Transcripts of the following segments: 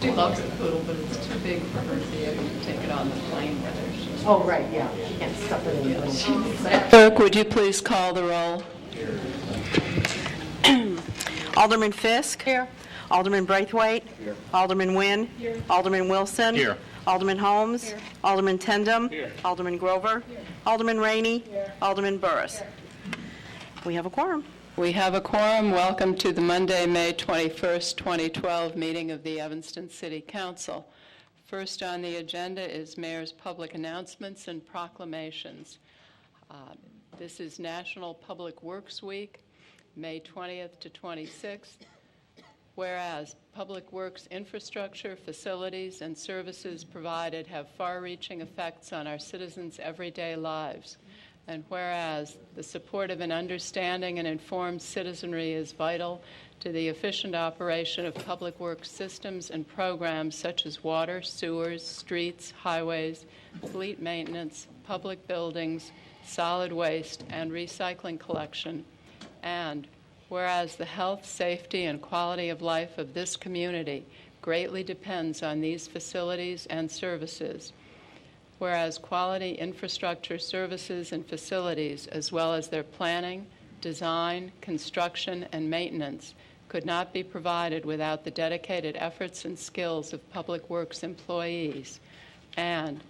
She loves the poodle, but it's too big for her to be able to take it on the plane with her. Oh, right, yeah. You can't stuff it in the room. Clerk, would you please call the roll? Alderman Fisk. Here. Alderman Braithwaite. Here. Alderman Nguyen. Here. Alderman Wilson. Here. Alderman Holmes. Here. Alderman Tendam. Here. Alderman Grover. Here. Alderman Rainey. Here. Alderman Burris. Here. We have a quorum. We have a quorum. Welcome to the Monday, May 21st, 2012 meeting of the Evanston City Council. First on the agenda is Mayor's public announcements and proclamations. This is National Public Works Week, May 20th to 26th. Whereas public works infrastructure, facilities, and services provided have far-reaching effects on our citizens' everyday lives. And whereas the support of an understanding and informed citizenry is vital to the efficient operation of public works systems and programs such as water, sewers, streets, highways, fleet maintenance, public buildings, solid waste, and recycling collection. And whereas the health, safety, and quality of life of this community greatly depends on these facilities and services. Whereas quality infrastructure services and facilities, as well as their planning, design, construction, and maintenance, could not be provided without the dedicated efforts and skills of public works employees. And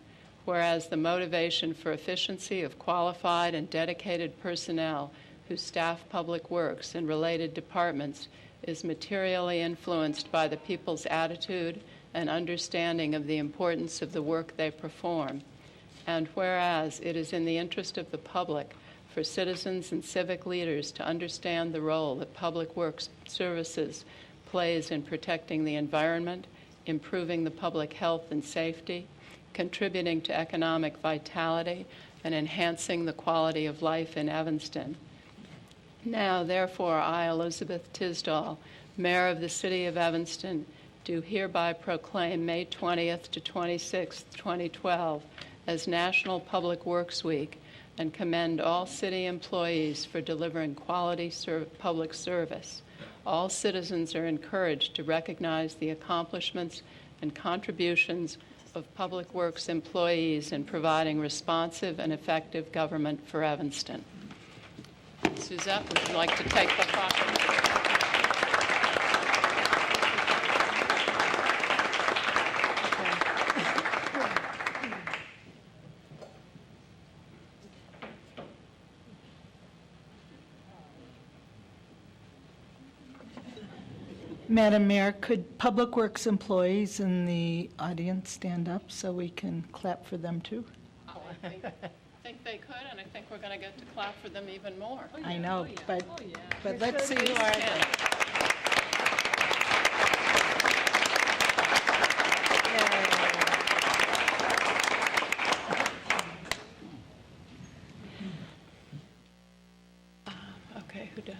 whereas the motivation for efficiency of qualified and dedicated personnel who staff public works and related departments is materially influenced by the people's attitude and understanding of the importance of the work they perform. And whereas it is in the interest of the public for citizens and civic leaders to understand the role that public works services plays in protecting the environment, improving the public health and safety, contributing to economic vitality, and enhancing the quality of life in Evanston. Now, therefore, I, Elizabeth Tisdall, Mayor of the City of Evanston, do hereby proclaim May 20th to 26th, 2012 as National Public Works Week and commend all city employees for delivering quality public service. All citizens are encouraged to recognize the accomplishments and contributions of public works employees in providing responsive and effective government for Evanston. Suzette, would you like to take the proclamation? Madam Mayor, could Public Works employees in the audience stand up so we can clap for them too? I think they could, and I think we're going to get to clap for them even more. Oh, yeah. I know, but let's see who are they. Okay, who does?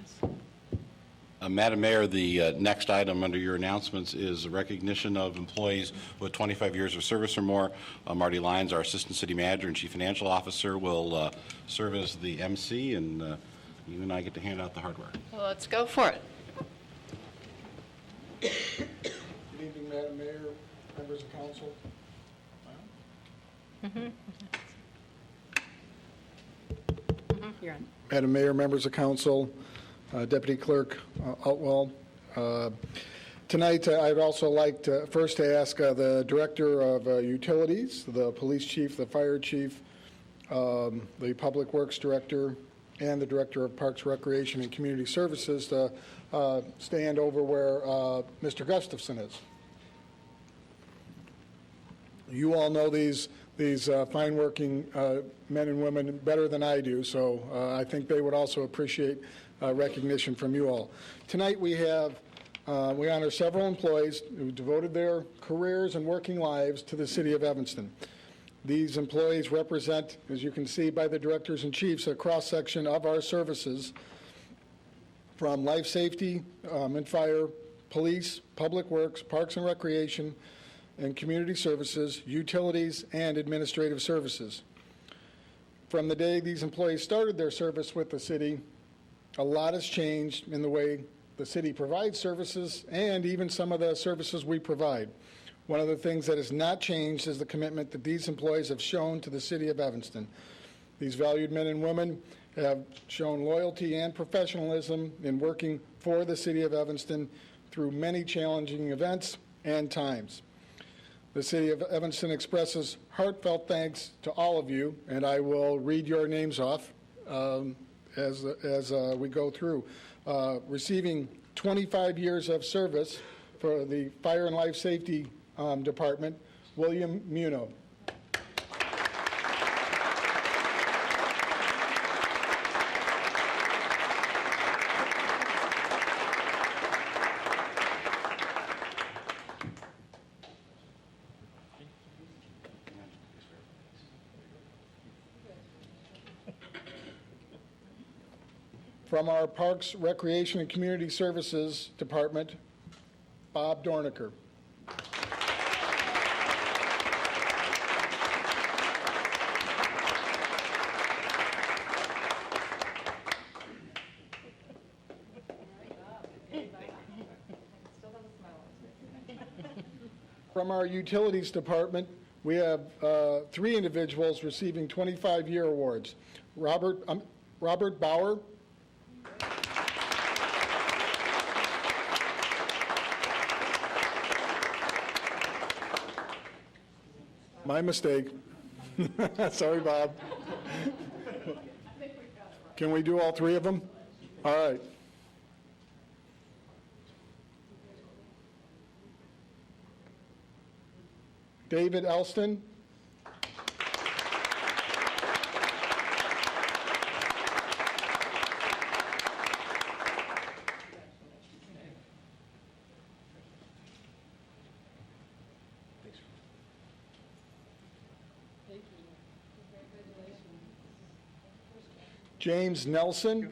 Madam Mayor, the next item under your announcements is a recognition of employees with 25 years of service or more. Marty Lyons, our Assistant City Manager and Chief Financial Officer, will serve as the MC, and you and I get to hand out the hardware. Well, let's go for it. Good evening, Madam Mayor, members of council. You're on. Madam Mayor, members of council, Deputy Clerk Outwell. Tonight, I'd also like to first ask the Director of Utilities, the Police Chief, the Fire Chief, the Public Works Director, and the Director of Parks, Recreation, and Community Services to stand over where Mr. Gustafson is. You all know these fine working men and women better than I do, so I think they would also appreciate recognition from you all. Tonight we honor several employees who devoted their careers and working lives to the City of Evanston. These employees represent, as you can see by the directors and chiefs, a cross-section of our services from life safety and fire, police, public works, parks and recreation, and community services, utilities, and administrative services. From the day these employees started their service with the city, a lot has changed in the way the city provides services and even some of the services we provide. One of the things that has not changed is the commitment that these employees have shown to the city of Evanston. These valued men and women have shown loyalty and professionalism in working for the city of Evanston through many challenging events and times. The city of Evanston expresses heartfelt thanks to all of you, and I will read your names off as we go through. Receiving 25 years of service for the Fire and Life Safety Department, William Muno. From our Parks, Recreation, and Community Services Department, Bob Dornicker. From our Utilities Department, we have 3 individuals receiving 25-year awards. Robert Bauer, my mistake. Sorry, Bob. Can we do all 3 of them? All right. David Elston. James Nelson.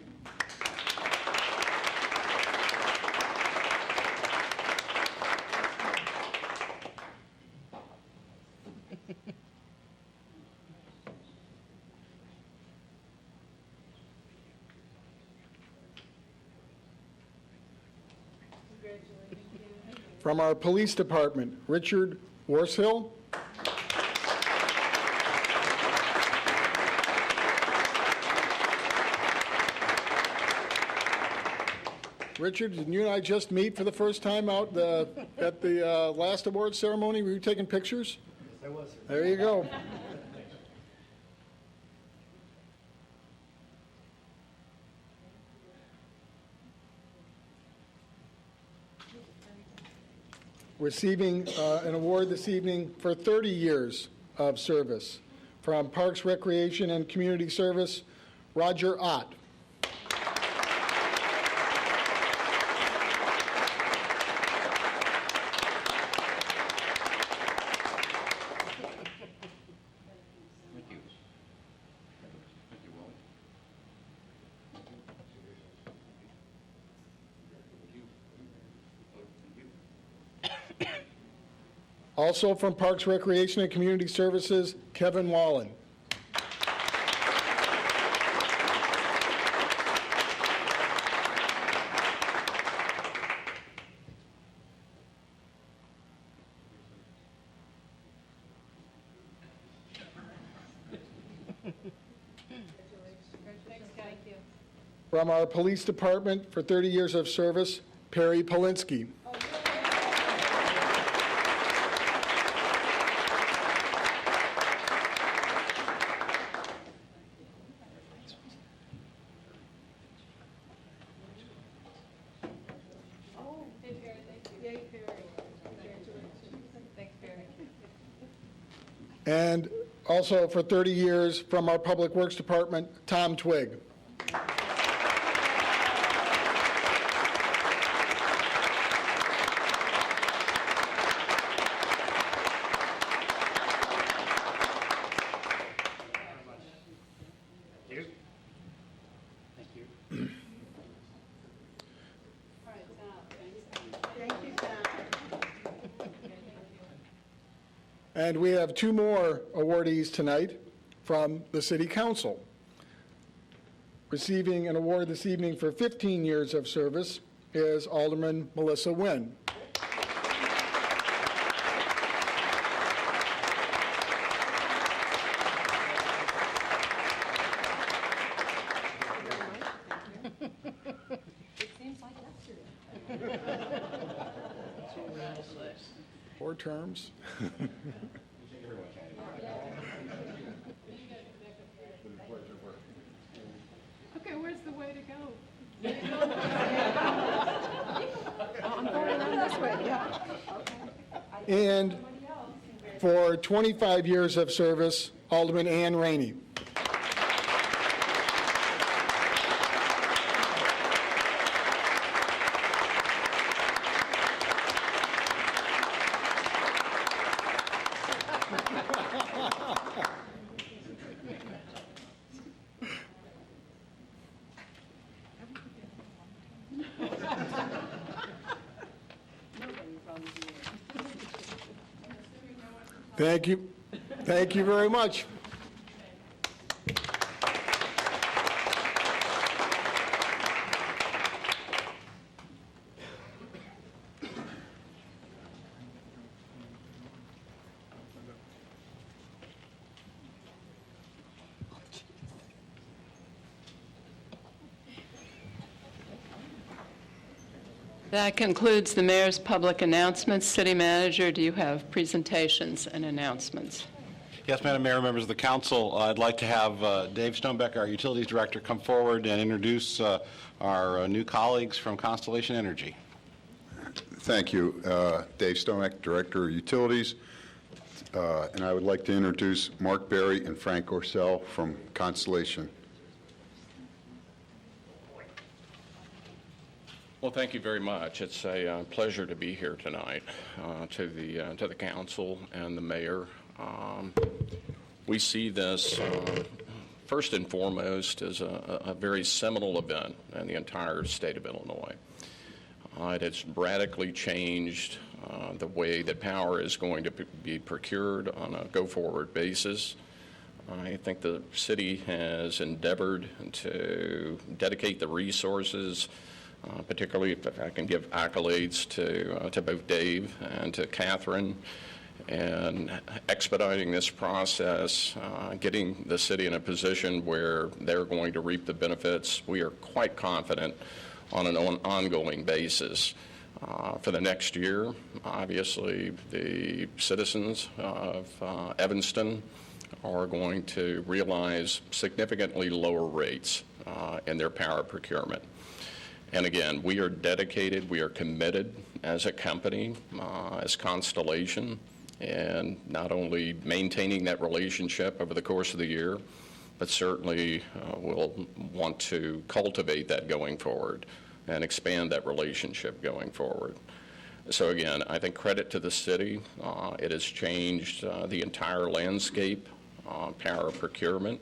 From our Police Department, Richard Warsill. Richard, didn't you and I just meet for the first time out at the last awards ceremony? Were you taking pictures? Yes, I was. There you go. Receiving an award this evening for 30 years of service from Parks, Recreation, and Community Service, Roger Ott. Also from Parks, Recreation, and Community Services, Kevin Wallen. From our Police Department for 30 years of service, Perry Polinsky. And also for 30 years from our Public Works Department, Tom Twigg. And we have 2 more awardees tonight from the City Council. Receiving an award this evening for 15 years of service, is Alderman Melissa Nguyen. Four terms. Okay, where's the way to go? I'm going around this way, yeah. And for 25 years of service, Alderman Ann Rainey. Thank you. Thank you very much. That concludes the mayor's public announcements. City Manager, do you have presentations and announcements? Yes, Madam Mayor, members of the council, I'd like to have Dave Stonebeck, our Utilities Director, come forward and introduce our new colleagues from Constellation Energy. Thank you. Dave Stonebeck, Director of Utilities. And I would like to introduce Mark Berry and Frank Orcel from Constellation. Well, thank you very much. It's a pleasure to be here tonight to the council and the mayor. We see this first and foremost as a very seminal event in the entire state of Illinois. It has radically changed the way that power is going to be procured on a go-forward basis. I think the city has endeavored to dedicate the resources, particularly if I can give accolades to both Dave and to Catherine, and expediting this process, getting the city in a position where they're going to reap the benefits, we are quite confident, on an ongoing basis. For the next year, obviously, the citizens of Evanston are going to realize significantly lower rates in their power procurement. And again, we are dedicated, we are committed as a company, as Constellation, and not only maintaining that relationship over the course of the year, but certainly we'll want to cultivate that going forward and expand that relationship going forward. So again, I think credit to the city. It has changed the entire landscape, power procurement.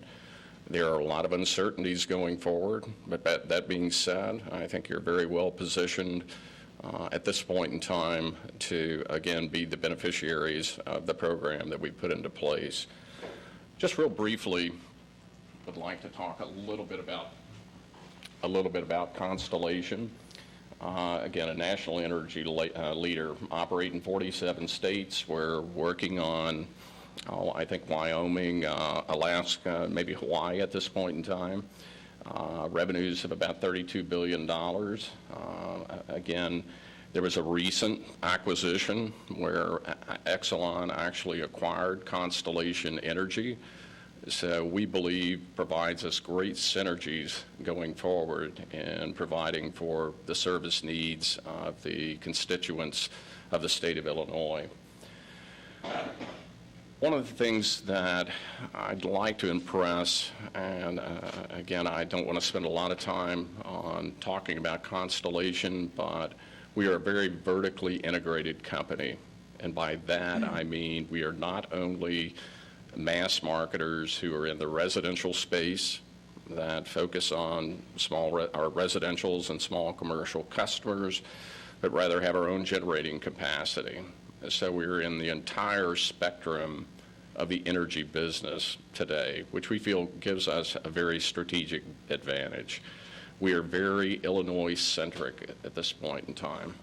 There are a lot of uncertainties going forward, but that being said, I think you're very well positioned at this point in time to, again, be the beneficiaries of the program that we put into place. Just real briefly, I'd like to talk a little bit about Constellation. Again, a national energy leader, operating 47 states. We're working on, I think, Wyoming, Alaska, maybe Hawaii at this point in time. Revenues of about $32 billion. Again, there was a recent acquisition where Exelon actually acquired Constellation Energy. So we believe provides us great synergies going forward in providing for the service needs of the constituents of the state of Illinois. One of the things that I'd like to impress, and again, I don't want to spend a lot of time on talking about Constellation, but we are a very vertically integrated company. And by that, I mean we are not only mass marketers who are in the residential space that focus on our residentials and small commercial customers, but rather have our own generating capacity. So we're in the entire spectrum of the energy business today, which we feel gives us a very strategic advantage. We are very Illinois-centric at this point in time.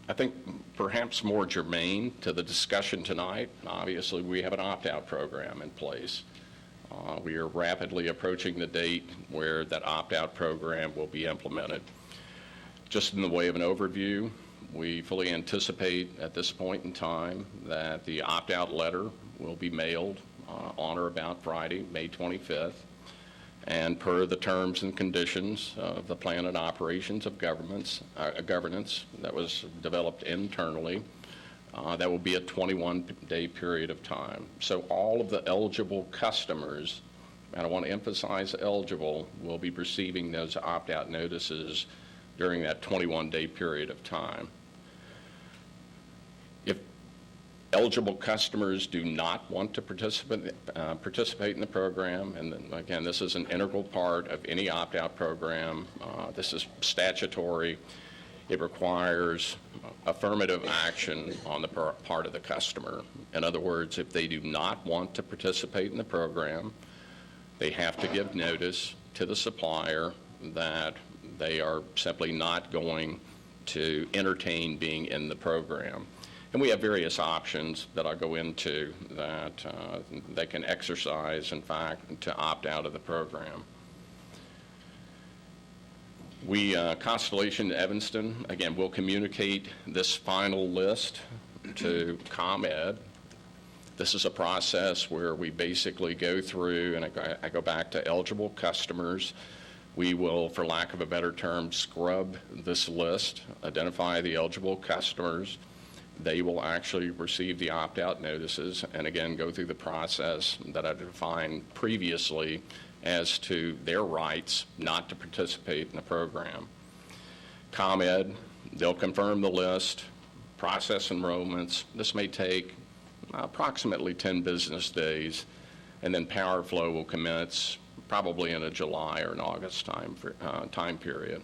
I think perhaps more germane to the discussion tonight, obviously we have an opt-out program in place. We are rapidly approaching the date where that opt-out program will be implemented. Just in the way of an overview, we fully anticipate at this point in time that the opt-out letter will be mailed on or about Friday, May 25th. And per the terms and conditions of the plan and operations of governance that was developed internally, that will be a 21-day period of time. So all of the eligible customers, and I want to emphasize eligible, will be receiving those opt-out notices during that 21-day period of time. If eligible customers do not want to participate in the program, and then, again, this is an integral part of any opt-out program. This is statutory. It requires affirmative action on the part of the customer. In other words, if they do not want to participate in the program, they have to give notice to the supplier that they are simply not going to entertain being in the program. And we have various options that I'll go into that they can exercise, in fact, to opt out of the program. We, Constellation Evanston, again, will communicate this final list to ComEd. This is a process where we basically go through, and I go back to eligible customers. We will, for lack of a better term, scrub this list, identify the eligible customers. They will actually receive the opt-out notices and, again, go through the process that I defined previously as to their rights not to participate in the program. ComEd, they'll confirm the list, process enrollments. This may take approximately 10 business days, and then power flow will commence probably in a July or an August time period.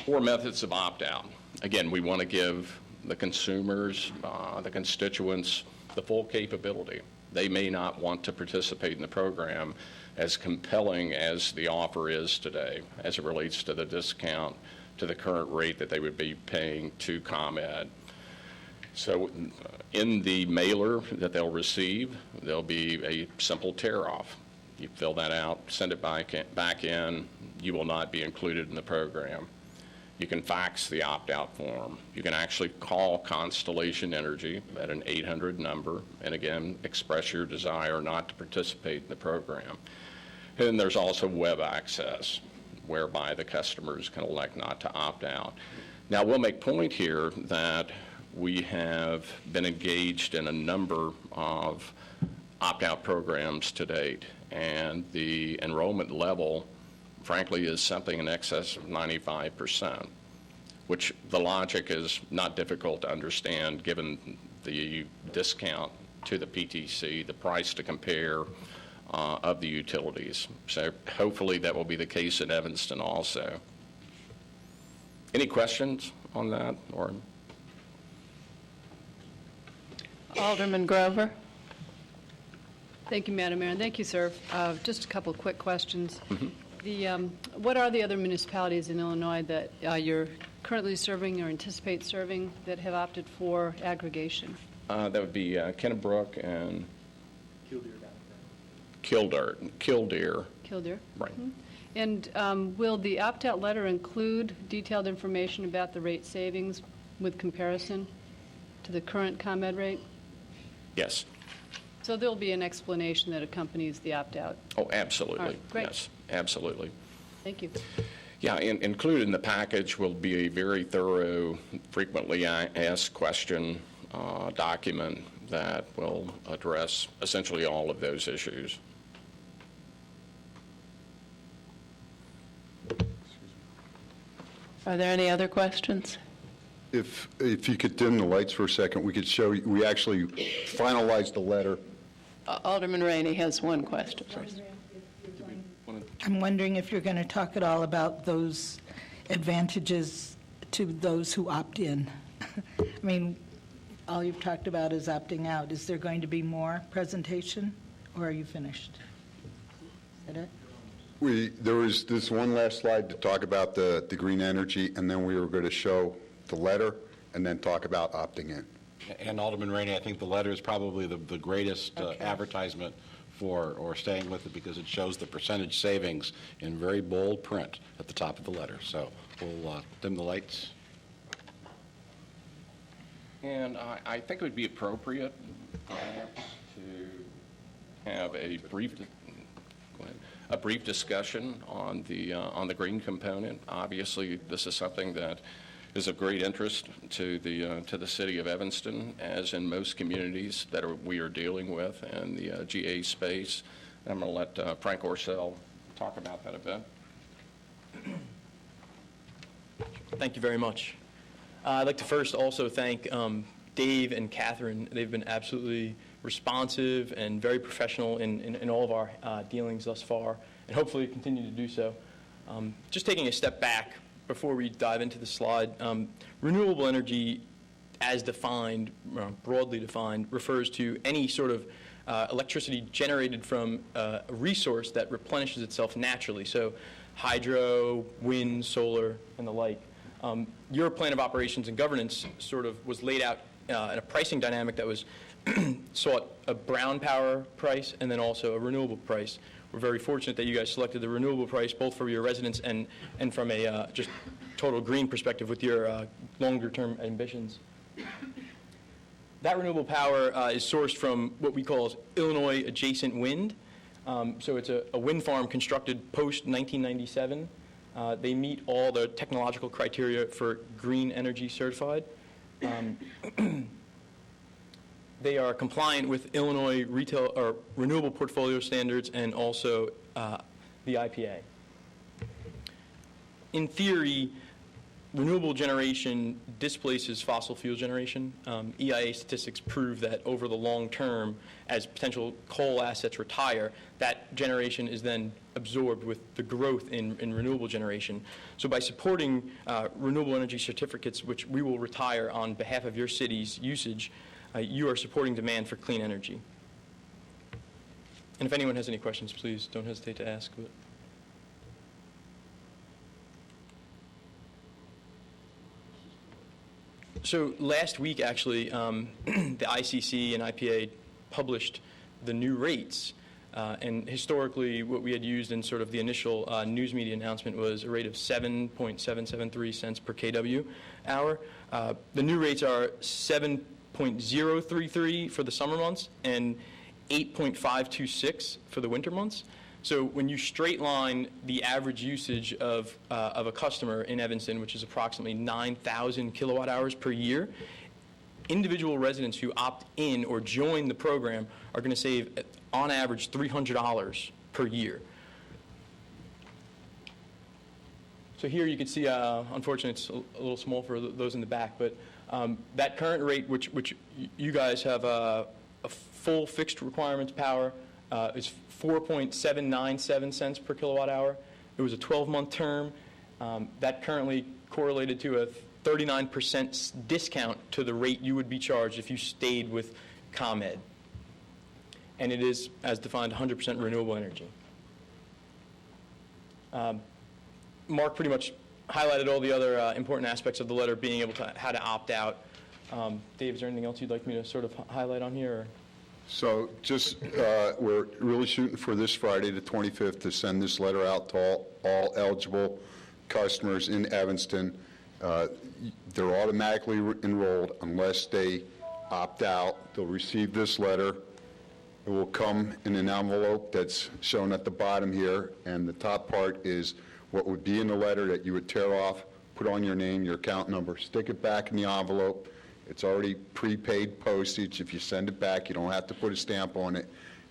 Four methods of opt-out. Again, we want to give the consumers, the constituents, the full capability. They may not want to participate in the program, as compelling as the offer is today as it relates to the discount to the current rate that they would be paying to ComEd. So in the mailer that they'll receive, there'll be a simple tear-off. You fill that out, send it back in, you will not be included in the program. You can fax the opt-out form. You can actually call Constellation Energy at an 800 number and, again, express your desire not to participate in the program. And then there's also web access, whereby the customers can elect not to opt out. Now, we'll make point here that we have been engaged in a number of opt-out programs to date, and the enrollment level, frankly, is something in excess of 95%, which the logic is not difficult to understand given the discount to the PTC, the price to compare of the utilities. So hopefully that will be the case in Evanston also. Any questions on that? Or Alderman Grover. Thank you, Madam Mayor, and thank you, sir. Just a couple of quick questions. What are the other municipalities in Illinois that you're currently serving or anticipate serving that have opted for aggregation? that would be Kennebrook and Kildare. Kildare? Right. Mhm. And will the opt-out letter include detailed information about the rate savings with comparison to the current ComEd rate? Yes. So there'll be an explanation that accompanies the opt-out? Oh, absolutely. All right, great. Yes, absolutely. Thank you. Yeah, included in the package will be a very thorough, frequently asked question document that will address essentially all of those issues. Are there any other questions? If you could dim the lights for a second, we could show you, we actually finalized the letter. Alderman Rainey has one question. I'm wondering if you're going to talk at all about those advantages to those who opt in. I mean, all you've talked about is opting out. Is there going to be more presentation, or are you finished? Is that it? There was this one last slide to talk about the green energy, and then we were going to show the letter and then talk about opting in. And Alderman Rainey, I think the letter is probably the greatest Okay. advertisement for, or staying with it, because it shows the percentage savings in very bold print at the top of the letter. So we'll dim the lights. And I think it would be appropriate perhaps to have a brief discussion on the green component. Obviously, this is something that is of great interest to the city of Evanston, as in most communities that we are dealing with in the GA space. I'm going to let Frank Orcel talk about that a bit. Thank you very much. I'd like to first also thank Dave and Catherine. They've been absolutely responsive and very professional in all of our dealings thus far, and hopefully continue to do so. Just taking a step back before we dive into the slide, renewable energy, as defined, broadly defined, refers to any sort of electricity generated from a resource that replenishes itself naturally. So hydro, wind, solar, and the like. Your plan of operations and governance sort of was laid out in a pricing dynamic that was sought a brown power price and then also a renewable price. We're very fortunate that you guys selected the renewable price, both for your residents and from a just total green perspective with your longer term ambitions. That renewable power is sourced from what we call Illinois adjacent wind. So it's a wind farm constructed post 1997. They meet all the technological criteria for green energy certified. They are compliant with Illinois retail or renewable portfolio standards and also the IPA. In theory, renewable generation displaces fossil fuel generation. EIA statistics prove that over the long term, as potential coal assets retire, that generation is then absorbed with the growth in renewable generation. So by supporting renewable energy certificates, which we will retire on behalf of your city's usage, you are supporting demand for clean energy. And if anyone has any questions, please don't hesitate to ask. So last week, actually, the ICC and IPA published the new rates. And historically, what we had used in sort of the initial news media announcement was a rate of 7.773 cents per kW hour. The new rates are 7.033 for the summer months and 8.526 for the winter months. So when you straight line the average usage of a customer in Evanston, which is approximately 9,000 kilowatt hours per year, individual residents who opt in or join the program are going to save, on average, $300 per year. So here you can see, unfortunately, it's a little small for those in the back, but that current rate, which you guys have a full fixed requirements power, is 4.797 cents per kilowatt hour. It was a 12-month term. That currently correlated to a 39% discount to the rate you would be charged if you stayed with ComEd. And it is, as defined, 100% renewable energy. Mark pretty much highlighted all the other important aspects of the letter, being able to how to opt out. Dave, is there anything else you'd like me to sort of highlight on here? Or? So just, we're really shooting for this Friday, the 25th, to send this letter out to all eligible customers in Evanston. They're automatically enrolled unless they opt out. They'll receive this letter. It will come in an envelope that's shown at the bottom here, and the top part is what would be in the letter that you would tear off, put on your name, your account number, stick it back in the envelope. It's already prepaid postage. If you send it back, you don't have to put a stamp on it.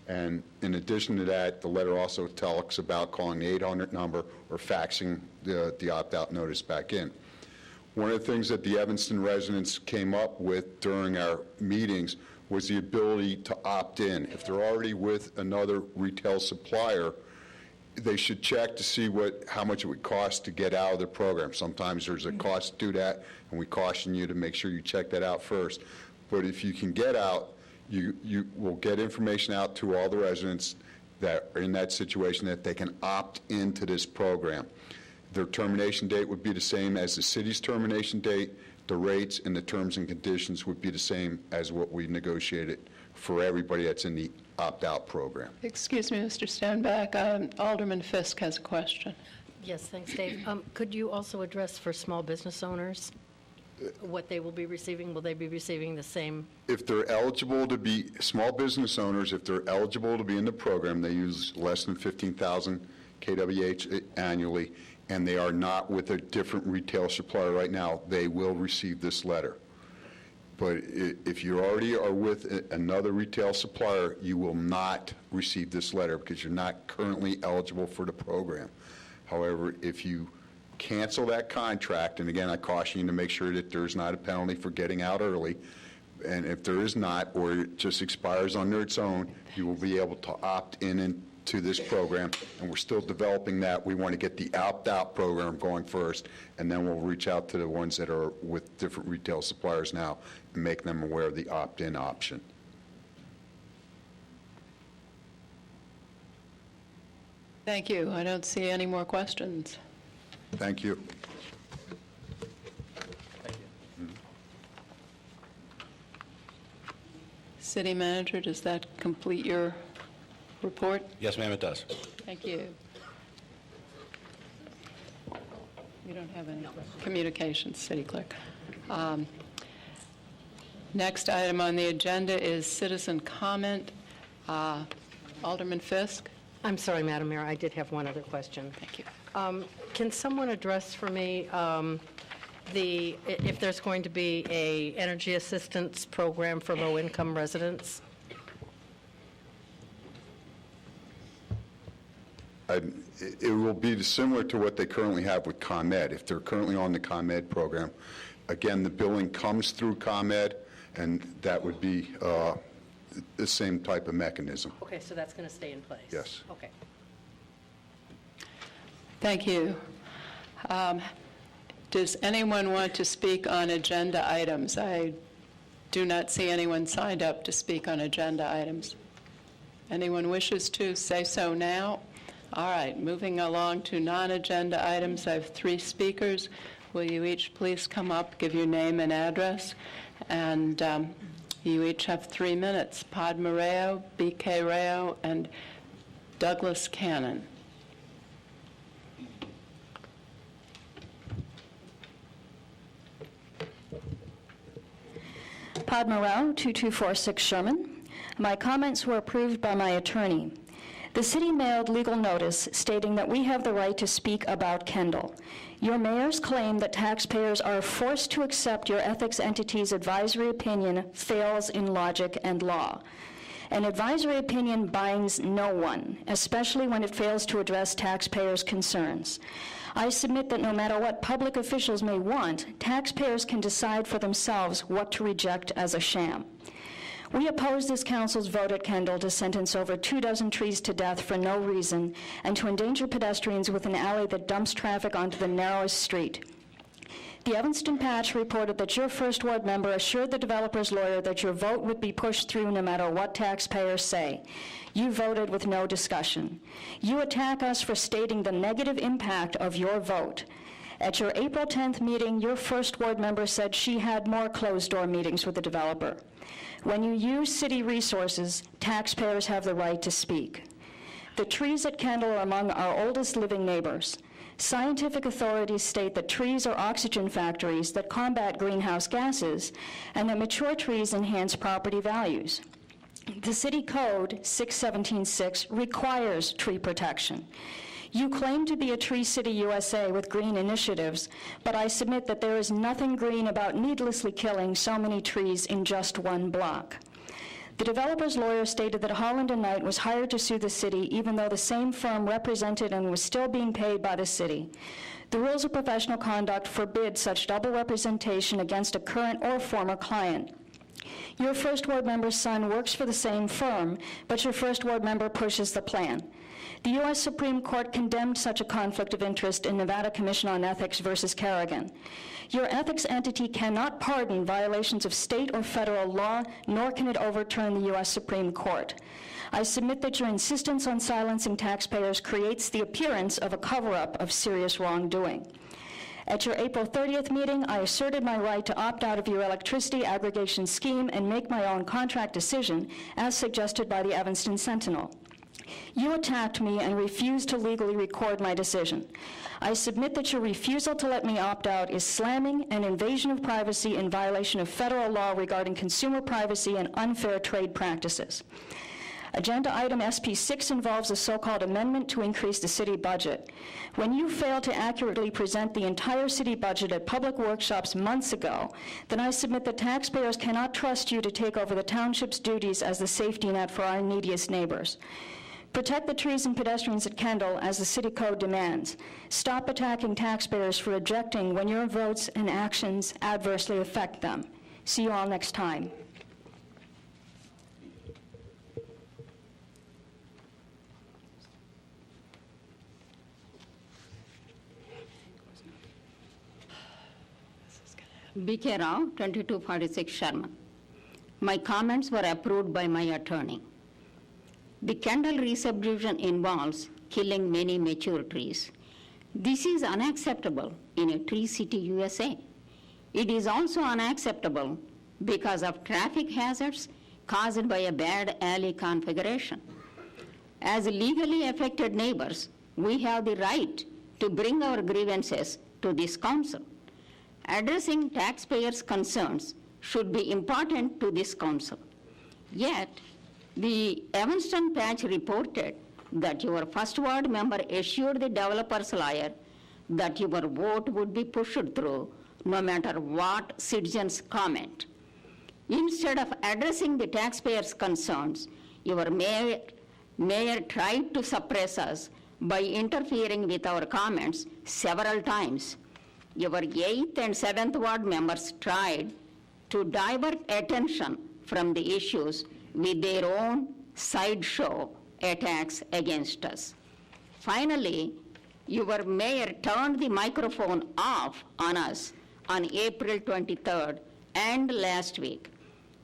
And in addition to that, the letter also talks about calling the 800 number or faxing the opt-out notice back in. One of the things that the Evanston residents came up with during our meetings was the ability to opt in. If they're already with another retail supplier, they should check to see how much it would cost to get out of the program. Sometimes there's a cost to do that, and we caution you to make sure you check that out first. But if you can get out, you will get information out to all the residents that are in that situation that they can opt into this program. Their termination date would be the same as the city's termination date. The rates and the terms and conditions would be the same as what we negotiated for everybody that's in the opt-out program. Excuse me, Mr. Stenback. Alderman Fisk has a question. Yes, thanks, Dave. Could you also address for small business owners what they will be receiving? Will they be receiving the same? If they're eligible to be, small business owners, if they're eligible to be in the program, they use less than 15,000 kWh annually, and they are not with a different retail supplier right now, they will receive this letter. But if you already are with another retail supplier, you will not receive this letter because you're not currently eligible for the program. However, if you cancel that contract, and again, I caution you to make sure that there's not a penalty for getting out early, and if there is not, or it just expires under its own, you will be able to opt in to this program, and we're still developing that. We want to get the opt-out program going first, and then we'll reach out to the ones that are with different retail suppliers now and make them aware of the opt-in option. Thank you. I don't see any more questions. Thank you. City Manager, does that complete your report? Yes, ma'am, it does. Thank you. You don't have any communications, City Clerk. Next item on the agenda is citizen comment. Alderman Fisk? I'm sorry, Madam Mayor, I did have one other question. Thank you. Can someone address for me if there's going to be a energy assistance program for low-income residents? It will be similar to what they currently have with ComEd. If they're currently on the ComEd program, again, the billing comes through ComEd, and that would be the same type of mechanism. Okay, so that's going to stay in place? Yes. Okay. Thank you. Does anyone want to speak on agenda items? I do not see anyone signed up to speak on agenda items. Anyone wishes to say so now? All right, moving along to non-agenda items. I have 3 speakers. Will you each please come up, give your name and address? And you each have 3 minutes. Pod Mareo, B.K. Rao, and Douglas Cannon. Pod Morel, 2246 Sherman. My comments were approved by my attorney. The city mailed legal notice stating that we have the right to speak about Kendall. Your mayors claim that taxpayers are forced to accept your ethics entity's advisory opinion fails in logic and law. An advisory opinion binds no one, especially when it fails to address taxpayers' concerns. I submit that no matter what public officials may want, taxpayers can decide for themselves what to reject as a sham. We oppose this council's vote at Kendall to sentence over 24 trees to death for no reason and to endanger pedestrians with an alley that dumps traffic onto the narrowest street. The Evanston Patch reported that your first ward member assured the developer's lawyer that your vote would be pushed through no matter what taxpayers say. You voted with no discussion. You attack us for stating the negative impact of your vote. At your April 10th meeting, your first ward member said she had more closed-door meetings with the developer. When you use city resources, taxpayers have the right to speak. The trees at Kendall are among our oldest living neighbors. Scientific authorities state that trees are oxygen factories that combat greenhouse gases and that mature trees enhance property values. The city code 6176 requires tree protection. You claim to be a Tree City USA with green initiatives, but I submit that there is nothing green about needlessly killing so many trees in just one block. The developer's lawyer stated that Holland & Knight was hired to sue the city even though the same firm represented and was still being paid by the city. The rules of professional conduct forbid such double representation against a current or former client. Your first ward member's son works for the same firm, but your first ward member pushes the plan. The U.S. Supreme Court condemned such a conflict of interest in Nevada Commission on Ethics versus Kerrigan. Your ethics entity cannot pardon violations of state or federal law, nor can it overturn the U.S. Supreme Court. I submit that your insistence on silencing taxpayers creates the appearance of a cover-up of serious wrongdoing. At your April 30th meeting, I asserted my right to opt out of your electricity aggregation scheme and make my own contract decision, as suggested by the Evanston Sentinel. You attacked me and refused to legally record my decision. I submit that your refusal to let me opt out is slamming and invasion of privacy in violation of federal law regarding consumer privacy and unfair trade practices. Agenda item SP6 involves a so-called amendment to increase the city budget. When you failed to accurately present the entire city budget at public workshops months ago, then I submit that taxpayers cannot trust you to take over the township's duties as the safety net for our neediest neighbors. Protect the trees and pedestrians at Kendall as the city code demands. Stop attacking taxpayers for objecting when your votes and actions adversely affect them. See you all next time. B.K. Rao, 2246 Sherman. My comments were approved by my attorney. The Kendall resubdivision involves killing many mature trees. This is unacceptable in a tree city USA. It is also unacceptable because of traffic hazards caused by a bad alley configuration. As legally affected neighbors, we have the right to bring our grievances to this council. Addressing taxpayers' concerns should be important to this council. Yet, the Evanston Patch reported that your first ward member assured the developer's lawyer that your vote would be pushed through no matter what citizens comment. Instead of addressing the taxpayers' concerns, your mayor tried to suppress us by interfering with our comments several times. Your 8th and 7th ward members tried to divert attention from the issues with their own sideshow attacks against us. Finally, your mayor turned the microphone off on us on April 23rd and last week.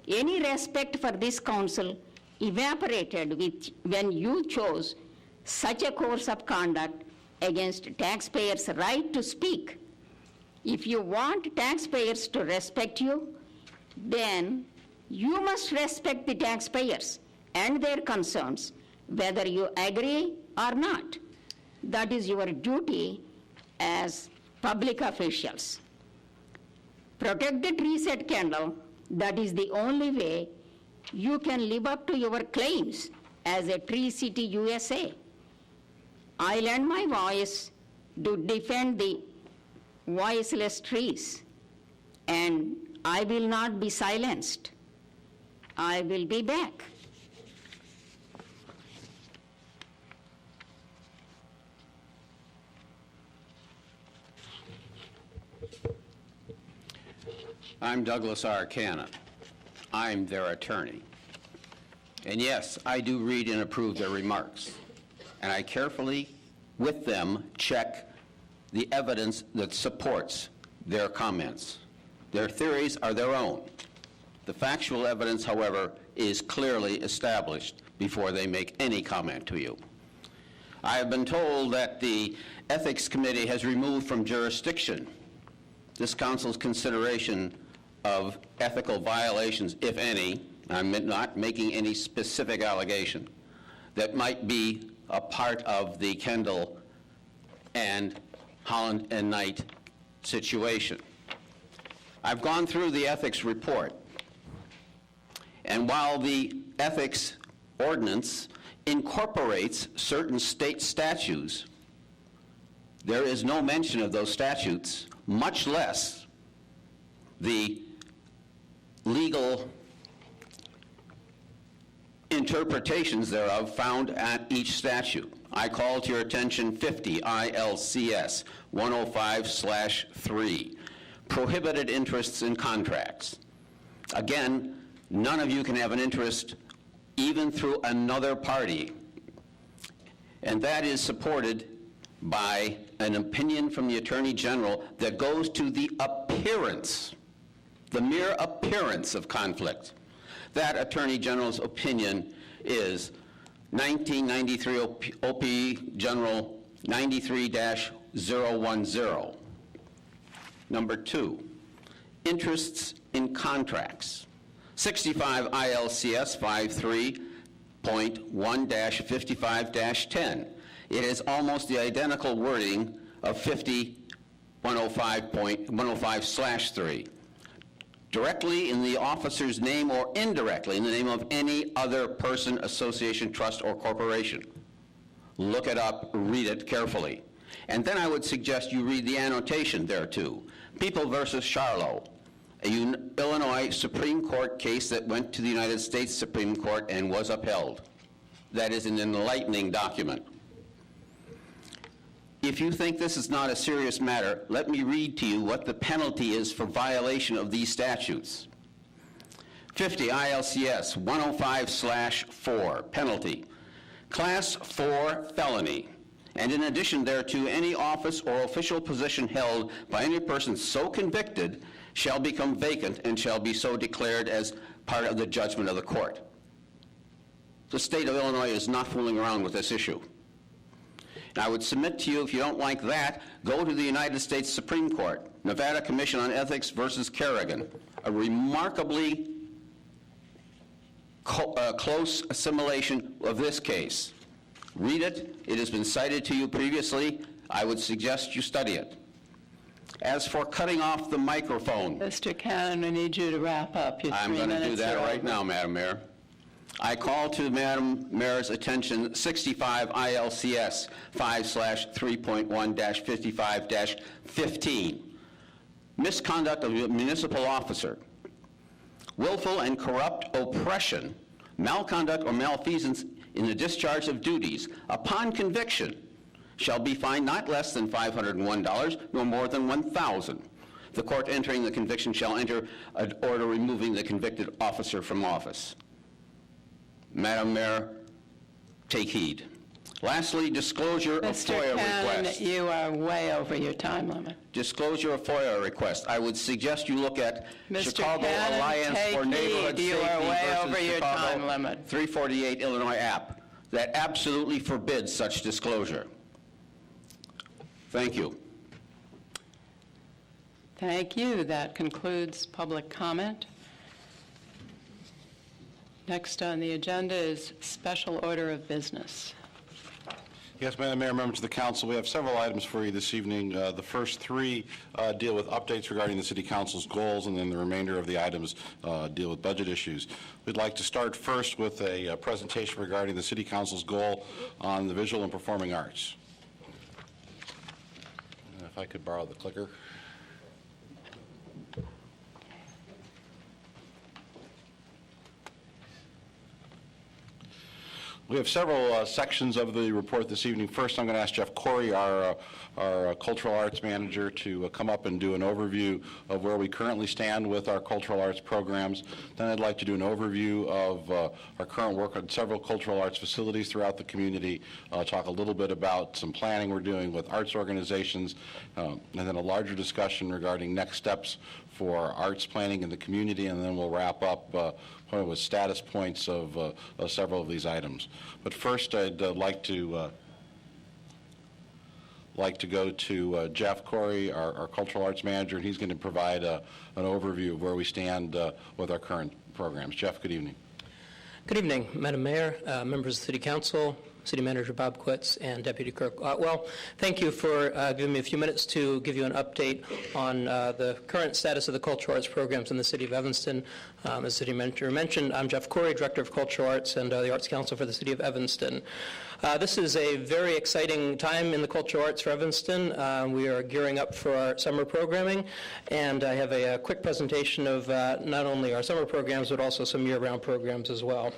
Any respect for this council evaporated when you chose such a course of conduct against taxpayers' right to speak. If you want taxpayers to respect you, then you must respect the taxpayers and their concerns, whether you agree or not. That is your duty as public officials. Protect the trees at Kendall. That is the only way you can live up to your claims as a Tree City USA. I lend my voice to defend the voiceless trees, and I will not be silenced. I will be back. I'm Douglas R. Cannon. I'm their attorney. And yes, I do read and approve their remarks. And I carefully, with them, check the evidence that supports their comments. Their theories are their own. The factual evidence, however, is clearly established before they make any comment to you. I have been told that the Ethics Committee has removed from jurisdiction this council's consideration of ethical violations, if any. I'm not making any specific allegation that might be a part of the Kendall and Holland and Knight situation. I've gone through the ethics report, and while the ethics ordinance incorporates certain state statutes, there is no mention of those statutes, much less the legal interpretations thereof found at each statute. I call to your attention 50 ILCS 105/3, prohibited interests in contracts. Again, None of you can have an interest even through another party. And that is supported by an opinion from the Attorney General that goes to the appearance, the mere appearance of conflict. That Attorney General's opinion is 1993 OP General 93-010. Number 2, interests in contracts. 65 ILCS 53.1-55-10. It is almost the identical wording of 50.105.105/3. Directly in the officer's name or indirectly in the name of any other person, association, trust, or corporation. Look it up, read it carefully. And then I would suggest you read the annotation there too. People versus Charlo, a Illinois Supreme Court case that went to the United States Supreme Court and was upheld. That is an enlightening document. If you think this is not a serious matter, let me read to you what the penalty is for violation of these statutes. 50 ILCS 105/4, penalty. Class 4 felony, and in addition thereto, any office or official position held by any person so convicted shall become vacant and shall be so declared as part of the judgment of the court. The state of Illinois is not fooling around with this issue. And I would submit to you, if you don't like that, go to the United States Supreme Court, Nevada Commission on Ethics versus Kerrigan, a remarkably close assimilation of this case. Read it. It has been cited to you previously. I would suggest you study it. As for cutting off the microphone, Mr. Cannon, I need you to wrap up. I'm going to do that right now, Madam Mayor. I call to Madam Mayor's attention 65 ILCS 5/3.1-55-15. Misconduct of a municipal officer. Willful and corrupt oppression, malconduct or malfeasance in the discharge of duties upon conviction shall be fined not less than $501 nor more than $1,000. The court entering the conviction shall enter an order removing the convicted officer from office. Madam Mayor, take heed. Lastly, disclosure of FOIA Cannon, requests. you are way over your time limit. Disclosure of FOIA request. I would suggest you look at Mr. Chicago Cannon, Alliance take for Neighborhood heed. You Safety are way versus over your Chicago time limit. 348 Illinois app that absolutely forbids such disclosure. Thank you. Thank you. That concludes public comment. Next on the agenda is special order of business. Yes, Madam Mayor, members of the council, we have several items for you this evening. The first three deal with updates regarding the City Council's goals, and then the remainder of the items deal with budget issues. We'd like to start first with a presentation regarding the City Council's goal on the visual and performing arts. If I could borrow the clicker. We have several sections of the report this evening. First, I'm going to ask Jeff Corey, our cultural arts manager, to come up and do an overview of where we currently stand with our cultural arts programs. Then I'd like to do an overview of our current work on several cultural arts facilities throughout the community, talk a little bit about some planning we're doing with arts organizations, and then a larger discussion regarding next steps for arts planning in the community, and then we'll wrap up with status points of several of these items. But first, I'd like to go to Jeff Corey, our cultural arts manager, and he's going to provide an overview of where we stand with our current programs. Jeff, good evening. Good evening, Madam Mayor, members of the City Council, City Manager Bob Quitz, and Deputy Clerk Otwell. Thank you for giving me a few minutes to give you an update on the current status of the cultural arts programs in the City of Evanston. As City Manager mentioned, I'm Jeff Corey, Director of Cultural Arts and the Arts Council for the City of Evanston. This is a very exciting time in the cultural arts for Evanston. We are gearing up for our summer programming, and I have a quick presentation of not only our summer programs, but also some year-round programs as well.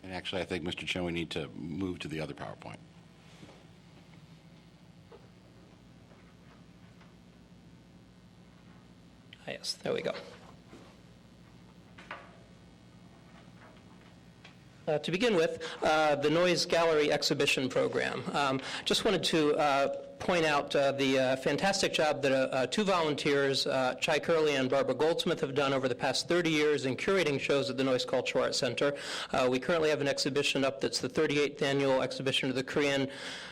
And actually, I think, Mr. Chen, we need to move to the other PowerPoint. Yes, there we go. To begin with, the Noise Gallery Exhibition Program. Just wanted to point out the fantastic job that two volunteers, Chai Curley and Barbara Goldsmith, have done over the past 30 years in curating shows at the Noise Cultural Arts Center. We currently have an exhibition up that's the 38th annual exhibition of the Korean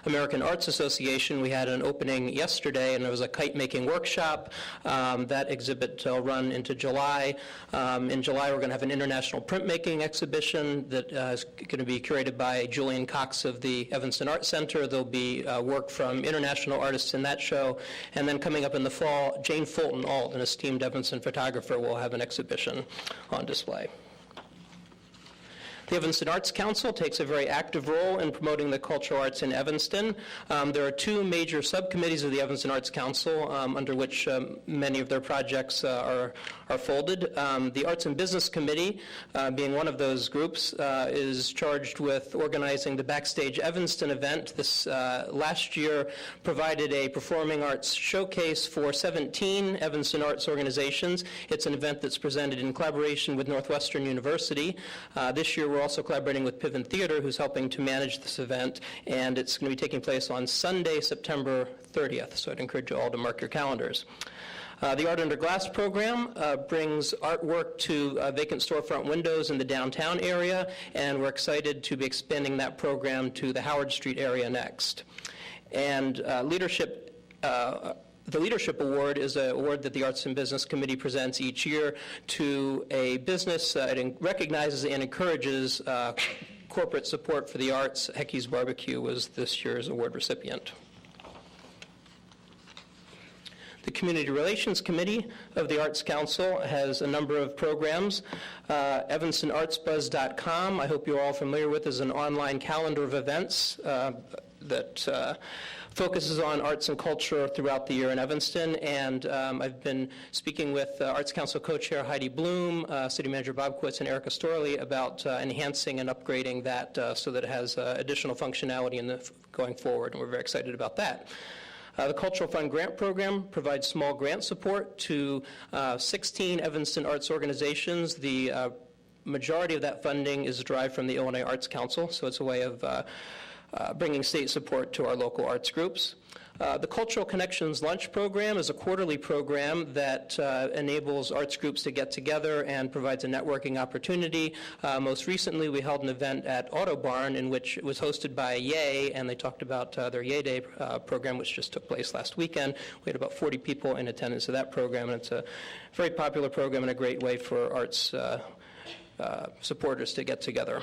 American Arts Association. We had an opening yesterday, and there was a kite-making workshop. That exhibit will run into July. In July, we're going to have an international printmaking exhibition that is going to be curated by Julian Cox of the Evanston Arts Center. There'll be work from international artists in that show. And then coming up in the fall, Jane Fulton Alt, an esteemed Evanston photographer, will have an exhibition on display. The Evanston Arts Council takes a very active role in promoting the cultural arts in Evanston. There are two major subcommittees of the Evanston Arts Council under which many of their projects are folded. The Arts and Business Committee, being one of those groups, is charged with organizing the Backstage Evanston event. This last year provided a performing arts showcase for 17 Evanston arts organizations. It's an event that's presented in collaboration with Northwestern University. This year we're also collaborating with Piven Theater, who's helping to manage this event, and it's going to be taking place on Sunday, September 30th, so I'd encourage you all to mark your calendars. The Art Under Glass program brings artwork to vacant storefront windows in the downtown area, and we're excited to be expanding that program to the Howard Street area next. And the Leadership Award is an award that the Arts and Business Committee presents each year to a business. It recognizes and encourages corporate support for the arts. Heckey's Barbecue was this year's award recipient. The Community Relations Committee of the Arts Council has a number of programs. EvanstonArtsBuzz.com, I hope you're all familiar with, is an online calendar of events that focuses on arts and culture throughout the year in Evanston, and I've been speaking with Arts Council co-chair Heidi Bloom, City Manager Bob Quitz, and Erica Storley about enhancing and upgrading that so that it has additional functionality going forward, and we're very excited about that. The Cultural Fund Grant Program provides small grant support to 16 Evanston arts organizations. The majority of that funding is derived from the Illinois Arts Council, so it's a way of bringing state support to our local arts groups. The Cultural Connections Lunch Program is a quarterly program that enables arts groups to get together and provides a networking opportunity. Most recently, we held an event at Auto Barn in which it was hosted by Yay, and they talked about their Yay Day program, which just took place last weekend. We had about 40 people in attendance of that program, and it's a very popular program and a great way for arts supporters to get together.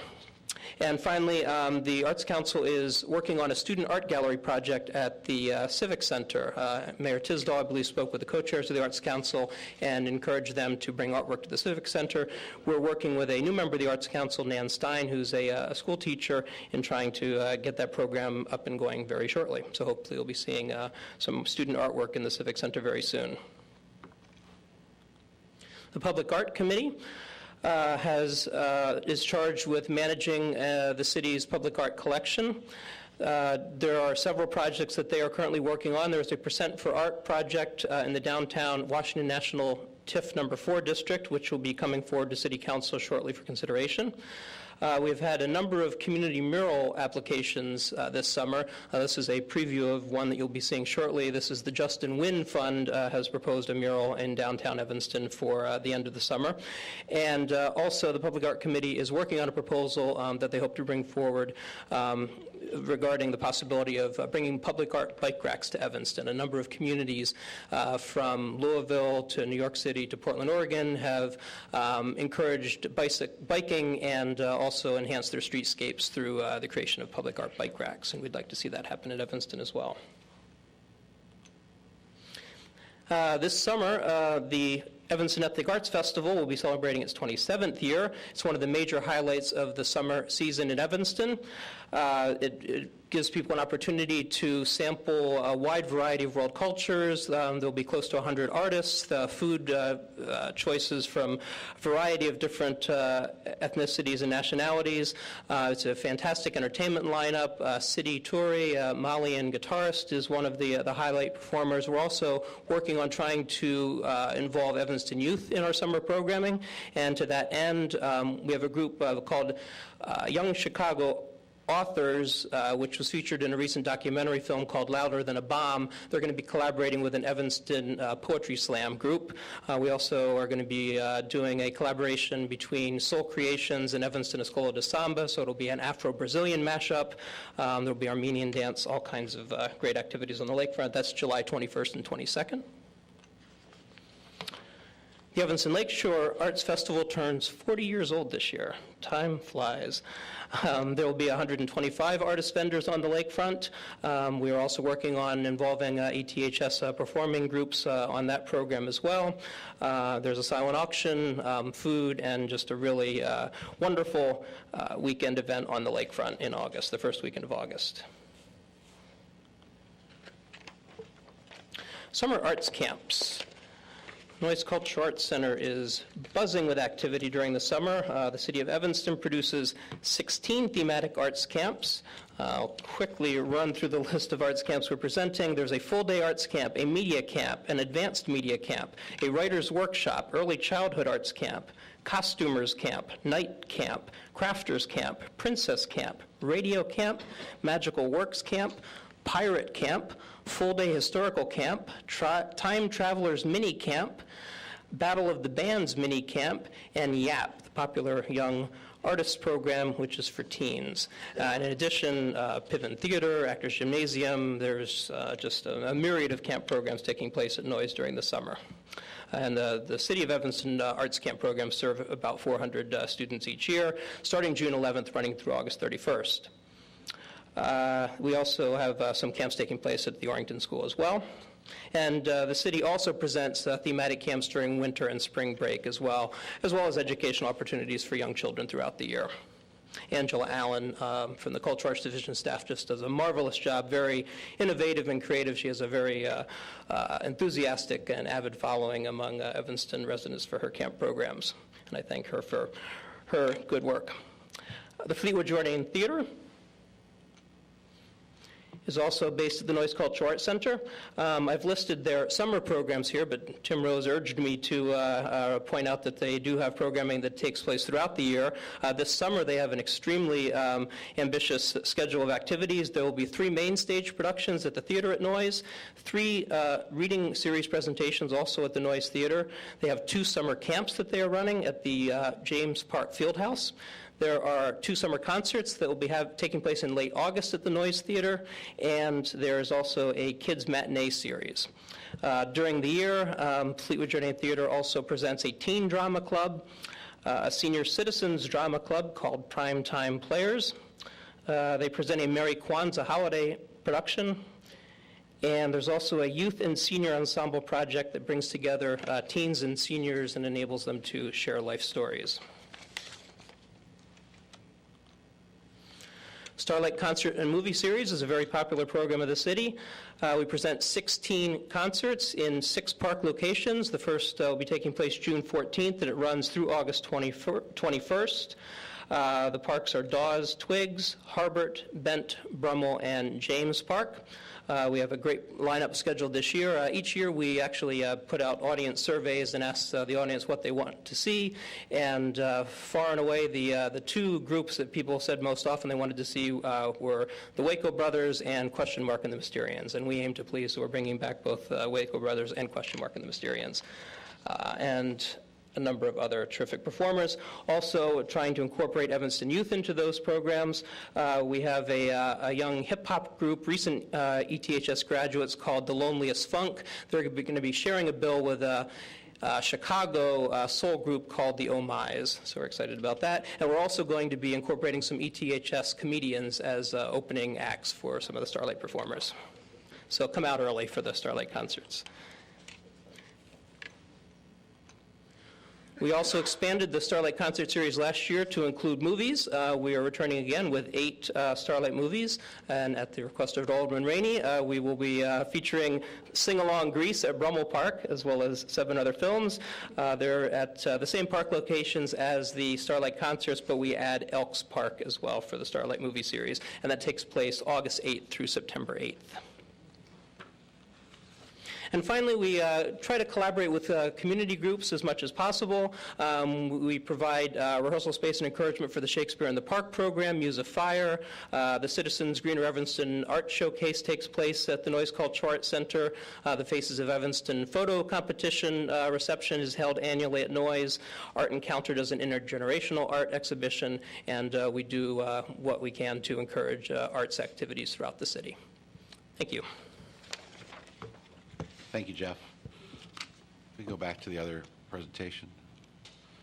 And finally, the Arts Council is working on a student art gallery project at the Civic Center. Mayor Tisdall, I believe, spoke with the co-chairs of the Arts Council and encouraged them to bring artwork to the Civic Center. We're working with a new member of the Arts Council, Nan Stein, who's a school teacher, in trying to get that program up and going very shortly. So hopefully we'll be seeing some student artwork in the Civic Center very soon. The Public Art Committee is charged with managing the city's public art collection. There are several projects that they are currently working on. There's a Percent for Art project in the downtown Washington National TIF number 4 district, which will be coming forward to City Council shortly for consideration. We've had a number of community mural applications this summer. This is a preview of one that you'll be seeing shortly. This is the Justin Wynn Fund has proposed a mural in downtown Evanston for the end of the summer. And also the Public Art Committee is working on a proposal that they hope to bring forward regarding the possibility of bringing public art bike racks to Evanston. A number of communities from Louisville to New York City to Portland, Oregon have encouraged biking and also enhanced their streetscapes through the creation of public art bike racks, and we'd like to see that happen at Evanston as well. This summer, the Evanston Ethnic Arts Festival will be celebrating its 27th year. It's one of the major highlights of the summer season in Evanston. It gives people an opportunity to sample a wide variety of world cultures. There'll be close to 100 artists, food choices from a variety of different ethnicities and nationalities. It's a fantastic entertainment lineup. Sidi Touri, Malian guitarist, is one of the highlight performers. We're also working on trying to involve Evanston Evanston youth in our summer programming. And to that end, we have a group called Young Chicago Authors, which was featured in a recent documentary film called Louder Than a Bomb. They're going to be collaborating with an Evanston Poetry Slam group. We also are going to be doing a collaboration between Soul Creations and Evanston Escola de Samba, so it'll be an Afro-Brazilian mashup. There'll be Armenian dance, all kinds of great activities on the lakefront. That's July 21st and 22nd. The Evanston Lakeshore Arts Festival turns 40 years old this year. Time flies. There will be 125 artist vendors on the lakefront. We are also working on involving ETHS performing groups on that program as well. There's a silent auction, food, and just a really wonderful weekend event on the lakefront in August, the first weekend of August. Summer arts camps. Noise Cultural Arts Center is buzzing with activity during the summer. The City of Evanston produces 16 thematic arts camps. I'll quickly run through the list of arts camps we're presenting. There's a full-day arts camp, a media camp, an advanced media camp, a writer's workshop, early childhood arts camp, costumers camp, night camp, crafters camp, princess camp, radio camp, magical works camp, pirate camp, full-day historical camp, time travelers mini camp, Battle of the Bands mini camp, and YAP, the popular young artists program, which is for teens. And in addition, Piven Theater, Actors Gymnasium, there's just a myriad of camp programs taking place at Noise during the summer. And the City of Evanston Arts Camp programs serve about 400 students each year, starting June 11th, running through August 31st. We also have some camps taking place at the Orrington School as well. And the city also presents thematic camps during winter and spring break as well as educational opportunities for young children throughout the year. Angela Allen from the Cultural Arts Division staff just does a marvelous job, very innovative and creative. She has a very enthusiastic and avid following among Evanston residents for her camp programs, and I thank her for her good work. The Fleetwood Jordan Theater is also based at the Noise Cultural Arts Center. I've listed their summer programs here, but Tim Rose urged me to point out that they do have programming that takes place throughout the year. This summer they have an extremely ambitious schedule of activities. There will be 3 main stage productions at the theater at Noise, 3 reading series presentations also at the Noise Theater. They have 2 summer camps that they are running at the James Park Fieldhouse. There are 2 summer concerts that will be taking place in late August at the Noise Theater, and there's also a kids' matinee series. During the year, Fleetwood Jordan Theater also presents a teen drama club, a senior citizens drama club called Primetime Players. They present a Merry Kwanzaa holiday production, and there's also a youth and senior ensemble project that brings together teens and seniors and enables them to share life stories. Starlight Concert and Movie Series is a very popular program of the city. We present 16 concerts in 6 park locations. The first will be taking place June 14th, and it runs through August 21st. The parks are Dawes, Twiggs, Harbert, Bent, Brummel, and James Park. We have a great lineup scheduled this year. Each year we actually put out audience surveys and ask the audience what they want to see. And far and away, the 2 groups that people said most often they wanted to see were the Waco Brothers and Question Mark and the Mysterians. And we aim to please, so we're bringing back both Waco Brothers and Question Mark and the Mysterians. And a number of other terrific performers. Also trying to incorporate Evanston youth into those programs. We have a young hip-hop group, recent ETHS graduates called The Loneliest Funk. They're going to be sharing a bill with a Chicago soul group called the Oh My's, so we're excited about that. And we're also going to be incorporating some ETHS comedians as opening acts for some of the Starlight performers. So come out early for the Starlight concerts. We also expanded the Starlight Concert Series last year to include movies. We are returning again with 8 Starlight movies, and at the request of Alderman Rainey, we will be featuring Sing-Along Grease at Brummel Park, as well as 7 other films. They're at the same park locations as the Starlight concerts, but we add Elks Park as well for the Starlight movie series, and that takes place August 8th through September 8th. And finally, we try to collaborate with community groups as much as possible. We provide rehearsal space and encouragement for the Shakespeare in the Park program, Muse of Fire. The Citizens Greener Evanston Art Showcase takes place at the Noise Culture Arts Center. The Faces of Evanston photo competition reception is held annually at Noise. Art Encounter does an intergenerational art exhibition, and we do what we can to encourage arts activities throughout the city. Thank you. Thank you, Jeff. We go back to the other presentation.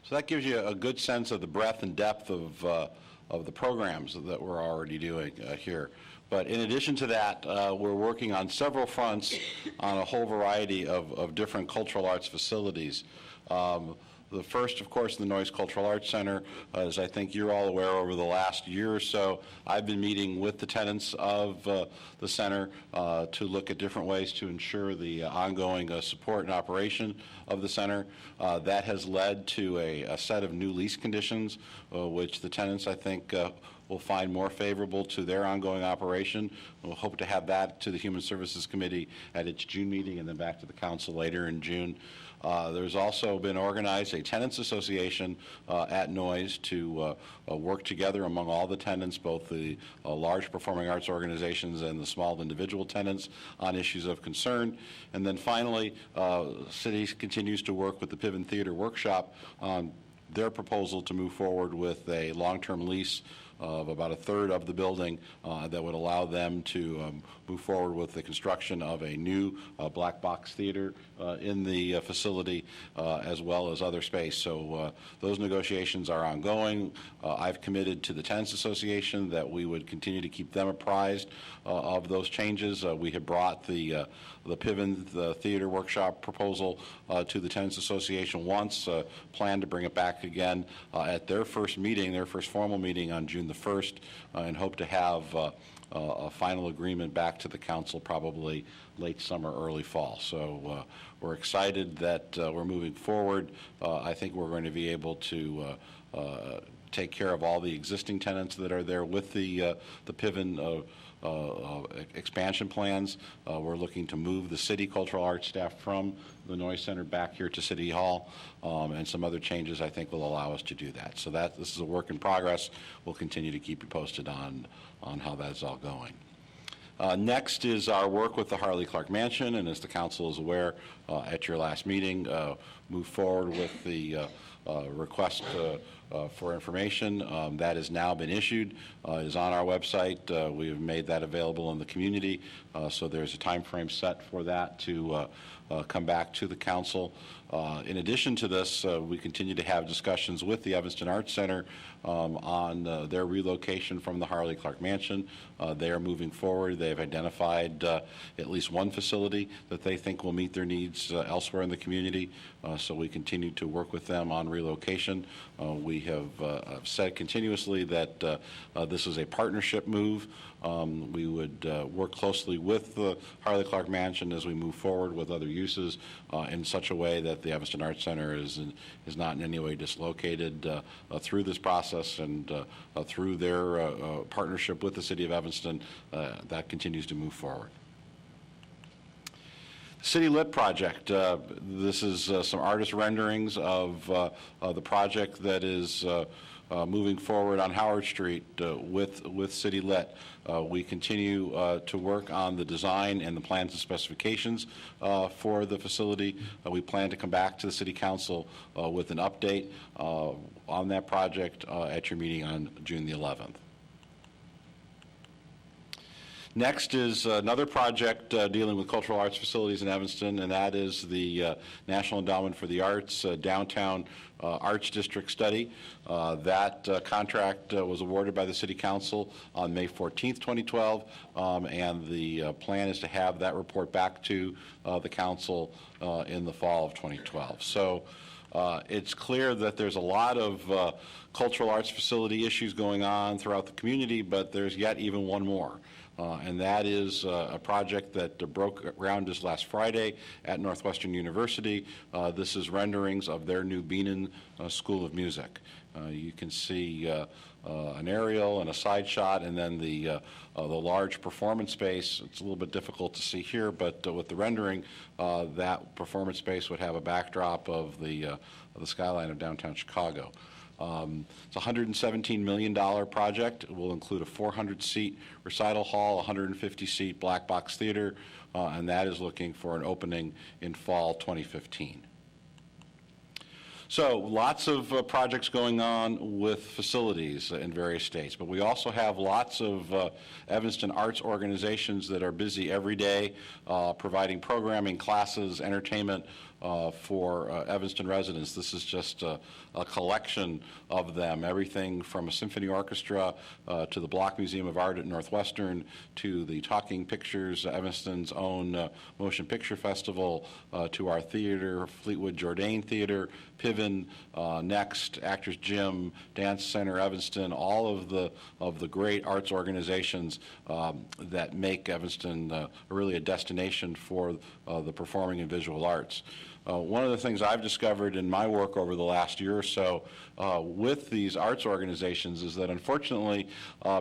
So that gives you a good sense of the breadth and depth of the programs that we're already doing here. But in addition to that, we're working on several fronts on a whole variety of different cultural arts facilities. The first, of course, the Noise Cultural Arts Center. As I think you're all aware, over the last year or so, I've been meeting with the tenants of the center to look at different ways to ensure the ongoing support and operation of the center. That has led to a set of new lease conditions, which the tenants, I think, will find more favorable to their ongoing operation. We'll hope to have that to the Human Services Committee at its June meeting and then back to the council later in June. There's also been organized a tenants association at Noise to work together among all the tenants, both the large performing arts organizations and the small individual tenants, on issues of concern. And then finally, city continues to work with the Piven Theater Workshop on their proposal to move forward with a long-term lease of about a third of the building that would allow them to move forward with the construction of a new black box theater in the facility, as well as other space. So those negotiations are ongoing. I've committed to the Tenants Association that we would continue to keep them apprised of those changes. We have brought the Piven Theater Workshop proposal to the Tenants Association once, plan to bring it back again at their first meeting, their first formal meeting on June the 1st, and hope to have a final agreement back to the council probably late summer, early fall. So we're excited that we're moving forward. I think we're going to be able to take care of all the existing tenants that are there with the Piven expansion plans. We're looking to move the city cultural arts staff from the Noise Center back here to City Hall, and some other changes I think will allow us to do that. So this is a work in progress. We'll continue to keep you posted on how that's all going. Next is our work with the Harley Clark Mansion, and as the council is aware, at your last meeting, move forward with the request for information. That has now been issued, is on our website. We have made that available in the community, so there's a time frame set for that to come back to the council. In addition to this, we continue to have discussions with the Evanston Arts Center on their relocation from the Harley Clark Mansion. They are moving forward. They have identified at least one facility that they think will meet their needs elsewhere in the community, so we continue to work with them on relocation. We have said continuously that this is a partnership move. We would work closely with the Harley Clark Mansion as we move forward with other uses in such a way that the Evanston Arts Center is not in any way dislocated through this process, and through their partnership with the City of Evanston, that continues to move forward. City Lit project. This is some artist renderings of the project that is moving forward on Howard Street with City Lit. We continue to work on the design and the plans and specifications for the facility. We plan to come back to the City Council with an update on that project at your meeting on June the 11th. Next is another project dealing with cultural arts facilities in Evanston, and that is the National Endowment for the Arts Downtown Arts District Study. That contract was awarded by the City Council on May 14th, 2012, and the plan is to have that report back to the Council in the fall of 2012. So it's clear that there's a lot of cultural arts facility issues going on throughout the community, but there's yet even one more. And that is a project that broke ground just last Friday at Northwestern University. This is renderings of their new Beanon School of Music. You can see an aerial and a side shot, and then the large performance space. It's a little bit difficult to see here, but with the rendering, that performance space would have a backdrop of the skyline of downtown Chicago. It's a $117 million project. It will include a 400-seat recital hall, a 150-seat black box theater, and that is looking for an opening in fall 2015. So lots of projects going on with facilities in various states, but we also have lots of Evanston arts organizations that are busy every day providing programming, classes, entertainment for Evanston residents. This is just a collection of them, everything from a symphony orchestra to the Block Museum of Art at Northwestern, to the Talking Pictures, Evanston's own motion picture festival, to our theater, Fleetwood Jourdain Theater, Piven, Next, Actors Gym, Dance Center Evanston, all of the great arts organizations that make Evanston really a destination for the performing and visual arts. One of the things I've discovered in my work over the last year or so with these arts organizations is that unfortunately,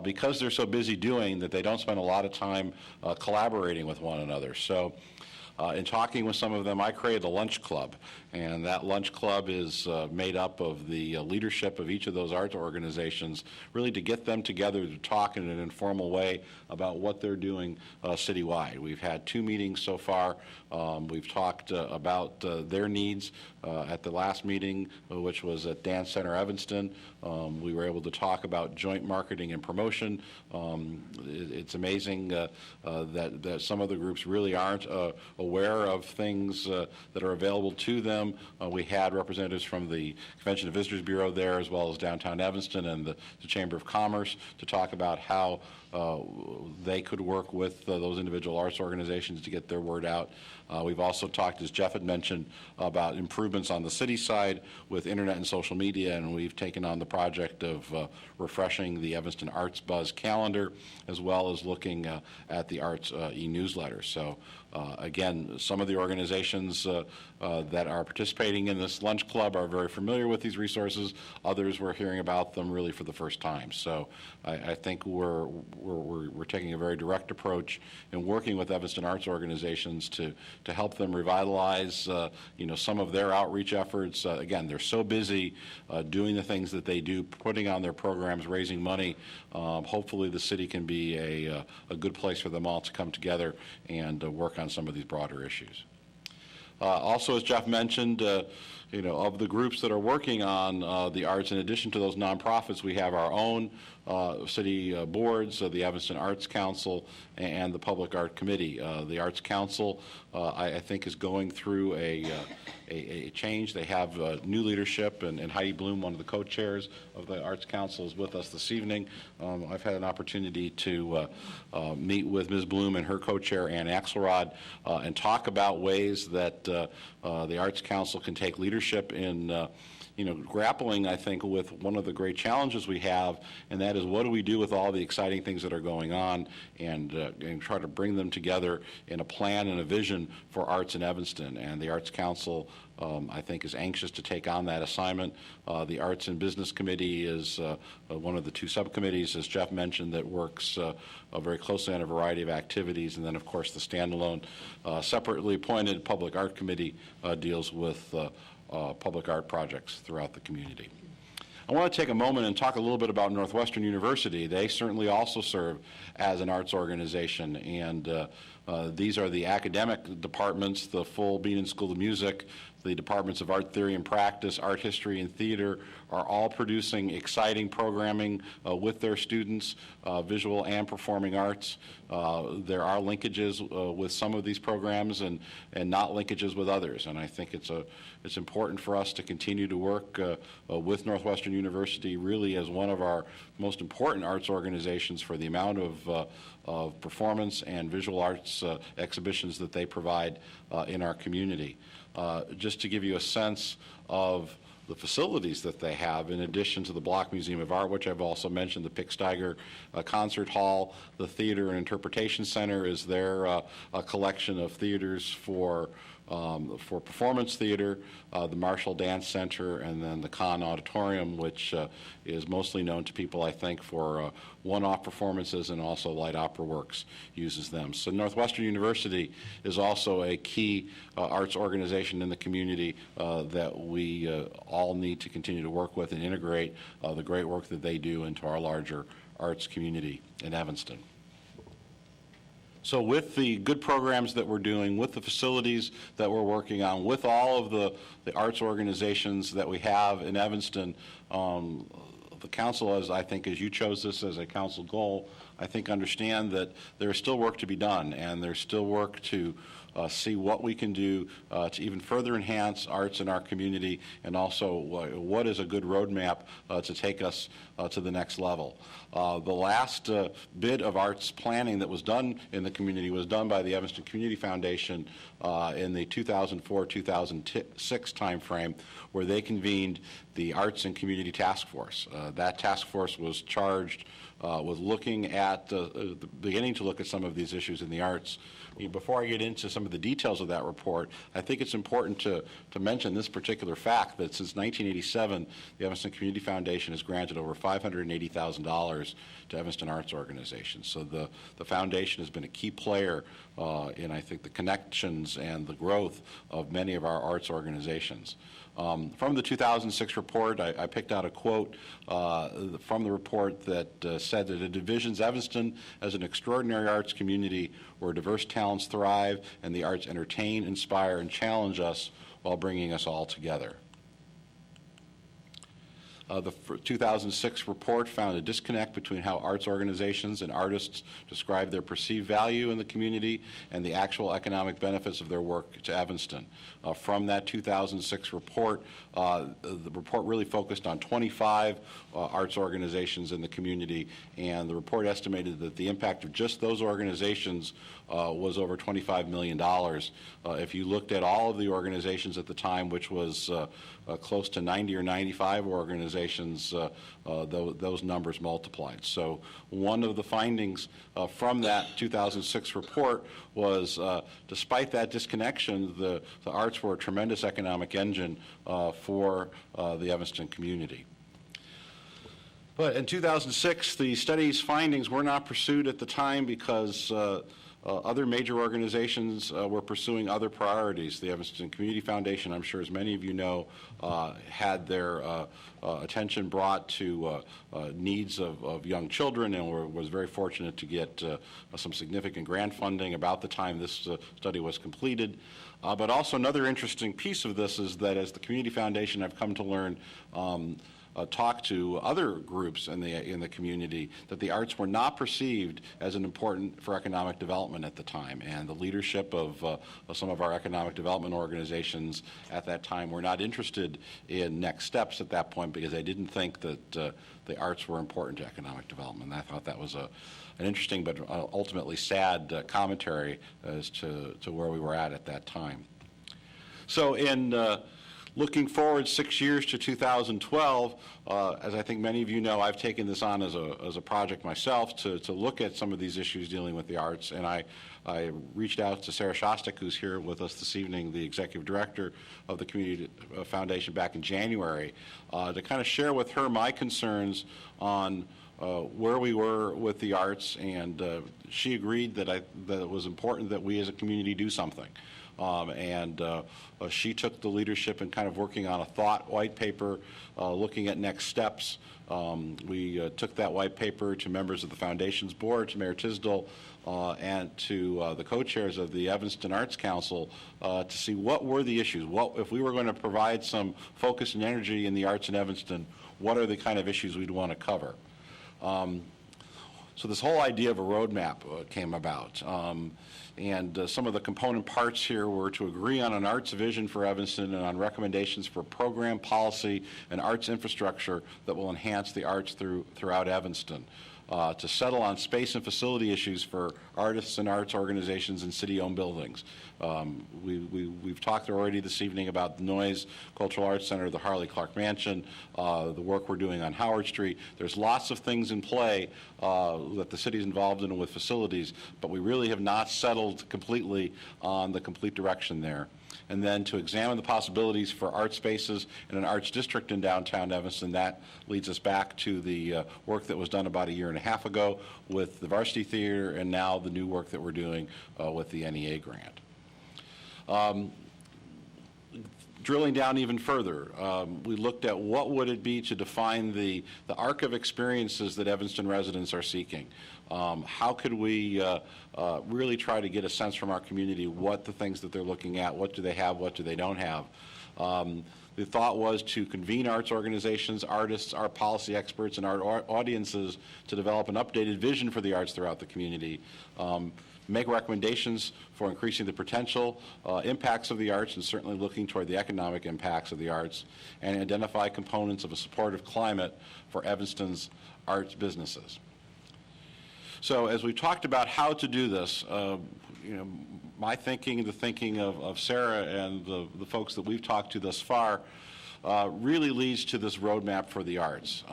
because they're so busy doing that, they don't spend a lot of time collaborating with one another. So in talking with some of them, I created a lunch club, and that lunch club is made up of the leadership of each of those arts organizations, really to get them together to talk in an informal way about what they're doing citywide. We've had 2 meetings so far. We've talked about their needs at the last meeting, which was at Dance Center Evanston. We were able to talk about joint marketing and promotion. It's amazing that some of the groups really aren't aware of things that are available to them. We had representatives from the Convention and Visitors Bureau there, as well as downtown Evanston and the Chamber of Commerce, to talk about how they could work with those individual arts organizations to get their word out. We've also talked, as Jeff had mentioned, about improvements on the city side with internet and social media, and we've taken on the project of refreshing the Evanston Arts Buzz calendar, as well as looking at the arts e-newsletter. So again, some of the organizations that are participating in this lunch club are very familiar with these resources. Others we're hearing about them really for the first time. So I think we're taking a very direct approach in working with Evanston arts organizations to help them revitalize some of their outreach efforts. Again, they're so busy doing the things that they do, putting on their programs, raising money. Hopefully the city can be a good place for them all to come together and work on some of these broader issues. Also, as Jeff mentioned, of the groups that are working on the arts, in addition to those nonprofits, we have our own city boards, the Evanston Arts Council and the Public Art Committee. The Arts Council, I think, is going through a change. They have new leadership, and Heidi Bloom, one of the co-chairs of the Arts Council, is with us this evening. I've had an opportunity to meet with Ms. Bloom and her co-chair, Ann Axelrod, and talk about ways that the Arts Council can take leadership in grappling, I think, with one of the great challenges we have, and that is, what do we do with all the exciting things that are going on, and try to bring them together in a plan and a vision for arts in Evanston. And the Arts Council, I think, is anxious to take on that assignment. The Arts and Business Committee is one of the 2 subcommittees, as Jeff mentioned, that works very closely on a variety of activities. And then, of course, the standalone, separately appointed Public Art Committee deals with public art projects throughout the community. I want to take a moment and talk a little bit about Northwestern University. They certainly also serve as an arts organization, and these are the academic departments, the full Beanan School of Music, the departments of Art Theory and Practice, Art History and Theater are all producing exciting programming with their students, visual and performing arts. There are linkages with some of these programs and not linkages with others, and I think it's important for us to continue to work with Northwestern University really as one of our most important arts organizations for the amount of performance and visual arts exhibitions that they provide in our community. Just to give you a sense of the facilities that they have, in addition to the Block Museum of Art, which I've also mentioned, the Pick Steiger Concert Hall, the Theater and Interpretation Center is their collection of theaters for for Performance Theater, the Marshall Dance Center, and then the Kahn Auditorium, which is mostly known to people, I think, for one-off performances, and also Light Opera Works uses them. So Northwestern University is also a key arts organization in the community that we all need to continue to work with and integrate the great work that they do into our larger arts community in Evanston. So with the good programs that we're doing, with the facilities that we're working on, with all of the arts organizations that we have in Evanston, the council, as you chose this as a council goal, I think understand that there's still work to be done, and there's still work to see what we can do to even further enhance arts in our community, and also what is a good roadmap to take us to the next level. The last bit of arts planning that was done in the community was done by the Evanston Community Foundation in the 2004-2006 timeframe, where they convened the Arts and Community Task Force. That task force was charged with looking at, beginning to look at some of these issues in the arts. Before I get into some of the details of that report, I think it's important to mention this particular fact, that since 1987, the Evanston Community Foundation has granted over $580,000 to Evanston arts organizations. So the foundation has been a key player in, I think, the connections and the growth of many of our arts organizations. From the 2006 report, I picked out a quote from the report that said that it envisions Evanston as an extraordinary arts community where diverse talents thrive and the arts entertain, inspire, and challenge us while bringing us all together. The 2006 report found a disconnect between how arts organizations and artists describe their perceived value in the community and the actual economic benefits of their work to Evanston. From that 2006 report, the report really focused on 25 arts organizations in the community, and the report estimated that the impact of just those organizations was over $25 million. If you looked at all of the organizations at the time, which was close to 90 or 95 organizations, those numbers multiplied. So one of the findings from that 2006 report was, despite that disconnection, the arts were a tremendous economic engine for the Evanston community. But in 2006, the study's findings were not pursued at the time because other major organizations were pursuing other priorities. The Evanston Community Foundation, I'm sure as many of you know, had their attention brought to needs of young children, and was very fortunate to get some significant grant funding about the time this study was completed. But also another interesting piece of this is that as the Community Foundation, I've come to learn, talk to other groups in the community, that the arts were not perceived as an important for economic development at the time, and the leadership of some of our economic development organizations at that time were not interested in next steps at that point because they didn't think that the arts were important to economic development. And I thought that was an interesting but ultimately sad commentary as to where we were at that time. So in looking forward 6 years to 2012, as I think many of you know, I've taken this on as a project myself to look at some of these issues dealing with the arts, and I reached out to Sarah Shostak, who's here with us this evening, the Executive Director of the Community Foundation, back in January, to kind of share with her my concerns on where we were with the arts, and she agreed that it was important that we as a community do something. She took the leadership in kind of working on a thought white paper, looking at next steps. We took that white paper to members of the Foundation's board, to Mayor Tisdall, and to the co-chairs of the Evanston Arts Council to see what were the issues. What, if we were going to provide some focus and energy in the arts in Evanston, what are the kind of issues we'd want to cover? So this whole idea of a roadmap came about. Some of the component parts here were to agree on an arts vision for Evanston and on recommendations for program, policy, and arts infrastructure that will enhance the arts throughout Evanston. To settle on space and facility issues for artists and arts organizations in city-owned buildings. We've talked already this evening about the Noyes Cultural Arts Center, the Harley Clark Mansion, the work we're doing on Howard Street. There's lots of things in play that the city's involved in with facilities, but we really have not settled completely on the complete direction there. and then to examine the possibilities for art spaces in an arts district in downtown Evanston. That leads us back to the work that was done about a year and a half ago with the Varsity Theater, and now the new work that we're doing with the NEA grant. Drilling down even further, we looked at what would it be to define the arc of experiences that Evanston residents are seeking. How could we really try to get a sense from our community what the things that they're looking at, what do they have, what do they don't have. The thought was to convene arts organizations, artists, art policy experts, and art audiences to develop an updated vision for the arts throughout the community. Make recommendations for increasing the potential impacts of the arts, and certainly looking toward the economic impacts of the arts, and identify components of a supportive climate for Evanston's arts businesses. So as we talked about how to do this, my thinking, the thinking of Sarah and the folks that we've talked to thus far, really leads to this roadmap for the arts.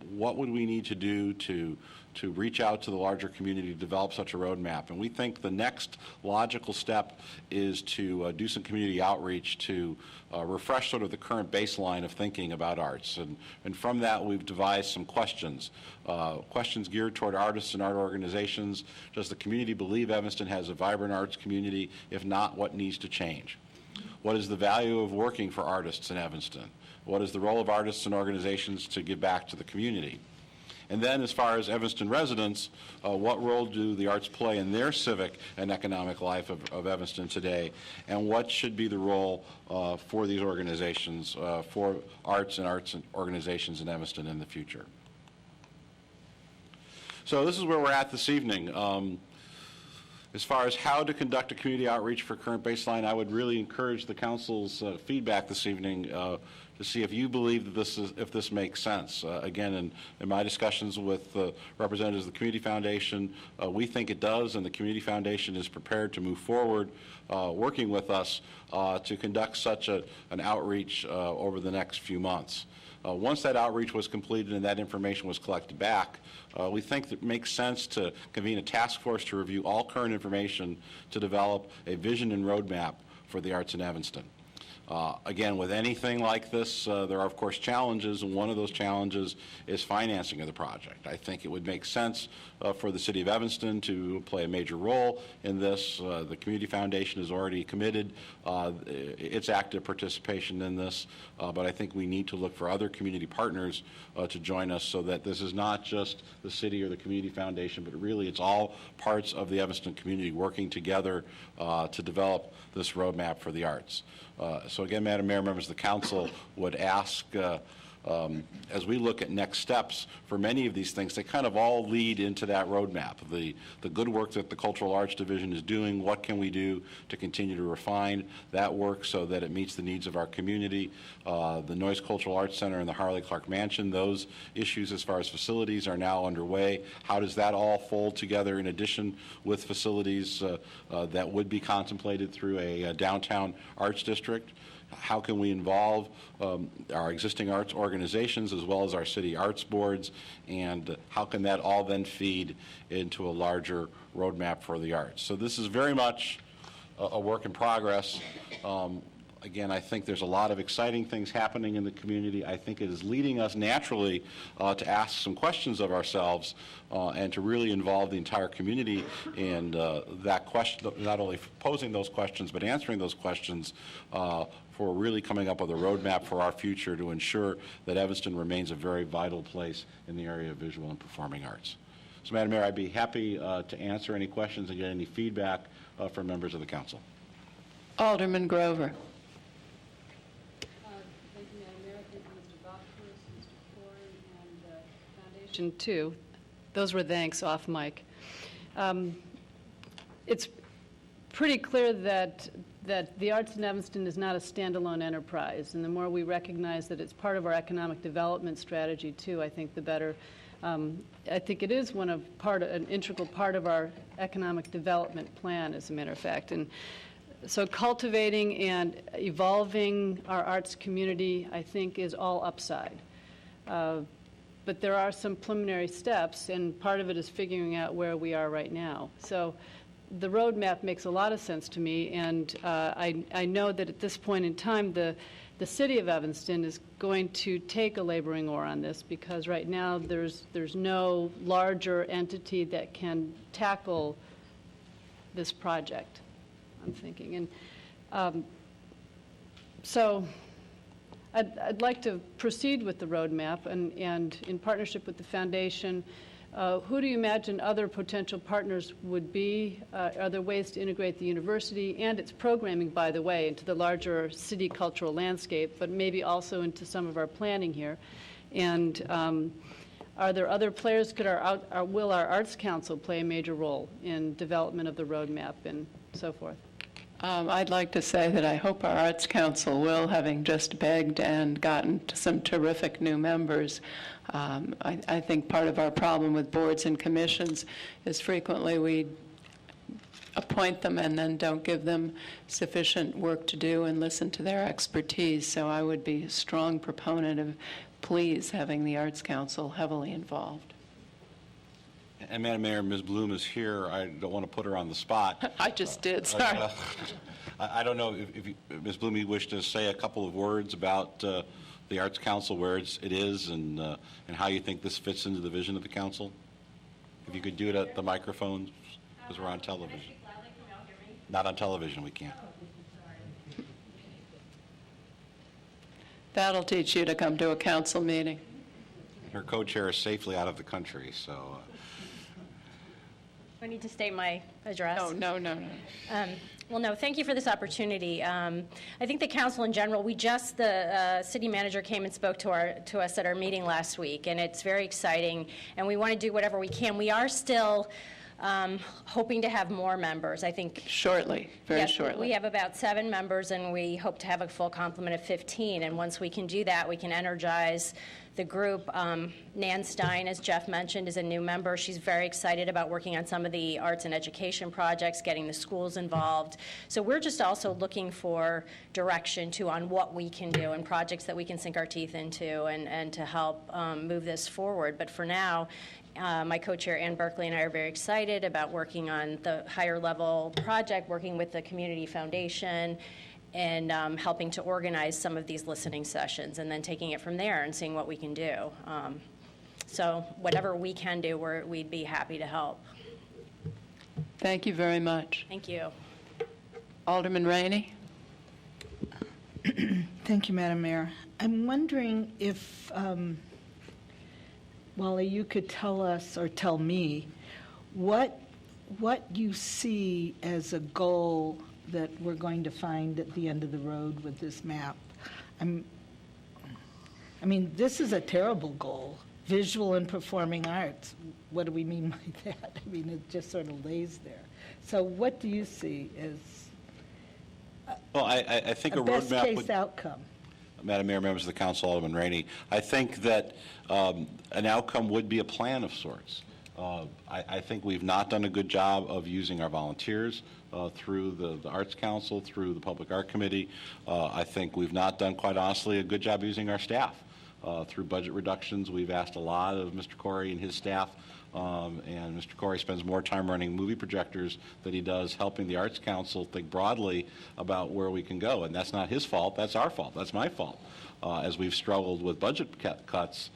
What would we need to do to reach out to the larger community to develop such a roadmap? And we think the next logical step is to do some community outreach to refresh sort of the current baseline of thinking about arts. And from that, we've devised some questions. Questions geared toward artists and art organizations. Does the community believe Evanston has a vibrant arts community? If not, what needs to change? What is the value of working for artists in Evanston? What is the role of artists and organizations to give back to the community? And then as far as Evanston residents, what role do the arts play in their civic and economic life of Evanston today? And what should be the role for these organizations, for arts and organizations in Evanston in the future? So this is where we're at this evening. As far as how to conduct a community outreach for current baseline, I would really encourage the council's feedback this evening to see if you believe that if this makes sense. Again, in my discussions with representatives of the Community Foundation, we think it does, and the Community Foundation is prepared to move forward working with us to conduct such an outreach over the next few months. Once that outreach was completed and that information was collected back, we think it makes sense to convene a task force to review all current information to develop a vision and roadmap for the arts in Evanston. Again, with anything like this, there are, of course, challenges, and one of those challenges is financing of the project. I think it would make sense for the City of Evanston to play a major role in this. The Community Foundation has already committed its active participation in this, but I think we need to look for other community partners to join us so that this is not just the City or the Community Foundation, but really it's all parts of the Evanston community working together to develop this roadmap for the arts. So again, Madam Mayor, members of the council would ask, as we look at next steps for many of these things, they kind of all lead into that roadmap. The good work that the Cultural Arts Division is doing, what can we do to continue to refine that work so that it meets the needs of our community? The Noyes Cultural Arts Center and the Harley Clark Mansion, those issues as far as facilities are now underway. How does that all fold together in addition with facilities that would be contemplated through a downtown arts district? How can we involve our existing arts organizations as well as our city arts boards, and how can that all then feed into a larger roadmap for the arts? So this is very much a work in progress. Again, I think there's a lot of exciting things happening in the community. I think it is leading us naturally to ask some questions of ourselves and to really involve the entire community in that question, not only posing those questions, but answering those questions for really coming up with a roadmap for our future to ensure that Evanston remains a very vital place in the area of visual and performing arts. So, Madam Mayor, I'd be happy to answer any questions and get any feedback from members of the council. Alderman Grover. Thank you, Madam Mayor. Thank you, Mr. Bobkowitz, Mr. Corey, and the Foundation, too. Those were thanks off mic. It's pretty clear that the arts in Evanston is not a standalone enterprise, and the more we recognize that it's part of our economic development strategy, too, I think the better. I think it is an integral part of our economic development plan, as a matter of fact. And so cultivating and evolving our arts community, I think, is all upside. But there are some preliminary steps, and part of it is figuring out where we are right now. So the roadmap makes a lot of sense to me, and I know that at this point in time, the city of Evanston is going to take a laboring oar on this, because right now there's no larger entity that can tackle this project, I'm thinking. And so I'd like to proceed with the roadmap, and in partnership with the foundation. Who do you imagine other potential partners would be? Are there ways to integrate the university and its programming, by the way, into the larger city cultural landscape, but maybe also into some of our planning here? And are there other players? Will our Arts Council play a major role in development of the roadmap and so forth? I'd like to say that I hope our Arts Council will, having just begged and gotten some terrific new members. I think part of our problem with boards and commissions is frequently we appoint them and then don't give them sufficient work to do and listen to their expertise. So I would be a strong proponent of please having the Arts Council heavily involved. And Madam Mayor, Ms. Bloom is here. I don't want to put her on the spot. I just did, sorry. I don't know if you, Ms. Bloom, you wish to say a couple of words about the Arts Council, where it is, and how you think this fits into the vision of the council? If you could do it at the microphone, because we're on television. Not on television, we can't. That'll teach you to come to a council meeting. Her co-chair is safely out of the country, so... I need to state my address. Oh, no. Well, no, thank you for this opportunity. I think the council in general, the city manager came and spoke to us at our meeting last week, and it's very exciting, and we want to do whatever we can. We are still hoping to have more members, I think. Shortly, very shortly. We have about 7 members, and we hope to have a full complement of 15, and once we can do that, we can energize the group. Nan Stein, as Jeff mentioned, is a new member. She's very excited about working on some of the arts and education projects, getting the schools involved. So we're just also looking for direction, too, on what we can do and projects that we can sink our teeth into and to help move this forward. But for now, my co-chair, Ann Berkeley, and I are very excited about working on the higher level project, working with the Community Foundation, and helping to organize some of these listening sessions, and then taking it from there and seeing what we can do. So whatever we can do, we'd be happy to help. Thank you very much. Thank you. Alderman Rainey. Thank you, Madam Mayor. I'm wondering if, Wally, you could tell us or tell me what you see as a goal that we're going to find at the end of the road with this map. I mean, this is a terrible goal, visual and performing arts. What do we mean by that? I mean, it just sort of lays there. So what do you see as well, I think a roadmap best-case outcome? Madam Mayor, members of the council, Alderman Rainey, I think that an outcome would be a plan of sorts. I think we've not done a good job of using our volunteers through the Arts Council, through the Public Art Committee. I think we've not done, quite honestly, a good job using our staff. Through budget reductions, we've asked a lot of Mr. Corey and his staff, and Mr. Corey spends more time running movie projectors than he does helping the Arts Council think broadly about where we can go. And that's not his fault, that's our fault, that's my fault. As we've struggled with budget cuts,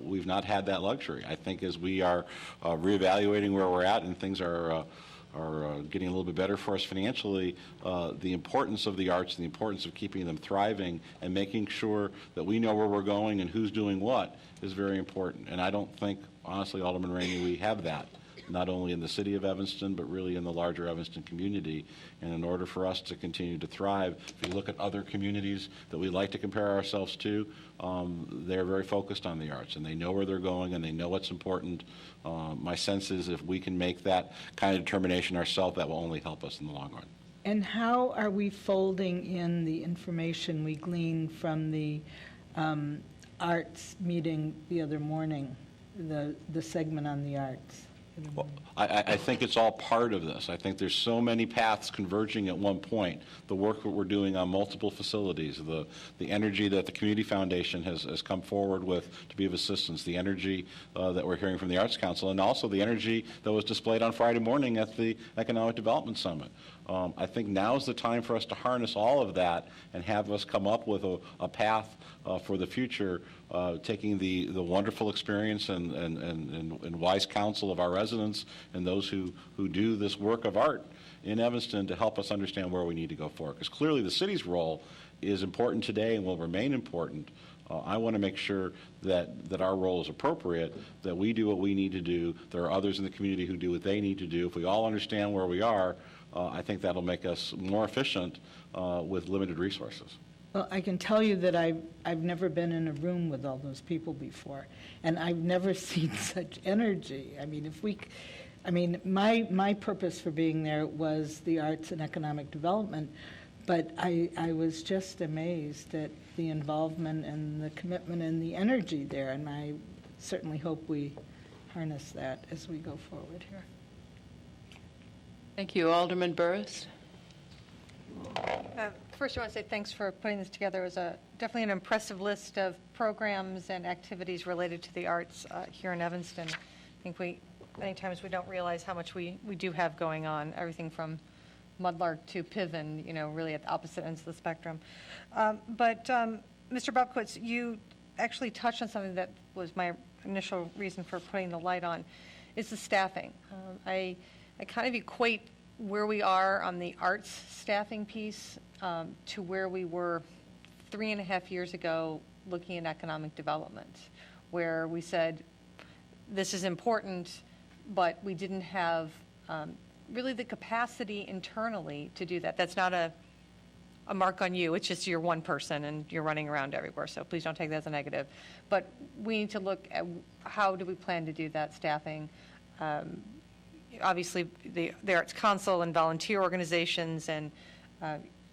we've not had that luxury. I think as we are reevaluating where we're at and things are getting a little bit better for us financially, the importance of the arts, the importance of keeping them thriving and making sure that we know where we're going and who's doing what is very important. And I don't think, honestly, Alderman Rainey, we have that, not only in the city of Evanston, but really in the larger Evanston community. And in order for us to continue to thrive, if you look at other communities that we like to compare ourselves to, they're very focused on the arts, and they know where they're going, and they know what's important. My sense is if we can make that kind of determination ourselves, that will only help us in the long run. And how are we folding in the information we gleaned from the arts meeting the other morning, the segment on the arts? Well, I think it's all part of this. I think there's so many paths converging at one point. The work that we're doing on multiple facilities, the energy that the Community Foundation has come forward with to be of assistance, the energy that we're hearing from the Arts Council, and also the energy that was displayed on Friday morning at the Economic Development Summit. I think now's the time for us to harness all of that and have us come up with a path for the future, taking the wonderful experience and wise counsel of our residents and those who do this work of art in Evanston to help us understand where we need to go forward. Because clearly the city's role is important today and will remain important. I want to make sure that our role is appropriate, that we do what we need to do. There are others in the community who do what they need to do. If we all understand where we are, I think that'll make us more efficient with limited resources. Well, I can tell you that I've never been in a room with all those people before, and I've never seen such energy. I mean, my purpose for being there was the arts and economic development, but I was just amazed at the involvement and the commitment and the energy there, and I certainly hope we harness that as we go forward here. Thank you. Alderman Burris. First, I want to say thanks for putting this together. It was definitely an impressive list of programs and activities related to the arts here in Evanston. I think many times we don't realize how much we do have going on, everything from Mudlark to Piven, really at the opposite ends of the spectrum. But Mr. Bobkowitz, you actually touched on something that was my initial reason for putting the light on, is the staffing. I kind of equate where we are on the arts staffing piece to where we were 3.5 years ago looking at economic development, where we said this is important, but we didn't have really the capacity internally to do that. That's not a mark on you. It's just you're one person and you're running around everywhere, so please don't take that as a negative. But we need to look at how do we plan to do that staffing. Obviously, the Arts Council and volunteer organizations, and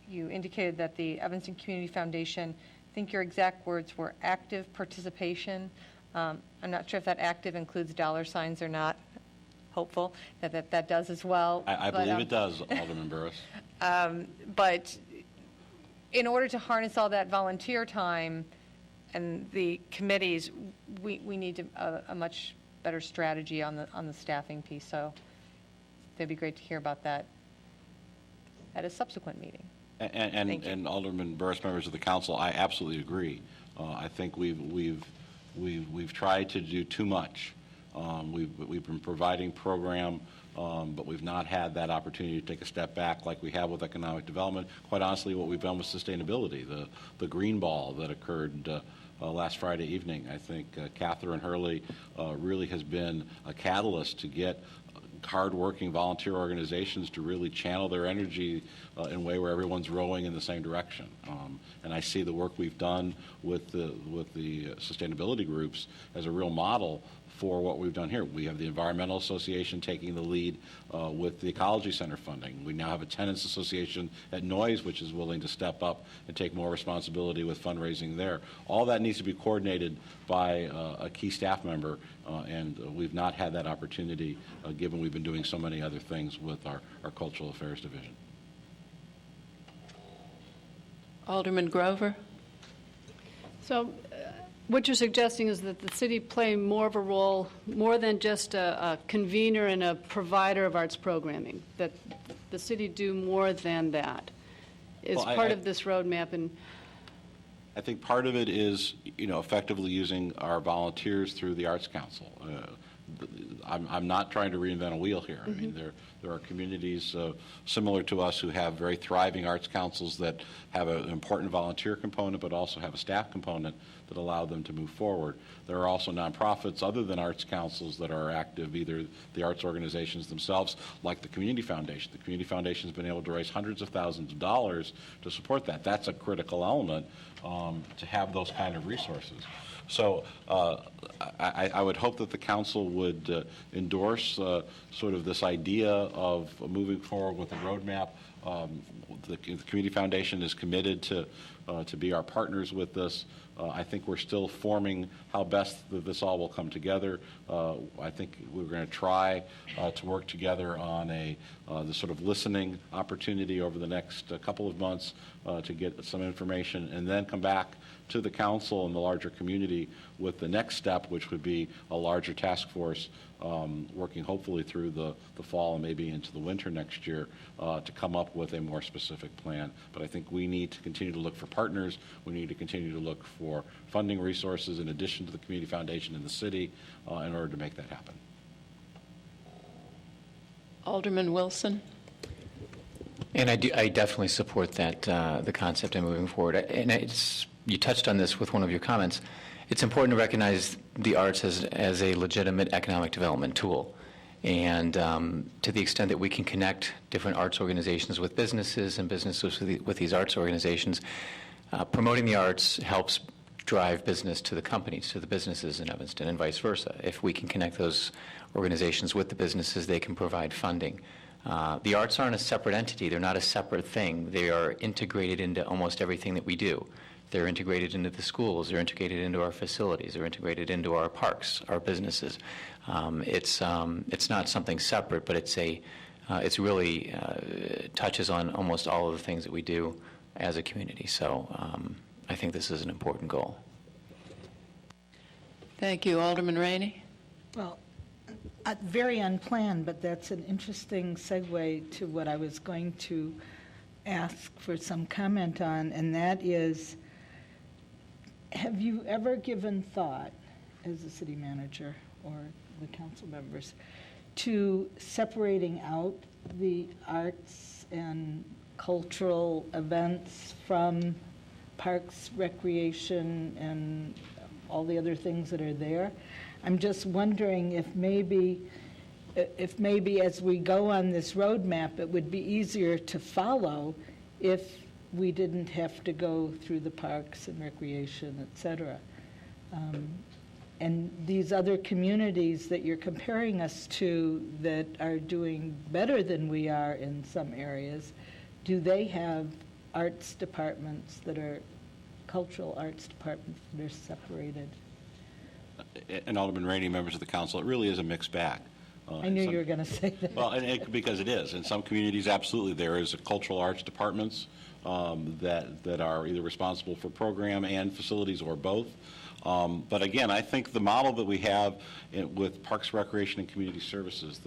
you indicated that the Evanston Community Foundation, I think your exact words were active participation. I'm not sure if that active includes dollar signs or not. Hopeful that does as well. I believe it does, Alderman Burris. But in order to harness all that volunteer time and the committees, we need a much better strategy on the staffing piece. So it'd be great to hear about that at a subsequent meeting. And Alderman Burris, members of the council, I absolutely agree. I think we've tried to do too much. We've been providing program, but we've not had that opportunity to take a step back like we have with economic development. Quite honestly, what we've done with sustainability, the green ball that occurred last Friday evening, I think Catherine Hurley really has been a catalyst to get hard-working volunteer organizations to really channel their energy in a way where everyone's rowing in the same direction. And I see the work we've done with the sustainability groups as a real model for what we've done here. We have the Environmental Association taking the lead with the Ecology Center funding. We now have a Tenants Association at Noise, which is willing to step up and take more responsibility with fundraising there. All that needs to be coordinated by a key staff member, and we've not had that opportunity given we've been doing so many other things with our Cultural Affairs Division. Alderman Grover. So what you're suggesting is that the city play more of a role, more than just a convener and a provider of arts programming, that the city do more than that is part of this roadmap. And I think part of it is, effectively using our volunteers through the Arts Council. I'm not trying to reinvent a wheel here. I mean, there are communities similar to us who have very thriving arts councils that have an important volunteer component, but also have a staff component that allow them to move forward. There are also nonprofits other than arts councils that are active, either the arts organizations themselves, like the Community Foundation. The Community Foundation has been able to raise hundreds of thousands of dollars to support that. That's a critical element to have those kind of resources. So I would hope that the council would endorse sort of this idea of moving forward with a roadmap. The Community Foundation is committed to be our partners with this. I think we're still forming how best this all will come together. I think we're going to try to work together on the sort of listening opportunity over the next couple of months to get some information, and then come back to the council and the larger community with the next step, which would be a larger task force working hopefully through the fall and maybe into the winter next year to come up with a more specific plan. But I think we need to continue to look for partners. We need to continue to look for funding resources in addition to the Community Foundation in the city in order to make that happen. Alderman Wilson. And I definitely support that, the concept of moving forward. And you touched on this with one of your comments. It's important to recognize the arts as a legitimate economic development tool. And to the extent that we can connect different arts organizations with businesses and businesses with these arts organizations, promoting the arts helps drive business to the companies, to the businesses in Evanston, and vice versa. If we can connect those organizations with the businesses, they can provide funding. The arts aren't a separate entity. They're not a separate thing. They are integrated into almost everything that we do. They're integrated into the schools. They're integrated into our facilities. They're integrated into our parks, our businesses. It's not something separate, but it's really touches on almost all of the things that we do as a community. So I think this is an important goal. Thank you. Alderman Rainey. Well, very unplanned, but that's an interesting segue to what I was going to ask for some comment on, and that is, have you ever given thought, as a city manager or the council members, to separating out the arts and cultural events from parks, recreation, and all the other things that are there? I'm just wondering if maybe as we go on this roadmap, it would be easier to follow if we didn't have to go through the parks and recreation, et cetera. And these other communities that you're comparing us to that are doing better than we are in some areas, do they have arts departments that are cultural arts departments that are separated? And Alderman Rainey, members of the council, it really is a mixed bag. I knew you were going to say that. Well, because it is. In some communities, absolutely, there is cultural arts departments that are either responsible for program and facilities or both. But again, I think the model that we have with Parks, Recreation, and Community Services,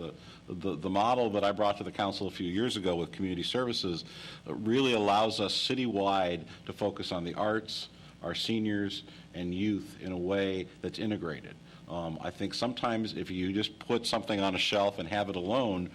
the model that I brought to the council a few years ago with Community Services really allows us citywide to focus on the arts, our seniors, and youth in a way that's integrated. I think sometimes if you just put something on a shelf and have it alone,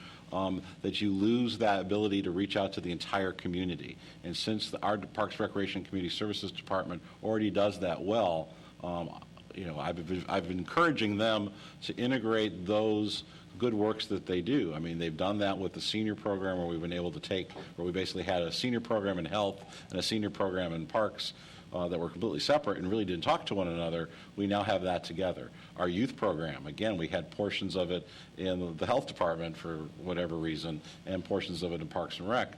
that you lose that ability to reach out to the entire community. And since our Parks, Recreation, and Community Services Department already does that well, I've been encouraging them to integrate those good works that they do. I mean, they've done that with the senior program where we've been able to where we basically had a senior program in health and a senior program in parks that were completely separate and really didn't talk to one another. We now have that together. Our youth program, again, we had portions of it in the health department for whatever reason and portions of it in Parks and Rec.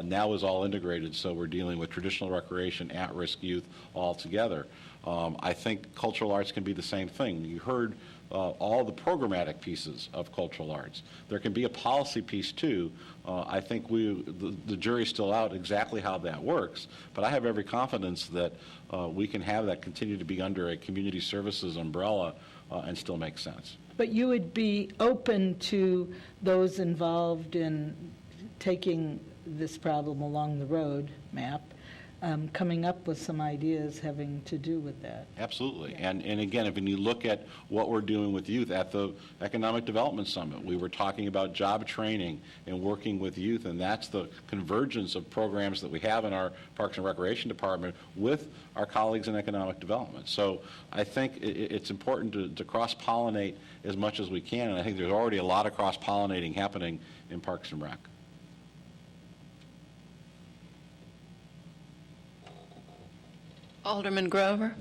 Now is all integrated, so we're dealing with traditional recreation, at-risk youth all together. I think cultural arts can be the same thing. You heard all the programmatic pieces of cultural arts. There can be a policy piece too. I think the jury's still out exactly how that works, but I have every confidence that we can have that continue to be under a community services umbrella and still make sense. But you would be open to those involved in taking this problem along the road map, coming up with some ideas having to do with that. Absolutely. Yeah. And again, when you look at what we're doing with youth at the Economic Development Summit, we were talking about job training and working with youth, and that's the convergence of programs that we have in our Parks and Recreation Department with our colleagues in economic development. So I think it's important to cross-pollinate as much as we can, and I think there's already a lot of cross-pollinating happening in Parks and Rec. Alderman Grover.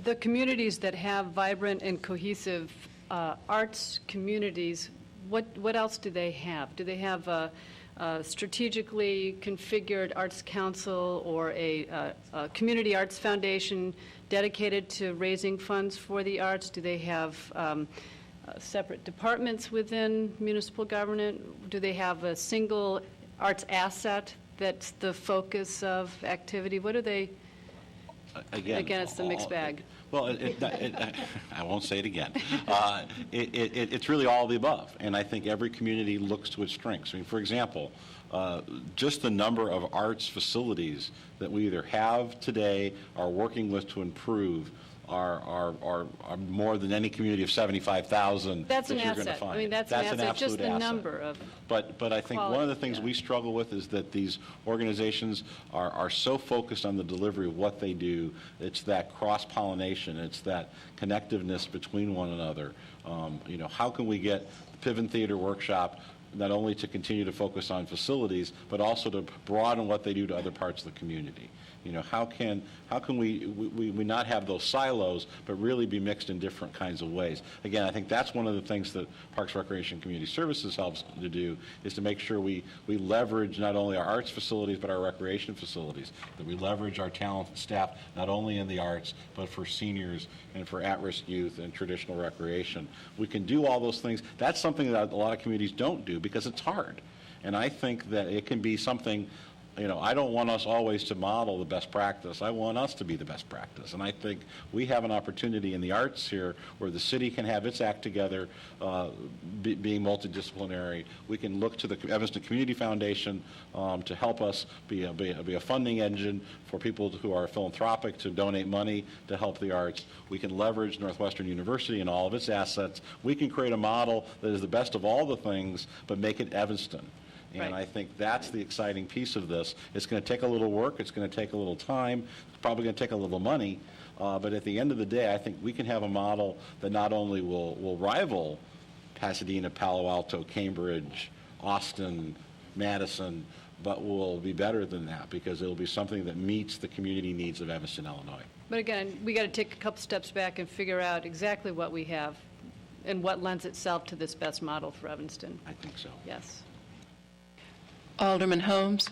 The communities that have vibrant and cohesive arts communities, what else do they have? Do they have strategically configured arts council or a community arts foundation dedicated to raising funds for the arts? Do they have separate departments within municipal government? Do they have a single arts asset that's the focus of activity? What are they? Again, it's the mixed bag. Well, I won't say it again. It's really all of the above, and I think every community looks to its strengths. I mean, for example, just the number of arts facilities that we either have today or are working with to improve are more than any community of 75,000 That's that an you're going to asset. find. I mean, that's an asset, absolute just the asset. number of. But I think one of the things yeah. we struggle with is that these organizations are so focused on the delivery of what they do. It's that cross-pollination. It's that connectiveness between one another. How can we get the Piven Theater Workshop not only to continue to focus on facilities, but also to broaden what they do to other parts of the community? How can we not have those silos, but really be mixed in different kinds of ways? Again, I think that's one of the things that Parks, Recreation, and Community Services helps to do, is to make sure we leverage not only our arts facilities, but our recreation facilities, that we leverage our talented staff, not only in the arts, but for seniors and for at-risk youth and traditional recreation. We can do all those things. That's something that a lot of communities don't do because it's hard. And I think that it can be something. I don't want us always to model the best practice. I want us to be the best practice. And I think we have an opportunity in the arts here where the city can have its act together, being multidisciplinary. We can look to the Evanston Community Foundation to help us be a funding engine for people who are philanthropic to donate money to help the arts. We can leverage Northwestern University and all of its assets. We can create a model that is the best of all the things, but make it Evanston. And I think that's the exciting piece of this. It's going to take a little work. It's going to take a little time. It's probably going to take a little money. But at the end of the day, I think we can have a model that not only will rival Pasadena, Palo Alto, Cambridge, Austin, Madison, but will be better than that because it'll be something that meets the community needs of Evanston, Illinois. But again, we got to take a couple steps back and figure out exactly what we have and what lends itself to this best model for Evanston. I think so. Yes. Alderman Holmes.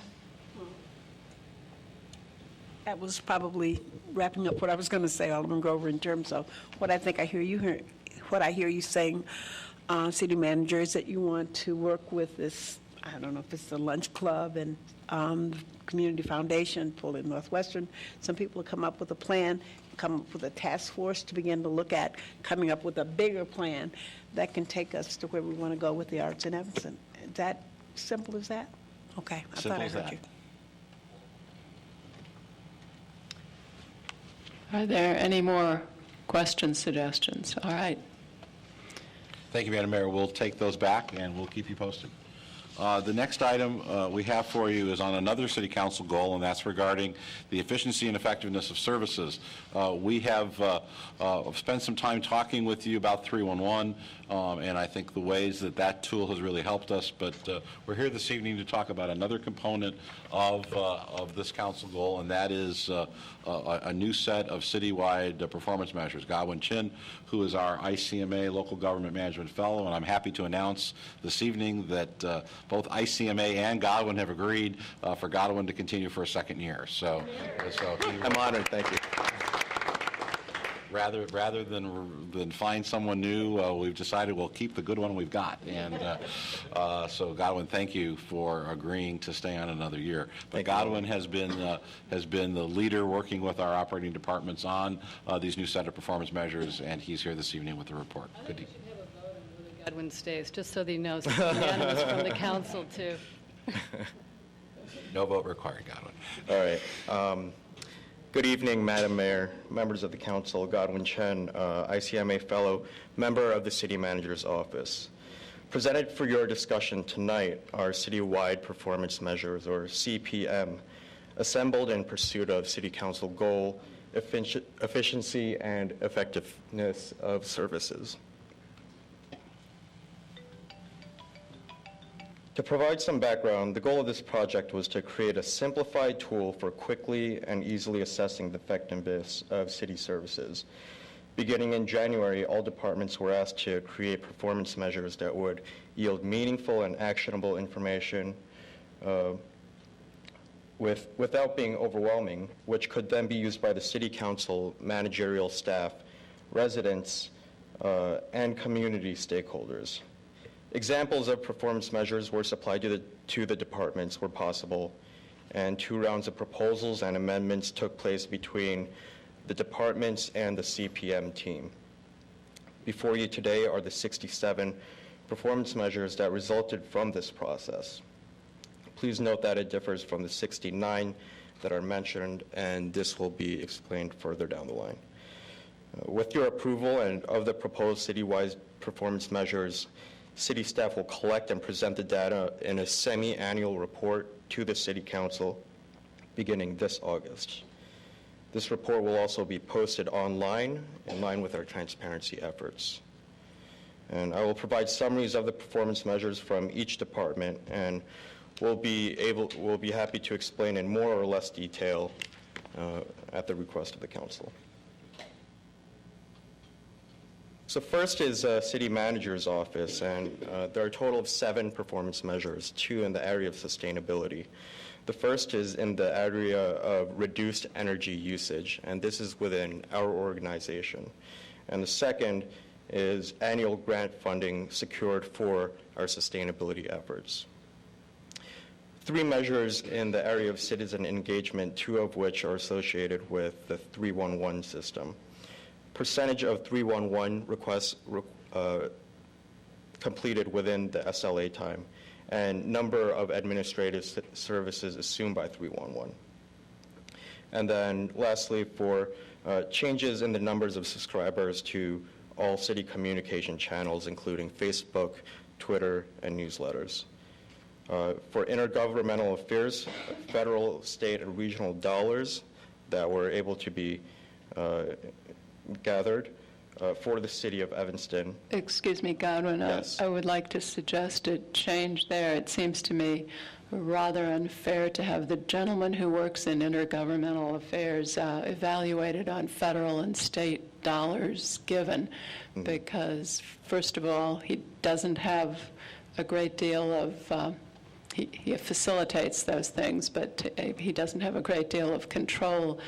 That was probably wrapping up what I was going to say, Alderman Grover, in terms of what I think I hear you saying, City Manager, is that you want to work with this, I don't know if it's the lunch club and the Community Foundation, pull in Northwestern. Some people come up with a plan, come up with a task force to begin to look at coming up with a bigger plan that can take us to where we want to go with the arts in Evanston. Is that simple as that? Okay, I thought I heard you. Are there any more questions, suggestions? All right. Thank you, Madam Mayor. We'll take those back, and we'll keep you posted. The next item we have for you is on another City Council goal, and that's regarding the efficiency and effectiveness of services. We have spent some time talking with you about 311, and I think the ways that tool has really helped us, but we're here this evening to talk about another component of this council goal, and that is a new set of citywide performance measures. Godwin Chin, who is our ICMA Local Government Management Fellow, and I'm happy to announce this evening that both ICMA and Godwin have agreed for Godwin to continue for a second year. So I'm honored. Thank you. Rather than find someone new, we've decided we'll keep the good one we've got. And so, Godwin, thank you for agreeing to stay on another year. But Godwin has been the leader working with our operating departments on these new set of performance measures, and he's here this evening with the report. Good evening. Godwin stays, just so that he knows. It's unanimous from the council, too. No vote required, Godwin. All right. Good evening, Madam Mayor, members of the council, Godwin Chen, ICMA Fellow, member of the City Manager's Office. Presented for your discussion tonight are citywide performance measures, or CPM, assembled in pursuit of City Council goal, efficiency and effectiveness of services. To provide some background, the goal of this project was to create a simplified tool for quickly and easily assessing the effectiveness of city services. Beginning in January, all departments were asked to create performance measures that would yield meaningful and actionable information without being overwhelming, which could then be used by the City Council, managerial staff, residents, and community stakeholders. Examples of performance measures were supplied to the departments where possible, and 2 rounds of proposals and amendments took place between the departments and the CPM team. Before you today are the 67 performance measures that resulted from this process. Please note that it differs from the 69 that are mentioned, and this will be explained further down the line. With your approval and of the proposed citywide performance measures, City staff will collect and present the data in a semi-annual report to the City Council beginning this August. This report will also be posted online in line with our transparency efforts. And I will provide summaries of the performance measures from each department, and we'll be happy to explain in more or less detail at the request of the Council. So first is City Manager's Office, and there are a total of 7 performance measures, 2 in the area of sustainability. The first is in the area of reduced energy usage, and this is within our organization. And the second is annual grant funding secured for our sustainability efforts. 3 measures in the area of citizen engagement, 2 of which are associated with the 311 system. Percentage of 311 requests completed within the SLA time, and number of administrative services assumed by 311. And then lastly, for changes in the numbers of subscribers to all city communication channels, including Facebook, Twitter, and newsletters. For intergovernmental affairs, federal, state, and regional dollars that were able to be gathered for the city of Evanston. Excuse me, Godwin. Yes. I would like to suggest a change there. It seems to me rather unfair to have the gentleman who works in intergovernmental affairs evaluated on federal and state dollars given, because, first of all, he doesn't have a great deal of he facilitates those things, but he doesn't have a great deal of control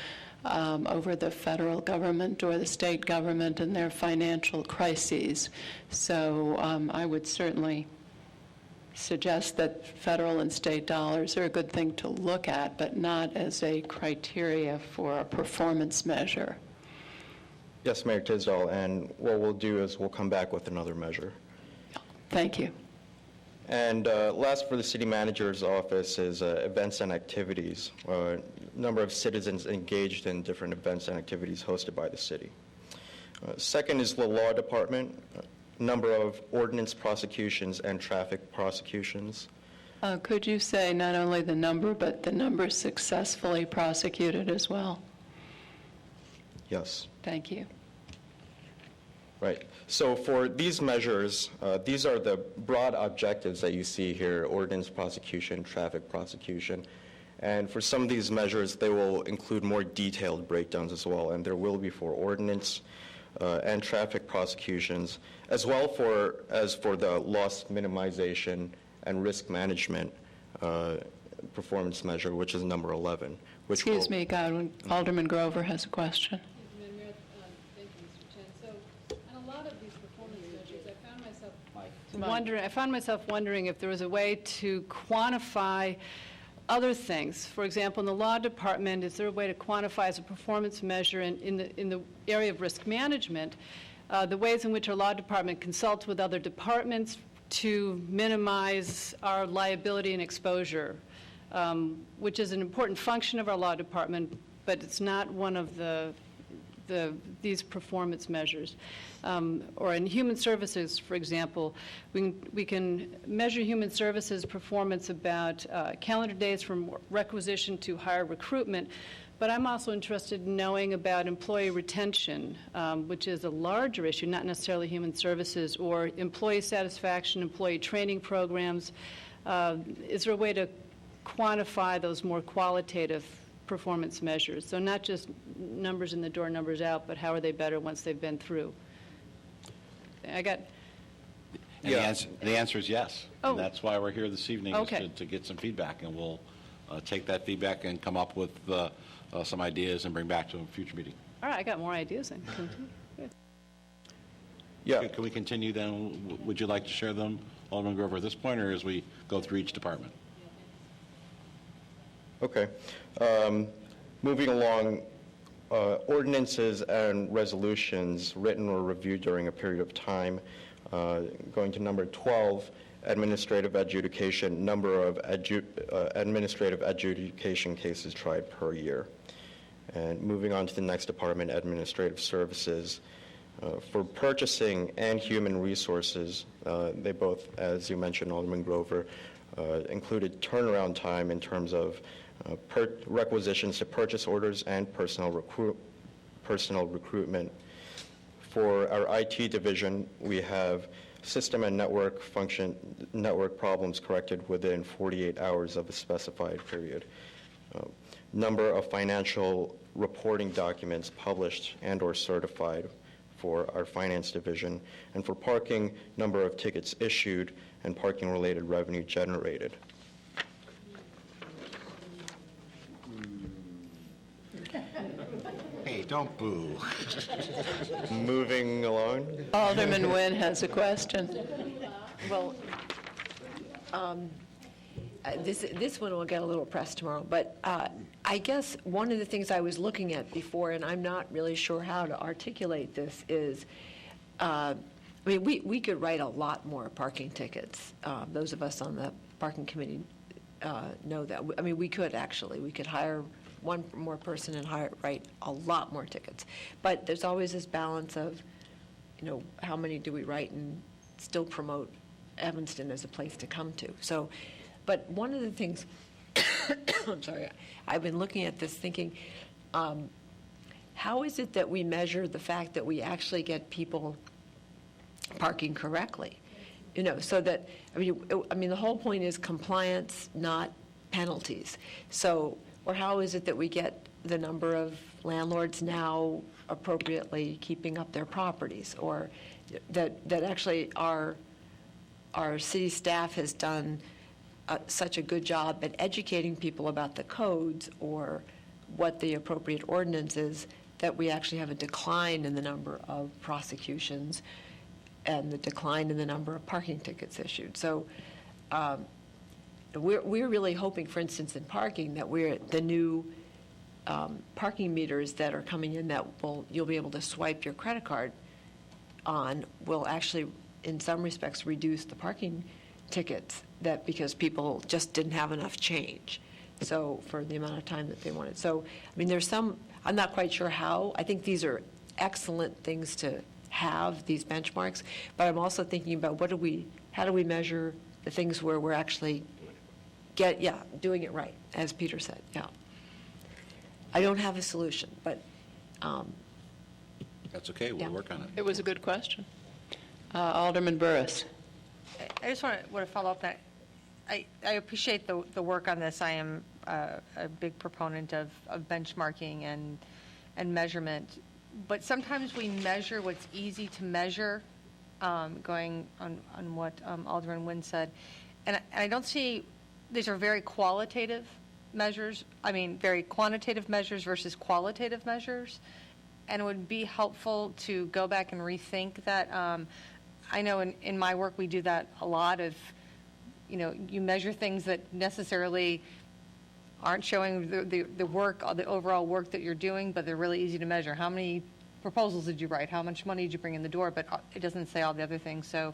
over the federal government or the state government and their financial crises. So I would certainly suggest that federal and state dollars are a good thing to look at, but not as a criteria for a performance measure. Yes, Mayor Tisdall, and what we'll do is we'll come back with another measure. Thank you. And last for the city manager's office is events and activities, number of citizens engaged in different events and activities hosted by the city. Second is the law department, number of ordinance prosecutions and traffic prosecutions. Could you say not only the number, but the number successfully prosecuted as well? Yes. Thank you. Right. So for these measures, these are the broad objectives that you see here: ordinance prosecution, traffic prosecution. And for some of these measures, they will include more detailed breakdowns as well, and there will be for ordinance and traffic prosecutions, as well as for the loss minimization and risk management performance measure, which is number 11. Excuse me, Godwin. Alderman Grover has a question. Thank you, Mr. Chen. So on a lot of these performance measures, I found myself wondering if there was a way to quantify other things. For example, in the law department, is there a way to quantify as a performance measure in the area of risk management the ways in which our law department consults with other departments to minimize our liability and exposure, which is an important function of our law department, but it's not one of these performance measures. Or in human services, for example, we can measure human services performance about calendar days from requisition to higher recruitment, but I'm also interested in knowing about employee retention, which is a larger issue, not necessarily human services, or employee satisfaction, employee training programs. Is there a way to quantify those more qualitative performance measures? So not just numbers in the door, numbers out, but how are they better once they've been through? And the answer is yes. Oh. And that's why we're here this evening, Okay. is to get some feedback. And we'll take that feedback and come up with some ideas and bring back to a future meeting. All right, I got more ideas then. Good. Yeah. Can we continue then? Would you like to share them, Alderman Grover, at this point, or as we go through each department? Okay. Moving along, ordinances and resolutions written or reviewed during a period of time. Going to number 12, administrative adjudication, number of administrative adjudication cases tried per year. And moving on to the next department, administrative services. For purchasing and human resources, they both, as you mentioned, Alderman Grover, included turnaround time in terms of requisitions to purchase orders and personnel recruitment. For our IT division, we have system and network problems corrected within 48 hours of a specified period. Number of financial reporting documents published and or certified for our finance division. And for parking, number of tickets issued and parking-related revenue generated. Hey, don't boo. Moving along. Alderman Nguyen has a question. Well, this one will get a little pressed tomorrow, but I guess one of the things I was looking at before, and I'm not really sure how to articulate this, is, I mean, we could write a lot more parking tickets. Those of us on the parking committee know that. I mean, we could hire one more person and write a lot more tickets. But there's always this balance of, how many do we write and still promote Evanston as a place to come to. So, but one of the things, I'm sorry, I've been looking at this thinking, how is it that we measure the fact that we actually get people parking correctly? So that, I mean, the whole point is compliance, not penalties. So, or how is it that we get the number of landlords now appropriately keeping up their properties, or that actually our city staff has done such a good job at educating people about the codes or what the appropriate ordinance is, that we actually have a decline in the number of prosecutions and the decline in the number of parking tickets issued. So we're really hoping, for instance, in parking, that the new parking meters that are coming in that you'll be able to swipe your credit card on will actually, in some respects, reduce the parking tickets, that because people just didn't have enough change, so for the amount of time that they wanted. So, I mean, I'm not quite sure how. I think these are excellent things to have, these benchmarks, but I'm also thinking about how do we measure the things where we're actually doing it right, as Peter said, yeah. I don't have a solution, but... That's okay, we'll work on it. It was a good question. Alderman Burris. I just want to follow up that I appreciate the work on this. I am a big proponent of benchmarking and measurement, but sometimes we measure what's easy to measure, going on what Alderman Nguyen said, and I don't see, these are very qualitative measures, very quantitative measures versus qualitative measures, and it would be helpful to go back and rethink that. I know in my work we do that a lot of, you measure things that necessarily aren't showing the work, the overall work that you're doing, but they're really easy to measure. How many proposals did you write? How much money did you bring in the door? But it doesn't say all the other things. So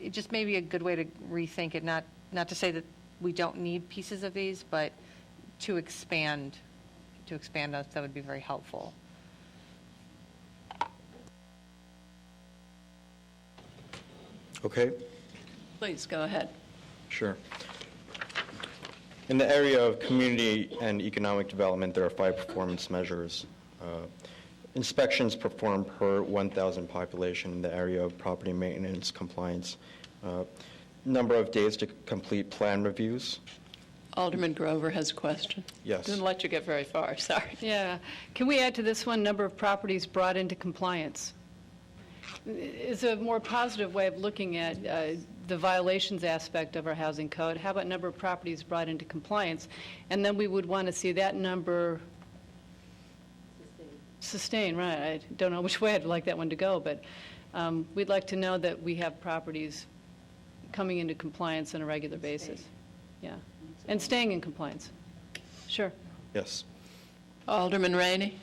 it just may be a good way to rethink it, not to say that we don't need pieces of these, but to expand us, that would be very helpful. Okay. Please, go ahead. Sure. In the area of community and economic development, there are 5 performance measures. Inspections performed per 1,000 population in the area of property maintenance compliance. Number of days to complete plan reviews. Alderman Grover has a question. Yes. Didn't let you get very far, sorry. Yeah. Can we add to this one, number of properties brought into compliance? is a more positive way of looking at the violations aspect of our housing code. How about number of properties brought into compliance? And then we would want to see that number sustained, right? I don't know which way I'd like that one to go, but we'd like to know that we have properties coming into compliance on a regular basis. Yeah, and staying in compliance. Sure. Yes. Alderman Rainey?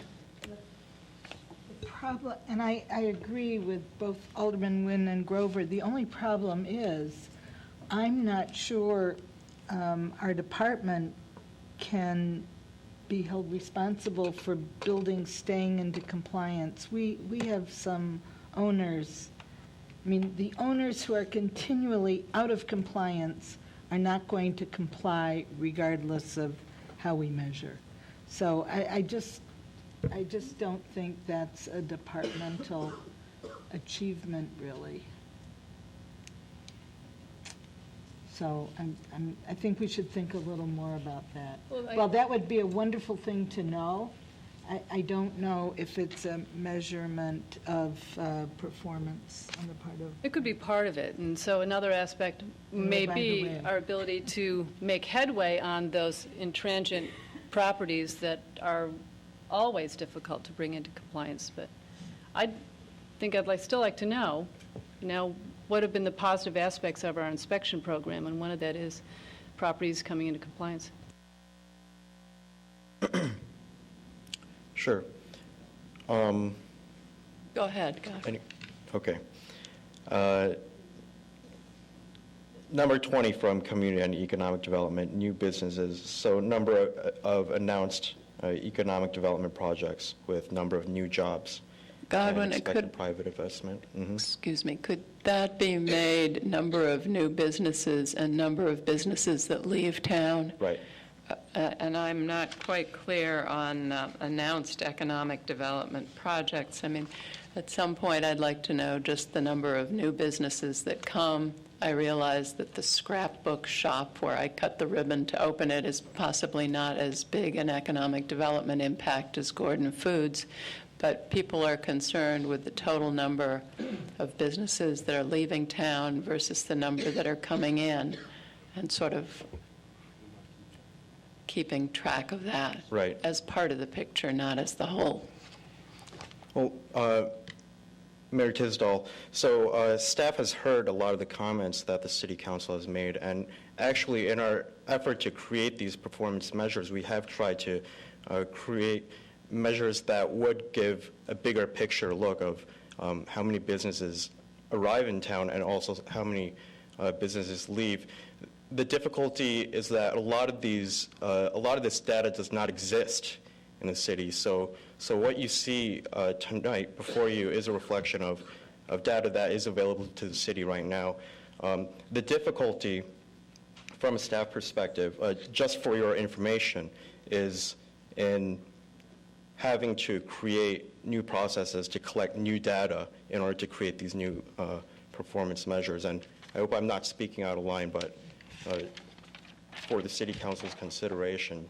Problem, and I agree with both Alderman Nguyen and Grover. The only problem is I'm not sure our department can be held responsible for buildings staying into compliance. We have some owners, I mean, the owners who are continually out of compliance are not going to comply regardless of how we measure. So I just don't think that's a departmental achievement, really. So I think we should think a little more about that. Well, that would be a wonderful thing to know. I don't know if it's a measurement of performance on the part of... It could be part of it. And so another aspect may be our ability to make headway on those intransient properties that are always difficult to bring into compliance. But I think I'd still like to know, what have been the positive aspects of our inspection program, and one of that is properties coming into compliance. Sure. Go ahead. Okay. Number 20 from Community and Economic Development, new businesses. So number of announced economic development projects with number of new jobs. Godwin, and expected private investment. Mm-hmm. Excuse me, could that be made number of new businesses and number of businesses that leave town? Right. And I'm not quite clear on announced economic development projects. I mean, at some point, I'd like to know just the number of new businesses that come. I realize that the scrapbook shop where I cut the ribbon to open it is possibly not as big an economic development impact as Gordon Foods, but people are concerned with the total number of businesses that are leaving town versus the number that are coming in, and sort of keeping track of that as part of the picture, not as the whole. Well, Mayor Tisdall, so staff has heard a lot of the comments that the City Council has made, and actually in our effort to create these performance measures, we have tried to create measures that would give a bigger picture look of how many businesses arrive in town and also how many businesses leave. The difficulty is that a lot of this data does not exist in the city. So what you see tonight before you is a reflection of data that is available to the city right now. The difficulty from a staff perspective, just for your information, is in having to create new processes to collect new data in order to create these new performance measures. And I hope I'm not speaking out of line, but for the City Council's consideration.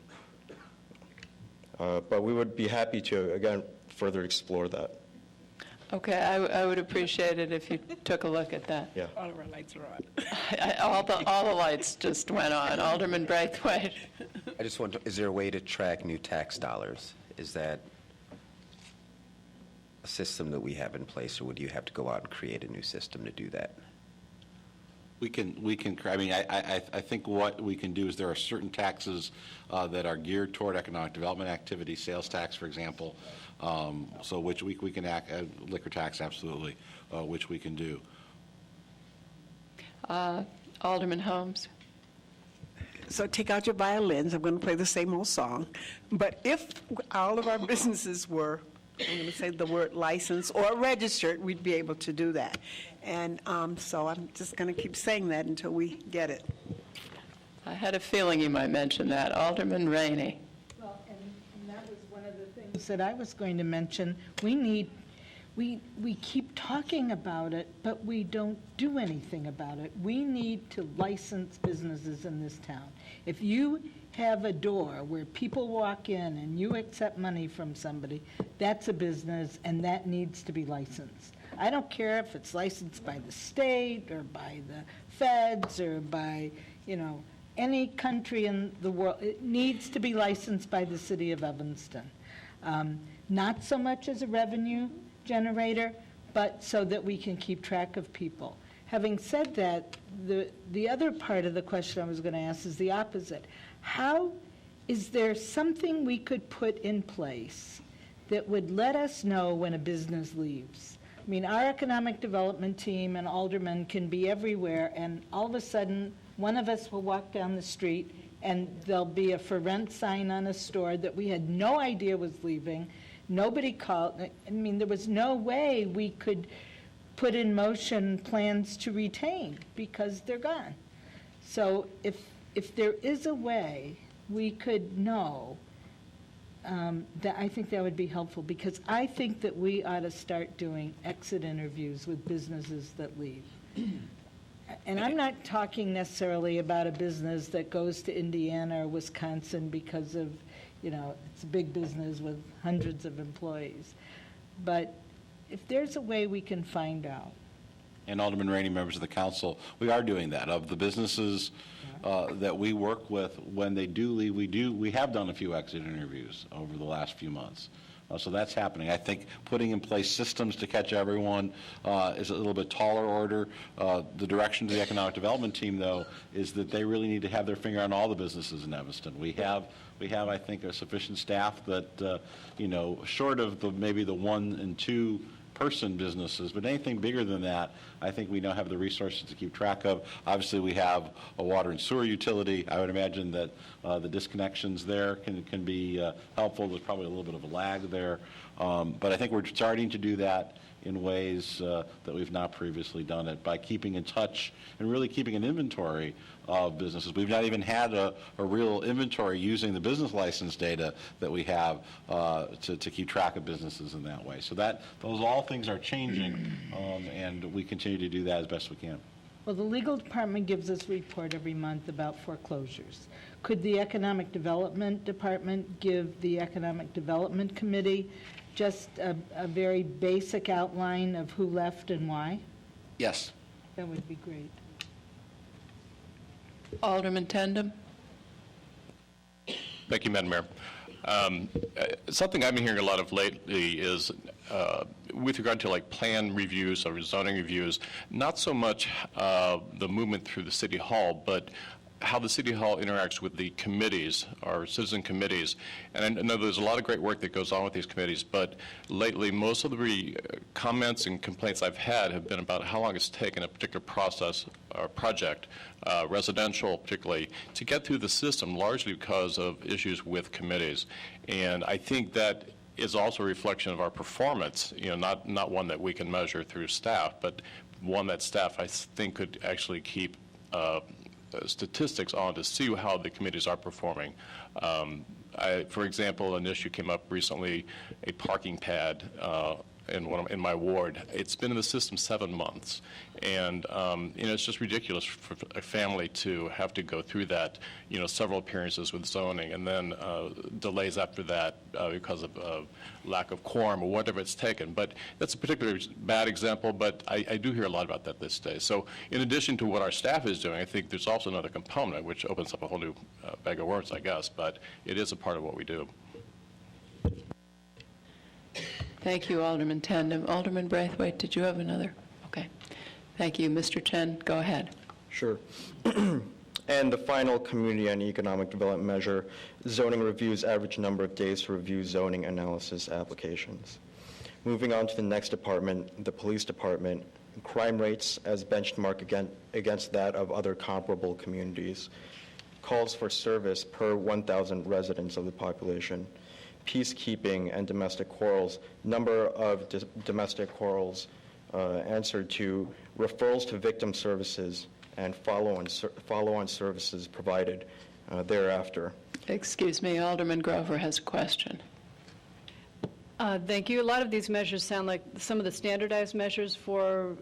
But we would be happy to, again, further explore that. Okay, I would appreciate it if you took a look at that. Yeah. All of our lights are on. All the lights just went on. Alderman Braithwaite. I just want to, is there a way to track new tax dollars? Is that a system that we have in place, or would you have to go out and create a new system to do that? We can. I mean, I think what we can do is there are certain taxes that are geared toward economic development activity, sales tax, for example. So which we can act, liquor tax, absolutely, which we can do. Alderman Holmes. So take out your violins. I'm going to play the same old song. But if all of our businesses were, I'm going to say the word licensed or registered, we'd be able to do that. And so I'm just going to keep saying that until we get it. I had a feeling you might mention that. Alderman Rainey. Well, and that was one of the things that I was going to mention. We keep talking about it, but we don't do anything about it. We need to license businesses in this town. If you have a door where people walk in and you accept money from somebody, that's a business, and that needs to be licensed. I don't care if it's licensed by the state or by the feds or by, any country in the world. It needs to be licensed by the city of Evanston. Not so much as a revenue generator, but so that we can keep track of people. Having said that, the other part of the question I was going to ask is the opposite. Is there something we could put in place that would let us know when a business leaves? I mean, our economic development team and aldermen can be everywhere, and all of a sudden, one of us will walk down the street, and there'll be a for rent sign on a store that we had no idea was leaving. Nobody called. I mean, there was no way we could put in motion plans to retain because they're gone. So if there is a way we could know, that I think that would be helpful, because I think that we ought to start doing exit interviews with businesses that leave. And I'm not talking necessarily about a business that goes to Indiana or Wisconsin because of, it's a big business with hundreds of employees. But if there's a way we can find out. And Alderman Rainey, members of the council, we are doing that. Of the businesses that we work with, when they do leave, we have done a few exit interviews over the last few months. So that's happening. I think putting in place systems to catch everyone is a little bit taller order. The direction to the economic development team, though, is that they really need to have their finger on all the businesses in Evanston. We have, I think, a sufficient staff that, short of maybe the 1 and 2 person businesses, but anything bigger than that, I think we now have the resources to keep track of. Obviously, we have a water and sewer utility. I would imagine that the disconnections there can be helpful. There's probably a little bit of a lag there, but I think we're starting to do that in ways that we've not previously done it, by keeping in touch and really keeping an inventory of businesses. We've not even had a real inventory using the business license data that we have to keep track of businesses in that way. So those all things are changing, and we continue to do that as best we can. Well, the legal department gives us a report every month about foreclosures. Could the economic development department give the economic development committee just a very basic outline of who left and why? Yes. That would be great. Alderman Tandem. Thank you, Madam Mayor. Something I've been hearing a lot of lately is with regard to plan reviews or zoning reviews, not so much the movement through the City Hall, but how the City Hall interacts with the committees, or citizen committees. And I know there's a lot of great work that goes on with these committees, but lately most of the comments and complaints I've had have been about how long it's taken a particular process or project, residential particularly, to get through the system, largely because of issues with committees. And I think that is also a reflection of our performance, not one that we can measure through staff, but one that staff, I think, could actually keep statistics on to see how the committees are performing. For example, an issue came up recently, a parking pad in my ward. It's been in the system 7 months, and it's just ridiculous for a family to have to go through that, several appearances with zoning, and then delays after that because of lack of quorum or whatever it's taken. But that's a particularly bad example, but I do hear a lot about that these days. So in addition to what our staff is doing, I think there's also another component which opens up a whole new bag of worms, I guess, but it is a part of what we do. Thank you, Alderman Tandem. Alderman Braithwaite, did you have another? Okay. Thank you. Mr. Chen, go ahead. Sure. And the final community and economic development measure, zoning reviews, average number of days to review zoning analysis applications. Moving on to the next department, the police department, crime rates as benchmark against that of other comparable communities, calls for service per 1,000 residents of the population, peacekeeping and domestic quarrels, number of domestic quarrels answered to, referrals to victim services, and follow-on services provided thereafter. Excuse me, Alderman Grover has a question. Thank you. A lot of these measures sound like some of the standardized measures for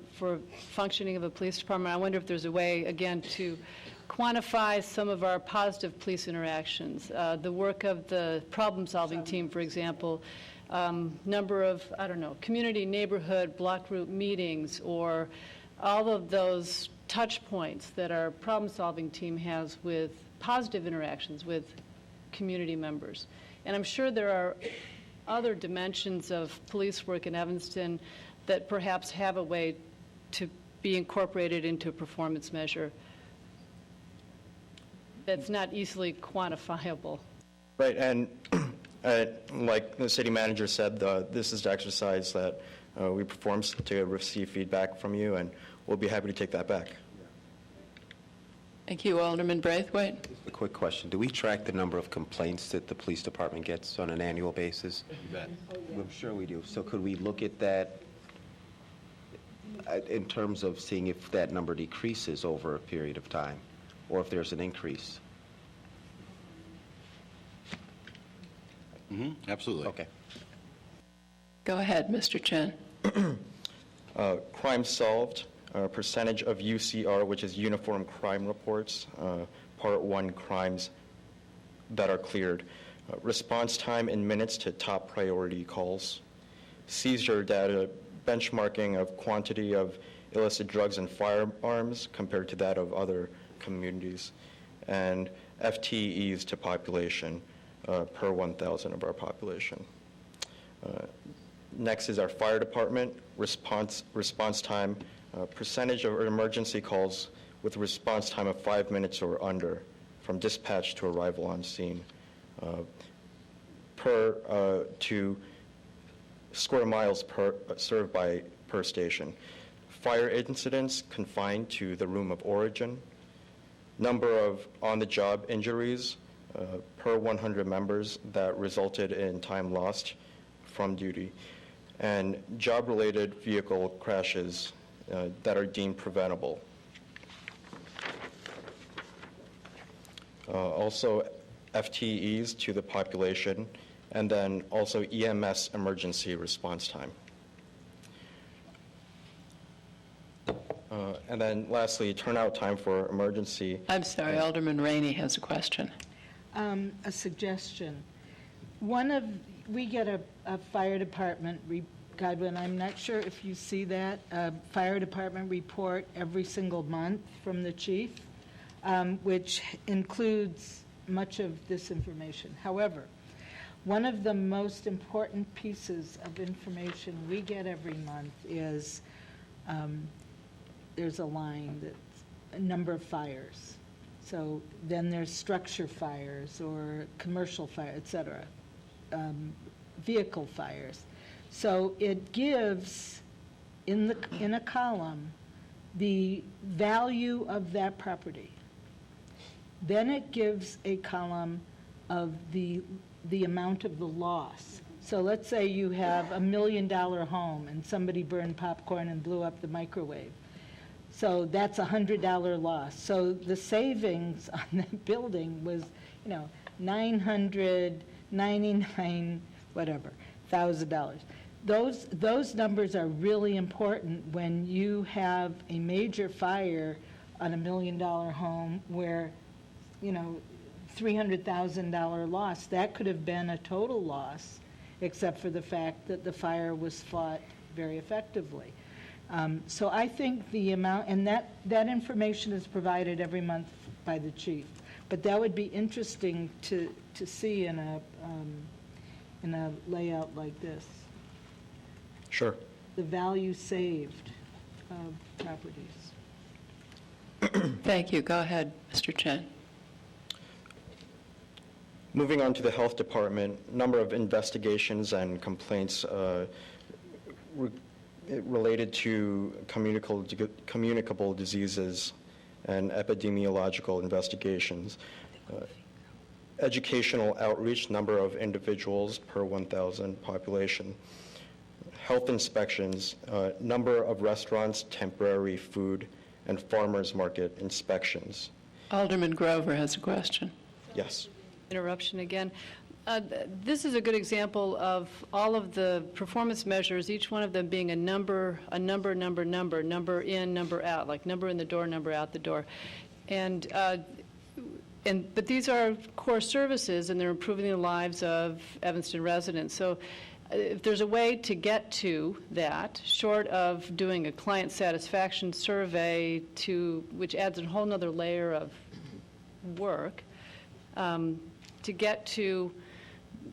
functioning of a police department. I wonder if there's a way, again, to quantify some of our positive police interactions. The work of the problem-solving team, for example, number of, I don't know, community, neighborhood, block group meetings, or all of those touch points that our problem-solving team has with positive interactions with community members. And I'm sure there are other dimensions of police work in Evanston that perhaps have a way to be incorporated into a performance measure that's not easily quantifiable. Right, and like the city manager said, this is the exercise that we perform to receive feedback from you, and we'll be happy to take that back. Thank you. Alderman Braithwaite. A quick question. Do we track the number of complaints that the police department gets on an annual basis? You bet. I'm sure we do. So could we look at that in terms of seeing if that number decreases over a period of time, or if there's an increase? Absolutely. Okay. Go ahead, Mr. Chen. Crime solved, percentage of UCR, which is Uniform Crime Reports, Part 1 crimes that are cleared. Response time in minutes to top priority calls. Seizure data, benchmarking of quantity of illicit drugs and firearms compared to that of other communities. And FTEs to population per 1,000 of our population. Next is our fire department, response time, percentage of emergency calls with response time of 5 minutes or under from dispatch to arrival on scene to square miles served per station. Fire incidents confined to the room of origin. Number of on-the-job injuries per 100 members that resulted in time lost from duty. And job-related vehicle crashes that are deemed preventable. Also FTEs to the population, and then also EMS emergency response time. And then lastly, turnout time for emergency. I'm sorry, Alderman Rainey has a question. A suggestion. We get a fire department, Godwin, I'm not sure if you see that, fire department report every single month from the chief, which includes much of this information. However, one of the most important pieces of information we get every month is there's a line that's a number of fires. So then there's structure fires or commercial fire, et cetera, vehicle fires. So it gives, in a column, the value of that property. Then it gives a column of the amount of the loss. So let's say you have $1 million home and somebody burned popcorn and blew up the microwave. So that's a $100 loss. So the savings on that building was, $999, whatever, $1,000. Those numbers are really important when you have a major fire on $1 million home where, $300,000 loss. That could have been a total loss, except for the fact that the fire was fought very effectively. So I think the amount, and that information is provided every month by the chief, but that would be interesting to see in a layout like this. Sure. The value saved of properties. Thank you. Go ahead, Mr. Chen. Moving on to the health department, number of investigations and complaints related to communicable diseases and epidemiological investigations. Educational outreach, number of individuals per 1,000 population. Health inspections, number of restaurants, temporary food, and farmers market inspections. Alderman Grover has a question. Yes. Interruption again. This is a good example of all of the performance measures, each one of them being a number in, number out, like number in the door, number out the door. But these are core services, and they're improving the lives of Evanston residents. So if there's a way to get to that, short of doing a client satisfaction survey which adds a whole nother layer of work, to get to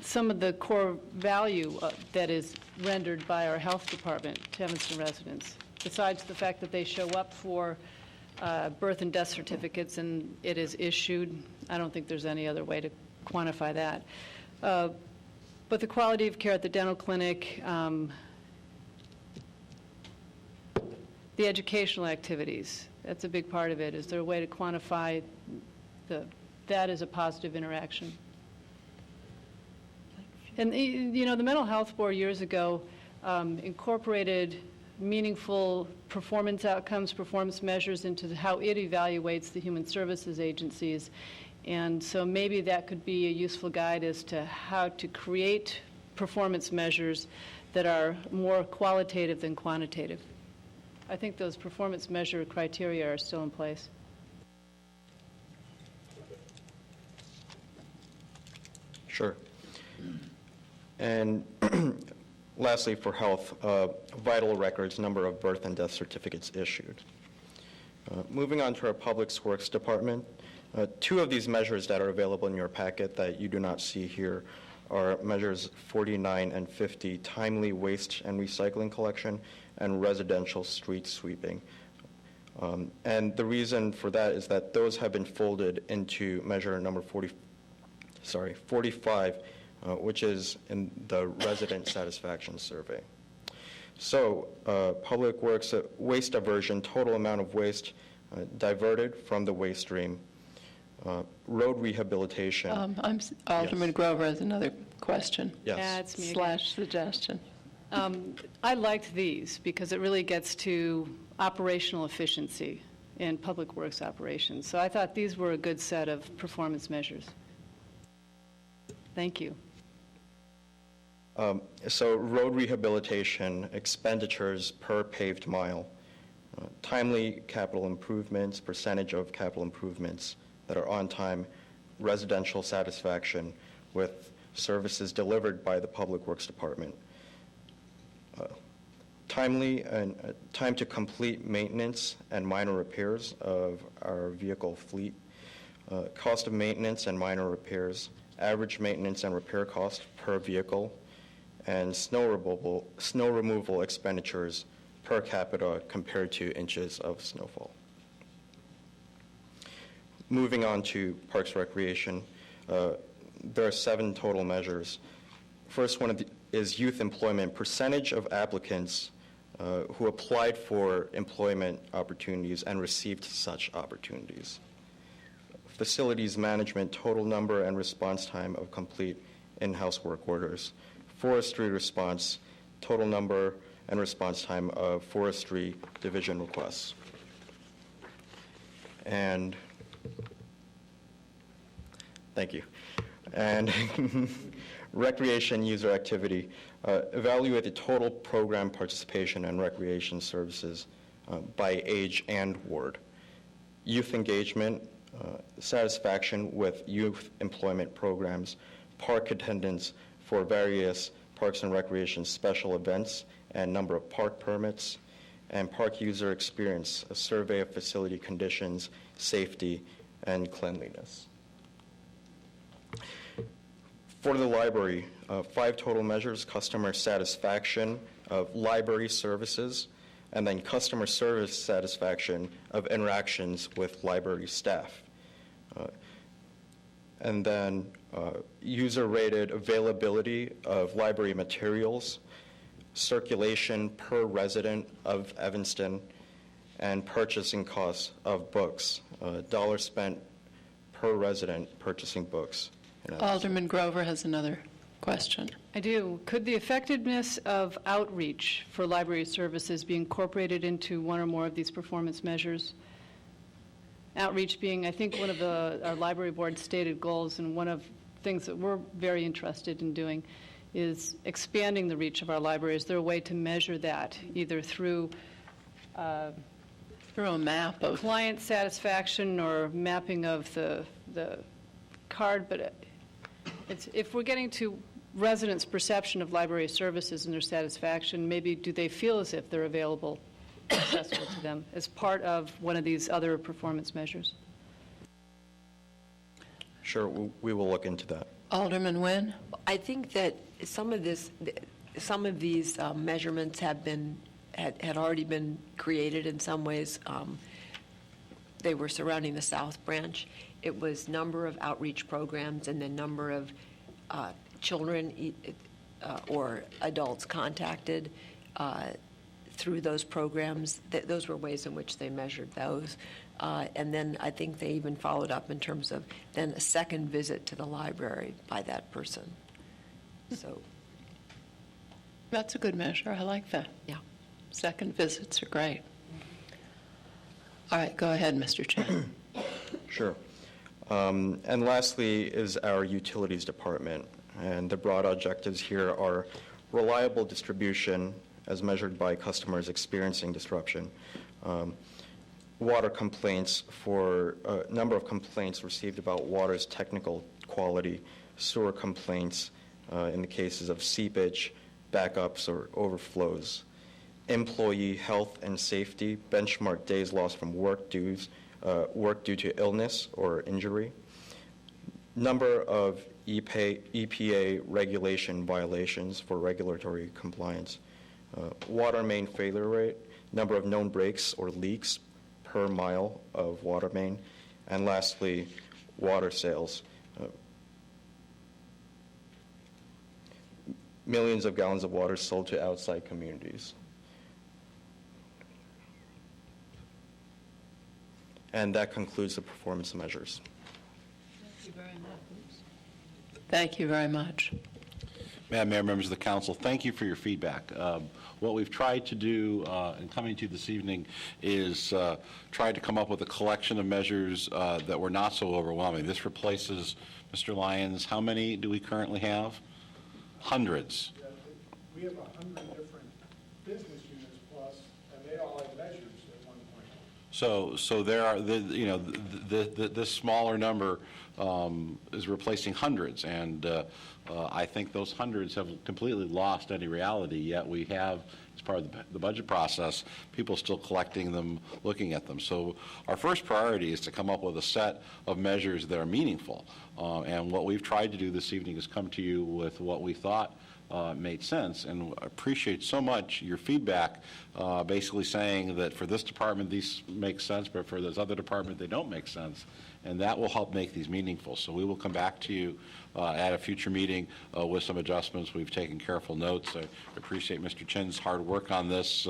some of the core value that is rendered by our health department to Evanston residents, besides the fact that they show up for birth and death certificates and it is issued. I don't think there's any other way to quantify that. But the quality of care at the dental clinic, the educational activities, that's a big part of it. Is there a way to quantify that as a positive interaction? And, you know, the Mental Health Board years ago incorporated meaningful performance outcomes, performance measures into how it evaluates the human services agencies. And so maybe that could be a useful guide as to how to create performance measures that are more qualitative than quantitative. I think those performance measure criteria are still in place. Sure. And lastly, for health, vital records, number of birth and death certificates issued. Moving on to our Public Works Department, two of these measures that are available in your packet that you do not see here are measures 49 and 50, timely waste and recycling collection, and residential street sweeping. And the reason for that is that those have been folded into measure number 45, which is in the resident satisfaction survey. So Public Works, waste diversion, total amount of waste diverted from the waste stream. Road rehabilitation. Alderman Grover has another question. Yes. Yeah, it's me / suggestion. I liked these because it really gets to operational efficiency in public works operations. So I thought these were a good set of performance measures. Thank you. So road rehabilitation, expenditures per paved mile, timely capital improvements, percentage of capital improvements that are on time, residential satisfaction with services delivered by the Public Works Department, timely and time to complete maintenance and minor repairs of our vehicle fleet, cost of maintenance and minor repairs, average maintenance and repair cost per vehicle, and snow removal expenditures per capita compared to inches of snowfall. Moving on to Parks Recreation, there are 7 total measures. First one is youth employment, percentage of applicants who applied for employment opportunities and received such opportunities. Facilities management, total number and response time of complete in-house work orders. Forestry response, total number and response time of forestry division requests. And thank you. And recreation user activity, evaluate the total program participation and recreation services by age and ward. Youth engagement, satisfaction with youth employment programs, park attendance for various parks and recreation special events and number of park permits, and park user experience, a survey of facility conditions, safety, and cleanliness. For the library, 5 total measures: customer satisfaction of library services, and then customer service satisfaction of interactions with library staff. And then user-rated availability of library materials, circulation per resident of Evanston, and purchasing costs of books, dollar spent per resident purchasing books. Alderman Grover has another question. I do. Could the effectiveness of outreach for library services be incorporated into one or more of these performance measures? Outreach being, I think, one of our library board's stated goals, and one of things that we're very interested in doing is expanding the reach of our library. Is there a way to measure that, either through a map of client satisfaction or mapping of the card? But if we're getting to residents' perception of library services and their satisfaction, maybe do they feel as if they're available, accessible to them as part of one of these other performance measures? Sure, we will look into that. Alderman Nguyen? I think that some of these measurements had already been created in some ways. They were surrounding the South Branch. It was number of outreach programs and the number of children or adults contacted through those programs. Those were ways in which they measured those. And then I think they even followed up in terms of then a second visit to the library by that person. So That's a good measure. I like that. Yeah. Second visits are great. All right, go ahead, Mr. Chen. Sure. And lastly is our utilities department. And the broad objectives here are reliable distribution as measured by customers experiencing disruption, water complaints for number of complaints received about water's technical quality, sewer complaints in the cases of seepage, backups, or overflows, employee health and safety, benchmark days lost from work due to illness or injury, number of EPA regulation violations for regulatory compliance, water main failure rate, number of known breaks or leaks per mile of water main, and lastly, water sales. Millions of gallons of water sold to outside communities. And that concludes the performance measures. Thank you very much. Madam Mayor, members of the council, thank you for your feedback. What we've tried to do in coming to you this evening is try to come up with a collection of measures that were not so overwhelming. This replaces, Mr. Lyons, how many do we currently have? Hundreds. Yeah, we have 100 different business units plus, and they all have measures at one point. So there are, this smaller number is replacing hundreds, and I think those hundreds have completely lost any reality, yet we have, as part of the budget process, people still collecting them, looking at them. So our first priority is to come up with a set of measures that are meaningful, and what we've tried to do this evening is come to you with what we thought made sense, and appreciate so much your feedback, basically saying that for this department these make sense, but for this other department they don't make sense, and that will help make these meaningful. So we will come back to you at a future meeting with some adjustments. We've taken careful notes. I appreciate Mr. Chen's hard work on this.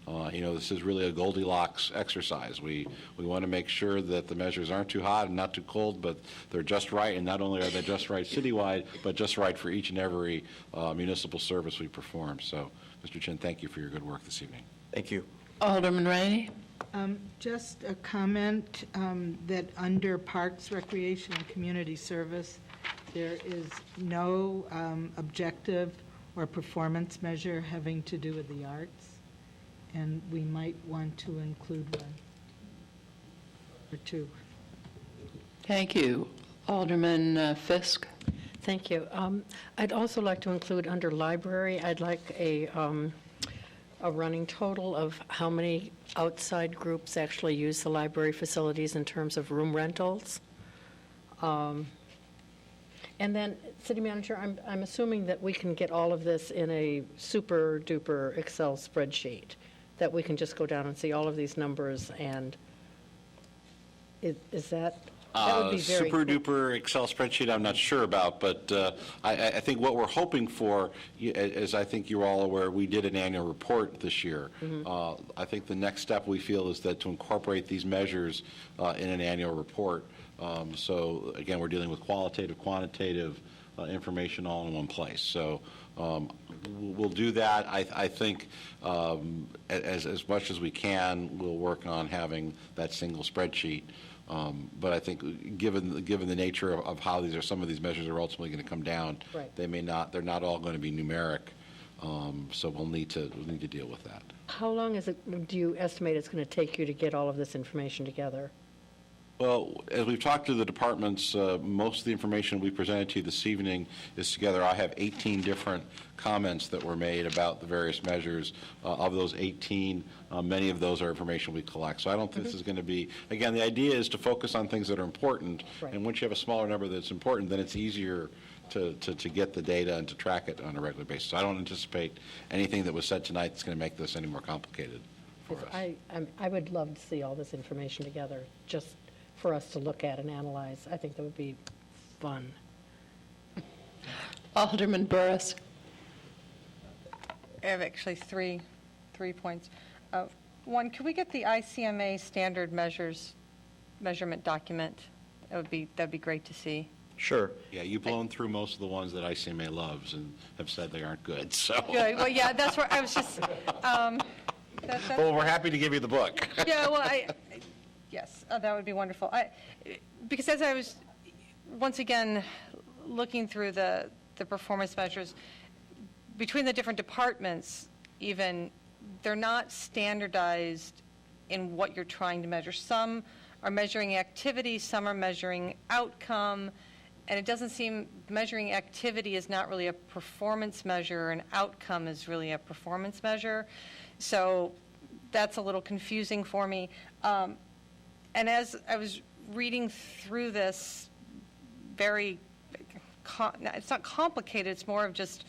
This is really a Goldilocks exercise. We want to make sure that the measures aren't too hot and not too cold, but they're just right, and not only are they just right citywide, but just right for each and every municipal service we perform. So, Mr. Chen, thank you for your good work this evening. Thank you. Alderman Rainey? Just a comment that under Parks, Recreation, and Community Service, there is no objective or performance measure having to do with the arts, and we might want to include one or two. Thank you. Alderman Fisk? Thank you. I'd also like to include under library, I'd like a running total of how many outside groups actually use the library facilities in terms of room rentals. And then, City Manager, I'm assuming that we can get all of this in a super duper Excel spreadsheet, that we can just go down and see all of these numbers, and is that would be very super duper Excel spreadsheet, I'm not sure about, but I think what we're hoping for, as I think you're all aware, we did an annual report this year. I think the next step we feel is that to incorporate these measures in an annual report. So again, we're dealing with qualitative, quantitative information all in one place. So we'll do that. I think as much as we can, we'll work on having that single spreadsheet. But I think given the nature of how some of these measures are ultimately going to come down, right, they're not all going to be numeric. So we'll need to deal with that. How long do you estimate it's going to take you to get all of this information together? Well, as we've talked to the departments, most of the information we presented to you this evening is together. I have 18 different comments that were made about the various measures. Of those 18, many of those are information we collect. So I don't think this is going to be, again, the idea is to focus on things that are important. Right. And once you have a smaller number that's important, then it's easier to get the data and to track it on a regular basis. So I don't anticipate anything that was said tonight that's going to make this any more complicated for us. I would love to see all this information together, just for us to look at and analyze. I think that would be fun. Alderman Burris. I have actually three points. One, could we get the ICMA standard measurement document? That'd be great to see. Sure. Yeah, you've blown through most of the ones that ICMA loves and have said they aren't good, so. Good. Well, yeah, that's where I was just. Well, we're happy to give you the book. Yeah, well, yes, that would be wonderful. Because as I was, once again, looking through the performance measures, between the different departments, even, they're not standardized in what you're trying to measure. Some are measuring activity, some are measuring outcome, and it doesn't seem measuring activity is not really a performance measure, and outcome is really a performance measure. So that's a little confusing for me. And as I was reading through this, it's not complicated, it's more of just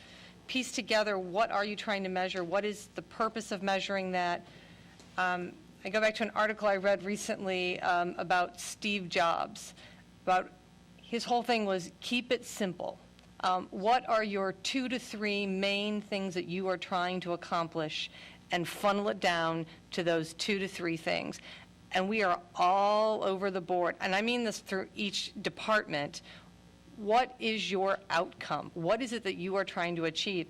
piece together what are you trying to measure, what is the purpose of measuring that. I go back to an article I read recently about Steve Jobs. About his whole thing was keep it simple. What are your 2 to 3 main things that you are trying to accomplish, and funnel it down to those 2 to 3 things. And we are all over the board, and I mean this through each department. What is your outcome? What is it that you are trying to achieve?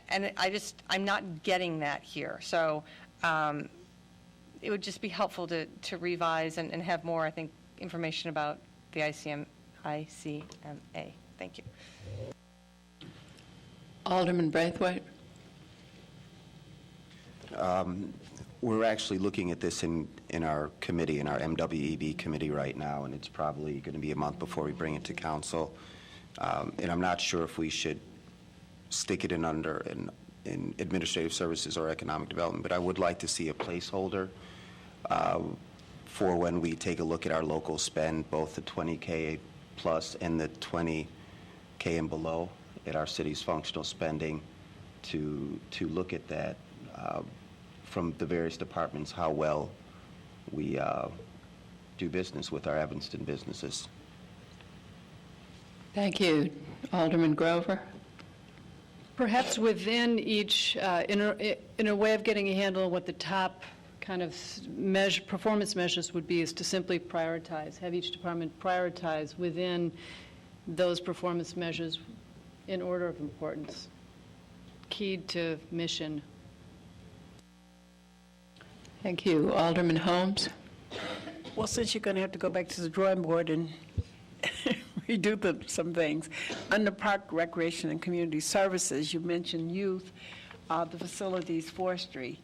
And I'm not getting that here. So it would just be helpful to revise and have more, I think, information about the ICMA. Thank you. Alderman Braithwaite. We're actually looking at this in our committee, in our MWEB committee right now, and it's probably going to be a month before we bring it to council. And I'm not sure if we should stick it in administrative services or economic development, but I would like to see a placeholder for when we take a look at our local spend, both the 20K plus and the 20K and below at our city's functional spending, to look at that from the various departments, how well we do business with our Evanston businesses. Thank you. Alderman Grover. Perhaps within each, in a way of getting a handle on what the top kind of performance measures would be, is to simply prioritize, have each department prioritize within those performance measures in order of importance, keyed to mission. Thank you. Alderman Holmes. Well, since you're going to have to go back to the drawing board and redo some things, under Park, Recreation, and Community Services, you mentioned youth, the facilities, forestry,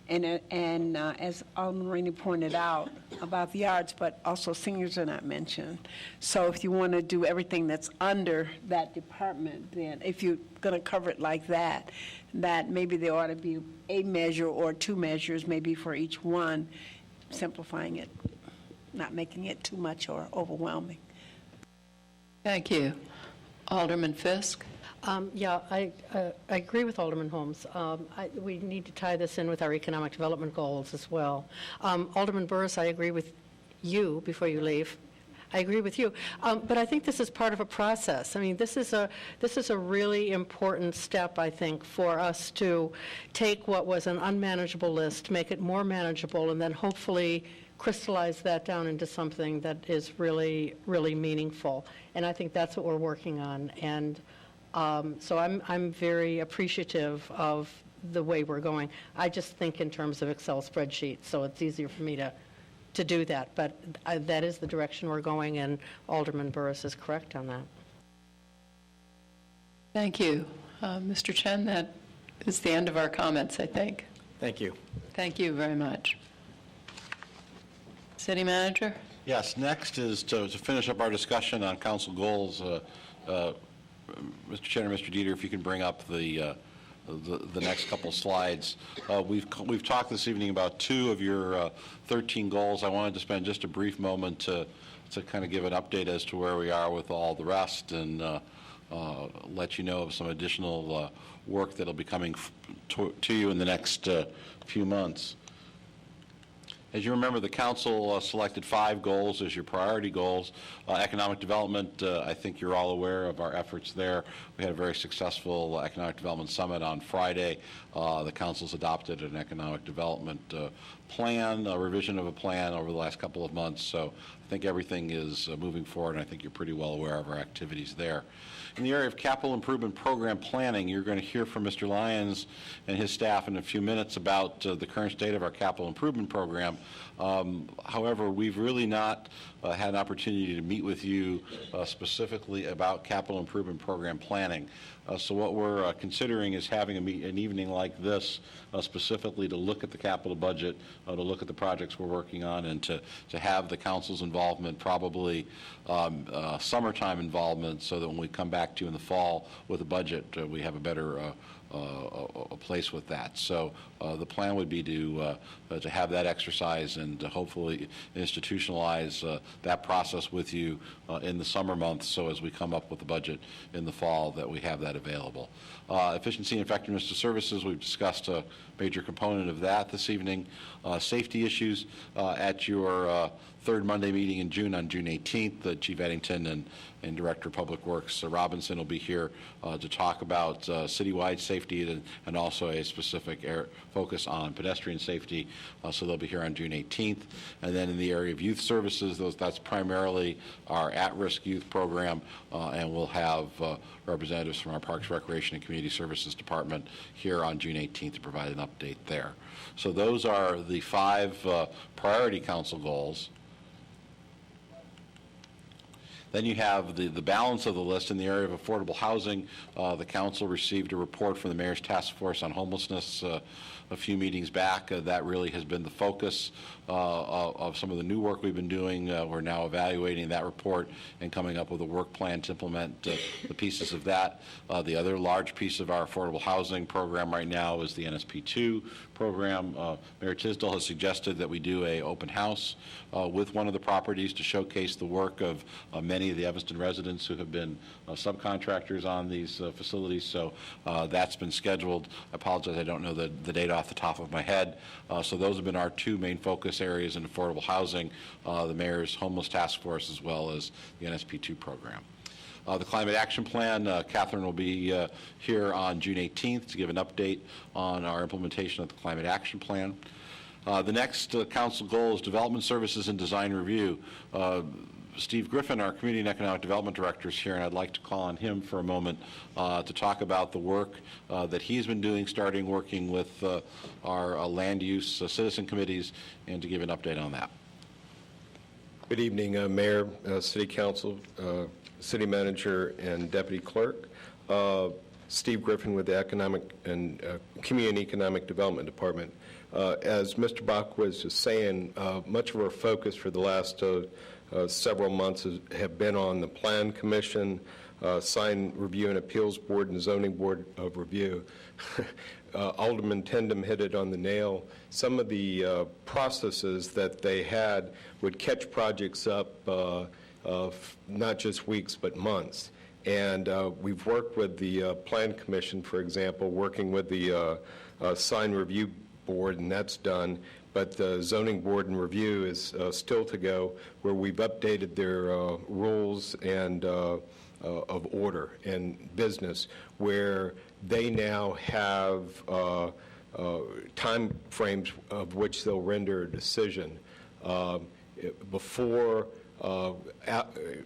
and as Alderman Rainey pointed out about the arts, but also seniors are not mentioned. So if you want to do everything that's under that department, then if you're going to cover it like that maybe there ought to be a measure or 2 measures maybe for each one, simplifying it, not making it too much or overwhelming. Thank you. Alderman Fisk. Yeah, I agree with Alderman Holmes. We need to tie this in with our economic development goals as well. Alderman Burris, I agree with you before you leave. I agree with you. But I think this is part of a process. I mean, this is a really important step, I think, for us to take what was an unmanageable list, make it more manageable, and then hopefully crystallize that down into something that is really, really meaningful. And I think that's what we're working on. And so I'm very appreciative of the way we're going. I just think in terms of Excel spreadsheets, so it's easier for me to do that. But that is the direction we're going, and Alderman Burris is correct on that. Thank you. Mr. Chen, that is the end of our comments, I think. Thank you. Thank you very much. City Manager? Yes, next is to finish up our discussion on council goals. Mr. Chairman, Mr. Dieter, if you can bring up the next couple slides. We've talked this evening about 2 of your 13 goals. I wanted to spend just a brief moment to kind of give an update as to where we are with all the rest and let you know of some additional work that will be coming to you in the next few months. As you remember, the council selected 5 goals as your priority goals. Economic development, I think you're all aware of our efforts there. We had a very successful economic development summit on Friday. The council's adopted an economic development plan, a revision of a plan over the last couple of months. So I think everything is moving forward, and I think you're pretty well aware of our activities there. In the area of capital improvement program planning, you're going to hear from Mr. Lyons and his staff in a few minutes about the current state of our capital improvement program. However, we've really not had an opportunity to meet with you specifically about capital improvement program planning. So what we're considering is having an evening like this specifically to look at the capital budget, to look at the projects we're working on, and to have the council's involvement, probably summertime involvement, so that when we come back to you in the fall with a budget, we have a better a place with that. So the plan would be to have that exercise and to hopefully institutionalize that process with you in the summer months, so as we come up with the budget in the fall that we have that available. Efficiency and effectiveness of services, we've discussed a major component of that this evening. Safety issues at your third Monday meeting in June, on June 18th, Chief Eddington and Director of Public Works Robinson will be here to talk about citywide safety and also a specific focus on pedestrian safety. So they'll be here on June 18th. And then in the area of youth services, that's primarily our at-risk youth program, and we'll have representatives from our Parks, Recreation, and Community Services Department here on June 18th to provide an update there. So those are the 5 priority council goals. Then you have the balance of the list in the area of affordable housing. The council received a report from the Mayor's Task Force on Homelessness a few meetings back. That really has been the focus of some of the new work we've been doing. We're now evaluating that report and coming up with a work plan to implement the pieces of that. The other large piece of our affordable housing program right now is the NSP2 program. Mayor Tisdale has suggested that we do an open house with one of the properties to showcase the work of many of the Evanston residents who have been subcontractors on these facilities. So that's been scheduled. I apologize, I don't know the date off the top of my head. So those have been our 2 main focus areas in affordable housing, the Mayor's Homeless Task Force as well as the NSP2 program. The Climate Action Plan, Catherine will be here on June 18th to give an update on our implementation of the Climate Action Plan. The next council goal is development services and design review. Steve Griffin, our Community and Economic Development Director, is here, and I'd like to call on him for a moment to talk about the work that he's been doing, starting working with our land use citizen committees, and to give an update on that. Good evening, Mayor, City Council, City Manager, and Deputy Clerk. Steve Griffin with the Economic and Community and Economic Development Department. As Mr. Bach was saying, much of our focus for the last several months have been on the Plan Commission, Sign Review and Appeals Board, and Zoning Board of Review. Alderman Tindem hit it on the nail. Some of the processes that they had would catch projects up not just weeks but months. And we've worked with the Plan Commission, for example, working with the Sign Review Board, and that's done. But the Zoning Board and Review is still to go, where we've updated their rules and of order and business, where they now have time frames of which they'll render a decision. Before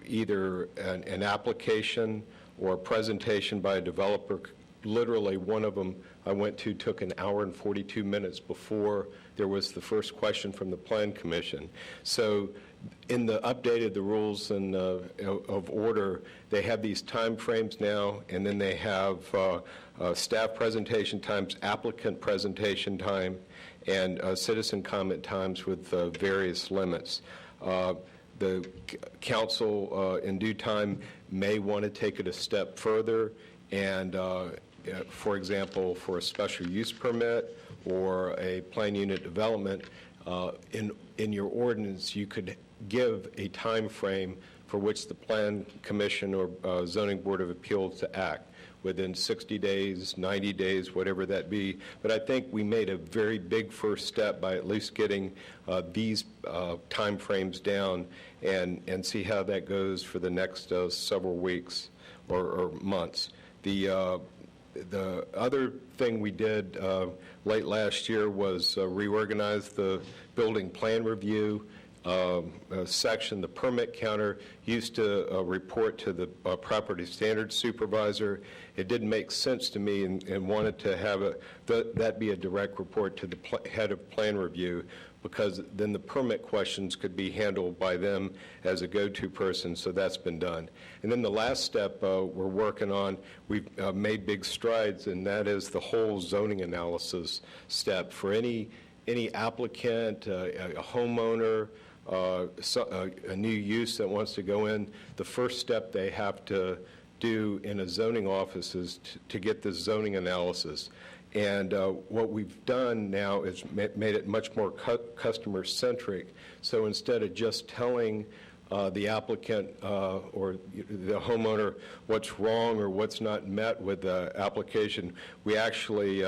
either an application or a presentation by a developer, literally one of them I went to took an hour and 42 minutes before there was the first question from the Plan Commission. So in the updated the rules and of order, they have these time frames now, and then they have staff presentation times, applicant presentation time, and citizen comment times with various limits. the council in due time may want to take it a step further and, for example, for a special use permit or a plan unit development, in your ordinance, you could give a time frame for which the Plan Commission or Zoning Board of Appeals to act within 60 days, 90 days, whatever that be. But I think we made a very big first step by at least getting these time frames down and see how that goes for the next several weeks or months. The other thing we did late last year was reorganize the building plan review section. The permit counter used to report to the property standards supervisor. It didn't make sense to me and wanted to have that be a direct report to the head of plan review, because then the permit questions could be handled by them as a go-to person, so that's been done. And then the last step we're working on, we've made big strides, and that is the whole zoning analysis step. For any applicant, a homeowner, a new use that wants to go in, the first step they have to do in a zoning office is to get this zoning analysis. And what we've done now is made it much more customer-centric. So instead of just telling the applicant or the homeowner what's wrong or what's not met with the application, we actually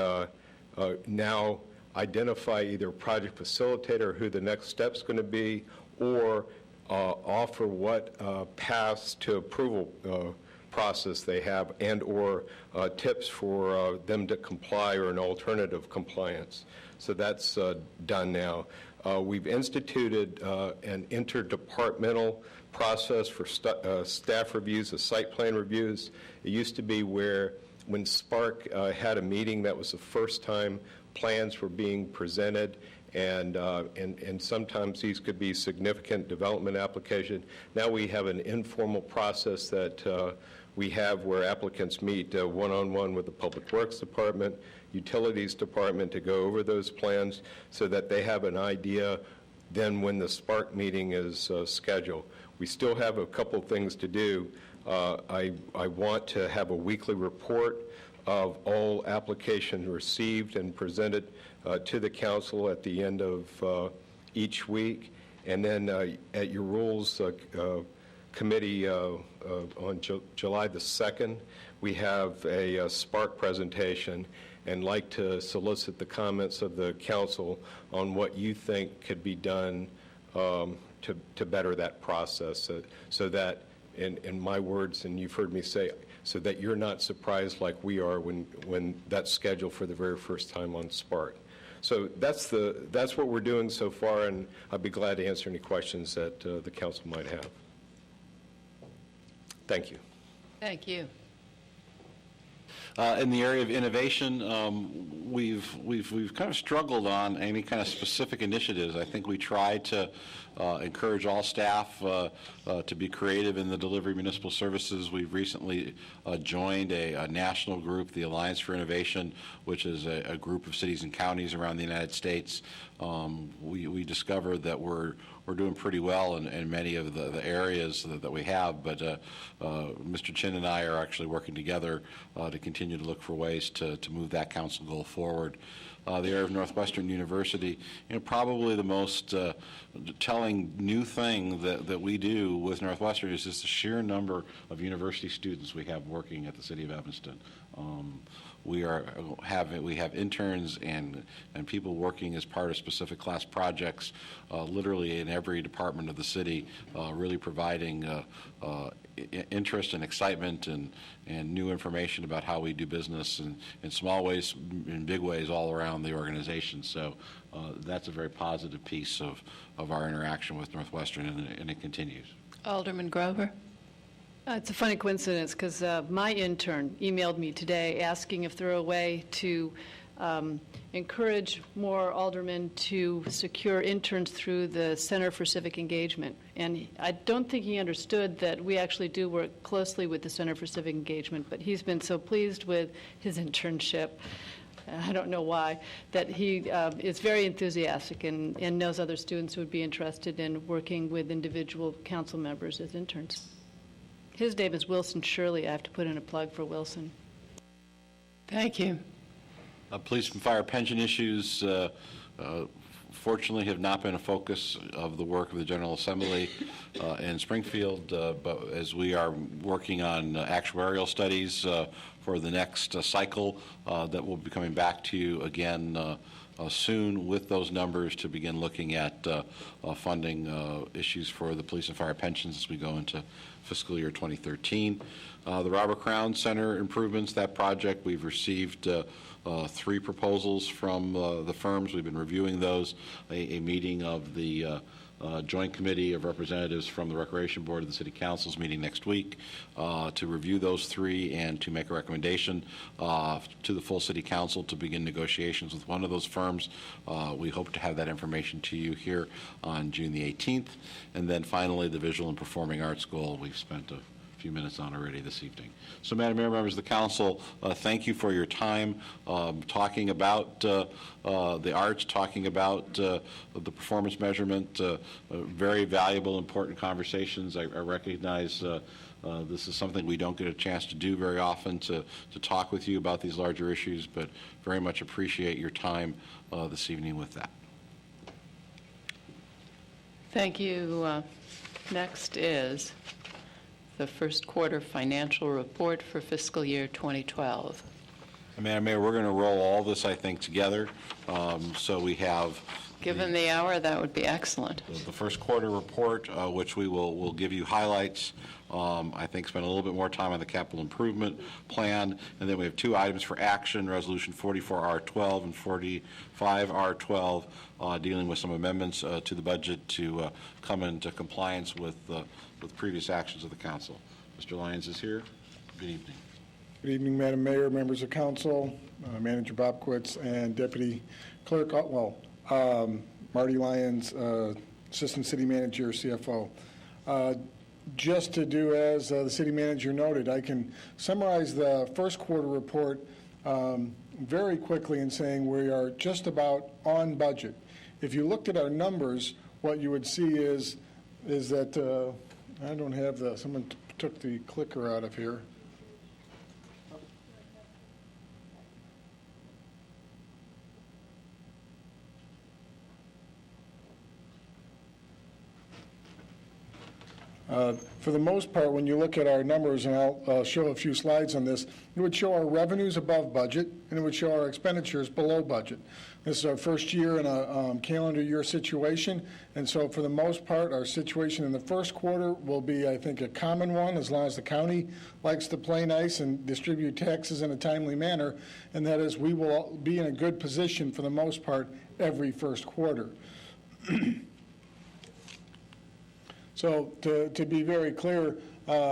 now identify either a project facilitator, who the next step's going to be, or offer what paths to approval process they have, and or tips for them to comply or an alternative compliance. So that's done now. We've instituted an interdepartmental process for staff reviews of site plan reviews. It used to be where when Spark had a meeting, that was the first time plans were being presented, and sometimes these could be significant development application. Now we have an informal process that we have where applicants meet one-on-one with the Public Works Department, Utilities Department, to go over those plans so that they have an idea then when the Spark meeting is scheduled. We still have a couple things to do. I want to have a weekly report of all applications received and presented to the council at the end of each week. And then at your rules committee on July the 2nd, we have a Spark presentation, and like to solicit the comments of the council on what you think could be done to better that process, so that, in my words, and you've heard me say, so that you're not surprised like we are when that's scheduled for the very first time on Spark. So that's what we're doing so far, and I'd be glad to answer any questions that the council might have. Thank you. Thank you. In the area of innovation, we've kind of struggled on any kind of specific initiatives. I think we tried to encourage all staff to be creative in the delivery of municipal services. We've recently joined a national group, the Alliance for Innovation, which is a group of cities and counties around the United States. We discovered that we're doing pretty well in many of the areas that we have, but Mr. Chin and I are actually working together to continue to look for ways to move that council goal forward. The area of Northwestern University, probably the most telling new thing that we do with Northwestern is just the sheer number of university students we have working at the city of Evanston. We have interns and people working as part of specific class projects, literally in every department of the city, really providing interest and excitement and new information about how we do business in small ways, in big ways, all around the organization. So that's a very positive piece of our interaction with Northwestern, and it continues. Alderman Grover. It's a funny coincidence, because my intern emailed me today asking if there were a way to encourage more aldermen to secure interns through the Center for Civic Engagement. And I don't think he understood that we actually do work closely with the Center for Civic Engagement, but he's been so pleased with his internship. I don't know why, that he is very enthusiastic and knows other students who would be interested in working with individual council members as interns. His name is Wilson Shirley. I have to put in a plug for Wilson. Thank you. Police and fire pension issues fortunately have not been a focus of the work of the General Assembly in Springfield, but as we are working on actuarial studies for the next cycle, that will be coming back to you again soon with those numbers to begin looking at funding issues for the police and fire pensions as we go into fiscal year 2013. The Robert Crown Center improvements, that project, we've received 3 proposals from the firms. We've been reviewing those. A meeting of the Joint Committee of Representatives from the Recreation Board of the City Council is meeting next week to review those 3 and to make a recommendation to the full City Council to begin negotiations with one of those firms. We hope to have that information to you here on June the 18th. And then finally, the Visual and Performing Arts Goal we've spent a few minutes on already this evening. So, Madam Mayor, members of the council, thank you for your time talking about the arts, talking about the performance measurement, very valuable, important conversations. I recognize this is something we don't get a chance to do very often, to talk with you about these larger issues, but very much appreciate your time this evening with that. Thank you. Next is the first quarter financial report for fiscal year 2012. Madam Mayor, we're going to roll all this, I think, together. So we have... Given the hour, that would be excellent. The first quarter report, which we'll give you highlights. I think spend a little bit more time on the capital improvement plan. And then we have 2 items for action, Resolution 44R12 and 45R12, dealing with some amendments to the budget to come into compliance with previous actions of the council. Mr. Lyons is here. Good evening. Good evening, Madam Mayor, members of council, Manager Bobkowitz, and Deputy Clerk, Marty Lyons, Assistant City Manager, CFO. Just to do as the City Manager noted, I can summarize the first quarter report very quickly in saying we are just about on budget. If you looked at our numbers, what you would see is that I don't have someone took the clicker out of here. For the most part, when you look at our numbers, and I'll show a few slides on this, it would show our revenues above budget, and it would show our expenditures below budget. This is our first year in a calendar year situation, and so for the most part, our situation in the first quarter will be, I think, a common one, as long as the county likes to play nice and distribute taxes in a timely manner, and that is we will be in a good position for the most part every first quarter. So to be very clear,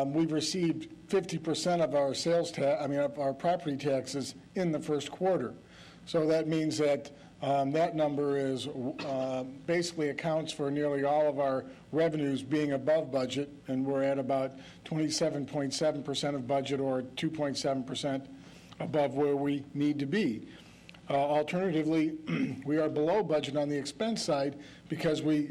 we've received 50% of our of our property taxes in the first quarter. So that means that that number is basically accounts for nearly all of our revenues being above budget, and we're at about 27.7% of budget, or 2.7% above where we need to be. Alternatively, we are below budget on the expense side because we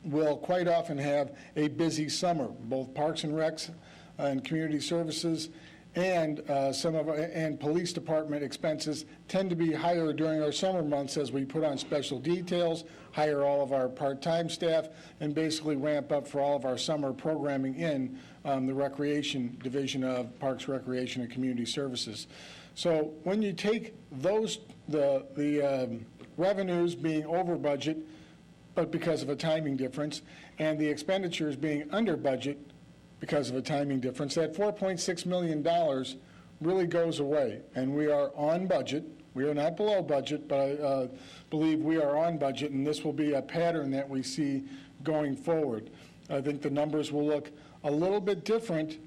will quite often have a busy summer. Both Parks and Recs and Community Services and and police department expenses tend to be higher during our summer months as we put on special details, hire all of our part-time staff, and basically ramp up for all of our summer programming in the Recreation Division of Parks, Recreation, and Community Services. So when you take those, the revenues being over budget, but because of a timing difference, and the expenditures being under budget because of a timing difference, that $4.6 million really goes away, and we are on budget. We are not below budget, but I believe we are on budget, and this will be a pattern that we see going forward. I think the numbers will look a little bit different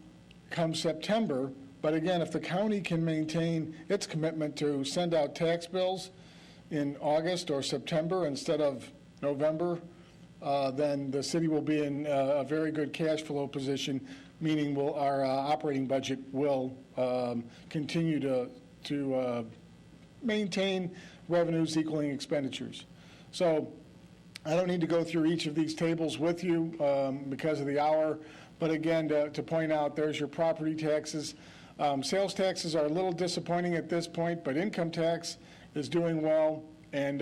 come September, but again, if the county can maintain its commitment to send out tax bills in August or September instead of November, then the city will be in a very good cash flow position, meaning our operating budget will continue to maintain revenues equaling expenditures. So I don't need to go through each of these tables with you because of the hour, but again, to point out, there's your property taxes. Sales taxes are a little disappointing at this point, but income tax is doing well. And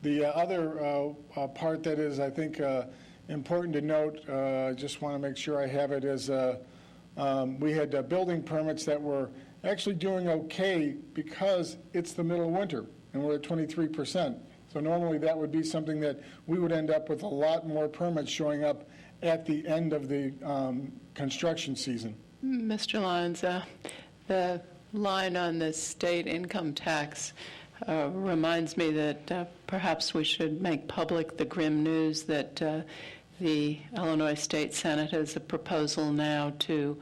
the other part that is, I think, important to note, I just want to make sure I have it, is we had building permits that were actually doing okay because it's the middle of winter, and we're at 23%. So normally that would be something that we would end up with a lot more permits showing up at the end of the construction season. Mr. Lyons, the line on the state income tax reminds me that perhaps we should make public the grim news that the Illinois State Senate has a proposal now to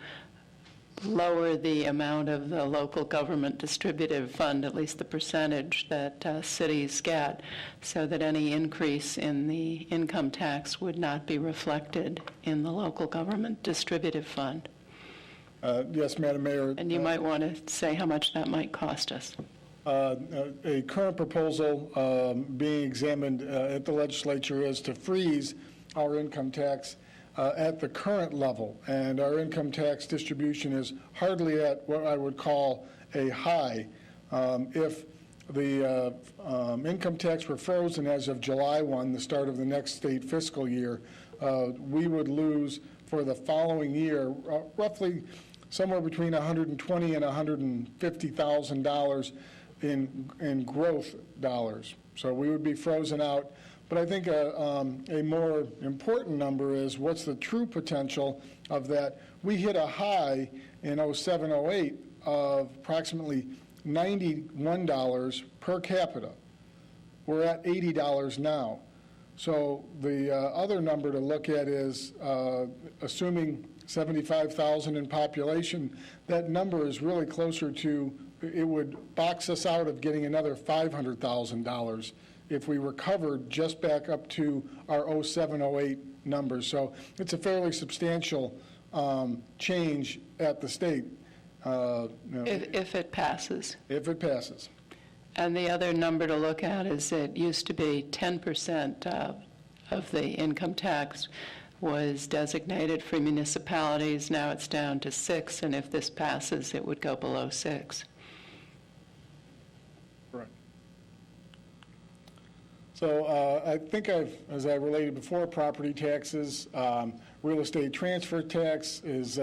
lower the amount of the local government distributive fund, at least the percentage that cities get, so that any increase in the income tax would not be reflected in the local government distributive fund. Yes, Madam Mayor. And you might want to say how much that might cost us. A current proposal being examined at the legislature is to freeze our income tax at the current level, and our income tax distribution is hardly at what I would call a high. If the income tax were frozen as of July 1, the start of the next state fiscal year, we would lose for the following year roughly somewhere between $120,000 and $150,000 in growth dollars. So we would be frozen out. But I think a more important number is what's the true potential of that. We hit a high in 07-08 of approximately $91 per capita. We're at $80 now. So the other number to look at is assuming 75,000 in population, that number is really closer to, it would box us out of getting another $500,000 if we recovered just back up to our 07-08 numbers. So it's a fairly substantial change at the state. If it passes. If it passes. And the other number to look at is it used to be 10% of the income tax was designated for municipalities. Now it's down to 6%, and if this passes, it would go below 6%. Right. So I think as I related before, property taxes, real estate transfer tax is,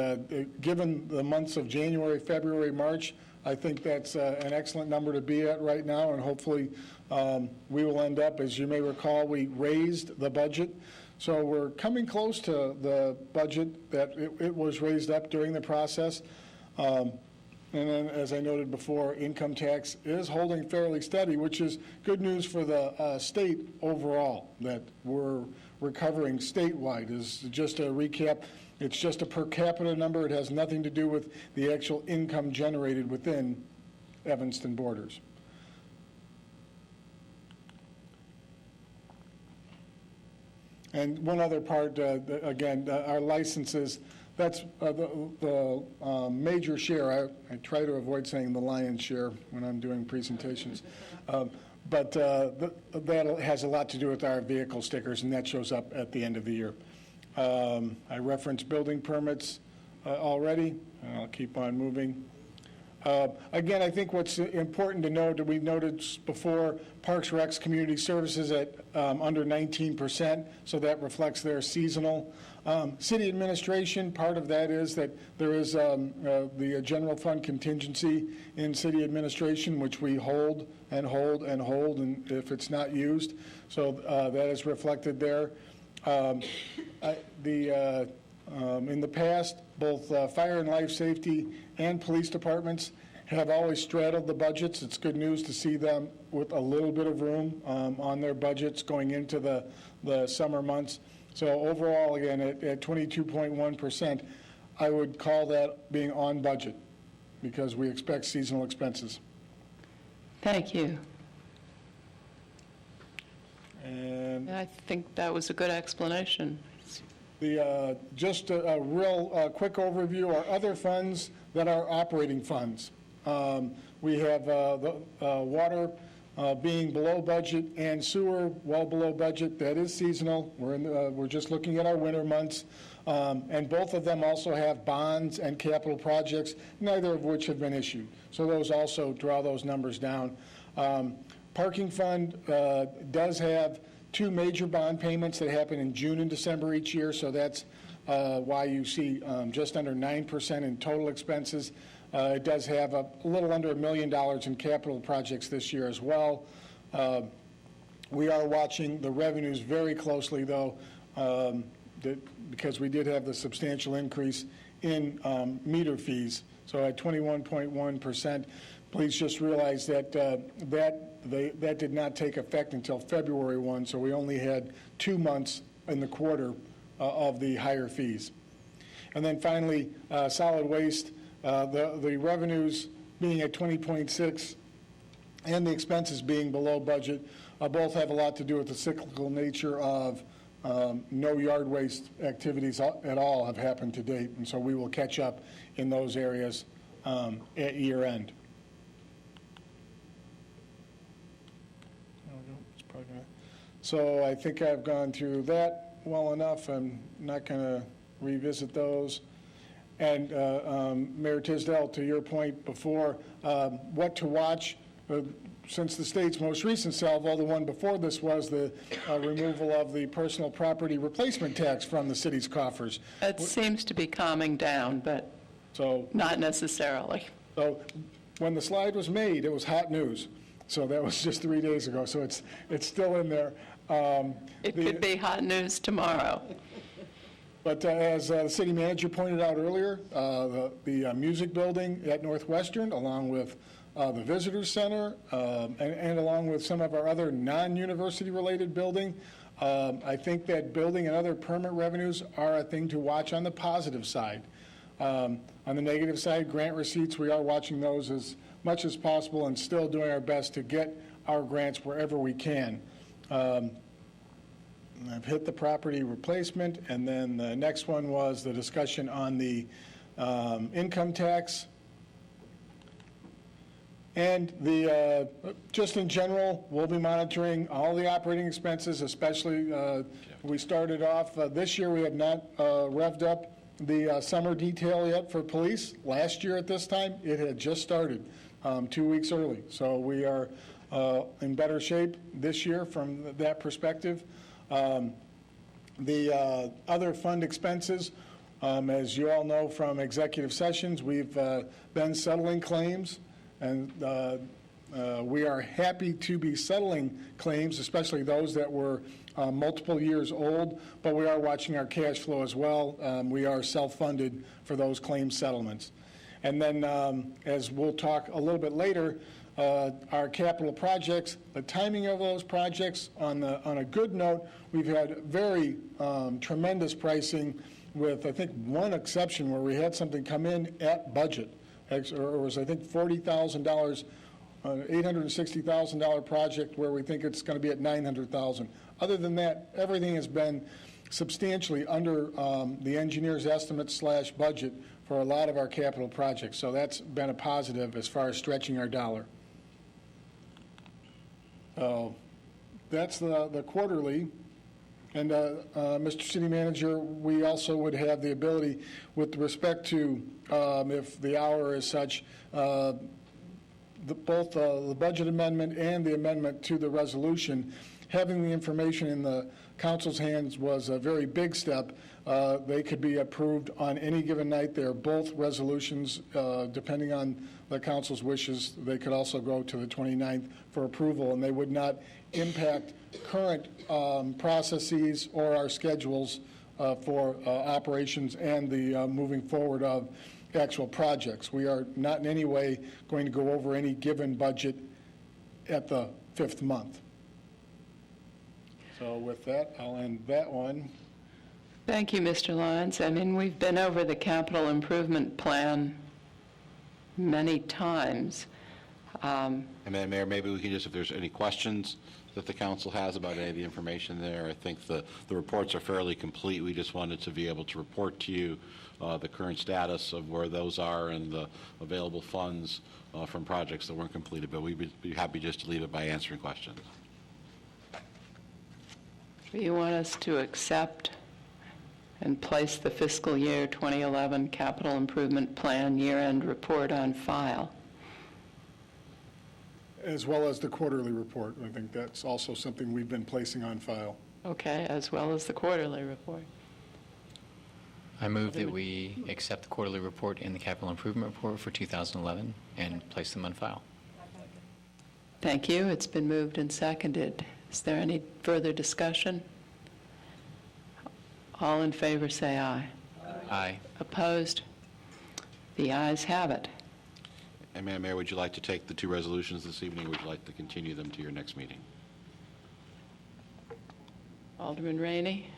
given the months of January, February, March, I think that's an excellent number to be at right now, and hopefully we will end up, as you may recall, we raised the budget. So we're coming close to the budget that it was raised up during the process. And then, as I noted before, income tax is holding fairly steady, which is good news for the state overall, that we're recovering statewide. Is just a recap. It's just a per capita number. It has nothing to do with the actual income generated within Evanston borders. And one other part, again, our licenses, that's the major share. I try to avoid saying the lion's share when I'm doing presentations. But that has a lot to do with our vehicle stickers, and that shows up at the end of the year. I referenced building permits already, and I'll keep on moving. Again, I think what's important to note, that we've noted before, Parks, Recs, Community Services at under 19%, so that reflects their seasonal. City administration, part of that is that there is the general fund contingency in city administration, which we hold and hold and hold, and if it's not used, so that is reflected there. In the past, both fire and life safety and police departments have always straddled the budgets. It's good news to see them with a little bit of room on their budgets going into the summer months. So overall, again, at 22.1%, I would call that being on budget because we expect seasonal expenses. Thank you. And I think that was a good explanation. Just a real quick overview are other funds that are operating funds. We have the water being below budget and sewer well below budget. That is seasonal. We're just looking at our winter months. And both of them also have bonds and capital projects, neither of which have been issued. So those also draw those numbers down. Parking fund does have two major bond payments that happen in June and December each year, so that's why you see just under 9% in total expenses. It does have a little under $1 million in capital projects this year as well. We are watching the revenues very closely, though, because we did have the substantial increase in meter fees. So at 21.1%, please just realize that that did not take effect until February 1, so we only had 2 months in the quarter of the higher fees. And then finally, solid waste, the revenues being at 20.6 and the expenses being below budget both have a lot to do with the cyclical nature of no yard waste activities at all have happened to date, and so we will catch up in those areas at year end. So I think I've gone through that well enough. I'm not going to revisit those. And Mayor Tisdale, to your point before, what to watch, since the state's most recent salvo, the one before this was the removal of the personal property replacement tax from the city's coffers. It seems to be calming down, but not necessarily. So when the slide was made, it was hot news. So that was just 3 days ago. So it's still in there. It could be hot news tomorrow. But as the city manager pointed out earlier, the music building at Northwestern, along with the visitor center, and along with some of our other non-university related building, I think that building and other permit revenues are a thing to watch on the positive side. On the negative side, grant receipts, we are watching those as much as possible and still doing our best to get our grants wherever we can. I've hit the property replacement, and then the next one was the discussion on the income tax. And the just in general, we'll be monitoring all the operating expenses, especially we started off this year. We have not revved up the summer detail yet for police. Last year at this time, it had just started 2 weeks early. So we are in better shape this year from that perspective. The other fund expenses, as you all know from executive sessions, we've been settling claims, and we are happy to be settling claims, especially those that were multiple years old, but we are watching our cash flow as well. We are self-funded for those claim settlements. And then, as we'll talk a little bit later, our capital projects, the timing of those projects, on a good note, we've had very tremendous pricing with, I think, one exception where we had something come in at budget. Or it was, I think, $40,000, $860,000 project where we think it's going to be at $900,000. Other than that, everything has been substantially under the engineer's estimate / budget for a lot of our capital projects. So that's been a positive as far as stretching our dollar. That's the quarterly. And Mr. City Manager, we also would have the ability with respect to, if the hour is such, both the budget amendment and the amendment to the resolution, having the information in the council's hands was a very big step. They could be approved on any given night. They're both resolutions, depending on the council's wishes. They could also go to the 29th for approval, and they would not impact current processes or our schedules for operations and the moving forward of actual projects. We are not in any way going to go over any given budget at the 5th month. So with that, I'll end that one. Thank you, Mr. Lyons. I mean, we've been over the capital improvement plan many times. And Madam Mayor, maybe we can just, if there's any questions that the council has about any of the information there, I think the reports are fairly complete. We just wanted to be able to report to you the current status of where those are and the available funds from projects that weren't completed, but we'd be happy just to leave it by answering questions. Do you want us to accept and place the fiscal year 2011 capital improvement plan year-end report on file? As well as the quarterly report. I think that's also something we've been placing on file. Okay, as well as the quarterly report. I move that we accept the quarterly report and the capital improvement report for 2011 and place them on file. Thank you. It's been moved and seconded. Is there any further discussion? All in favor say aye. Aye. Opposed? The ayes have it. And Madam Mayor, would you like to take the two resolutions this evening, or would you like to continue them to your next meeting? Alderman Rainey?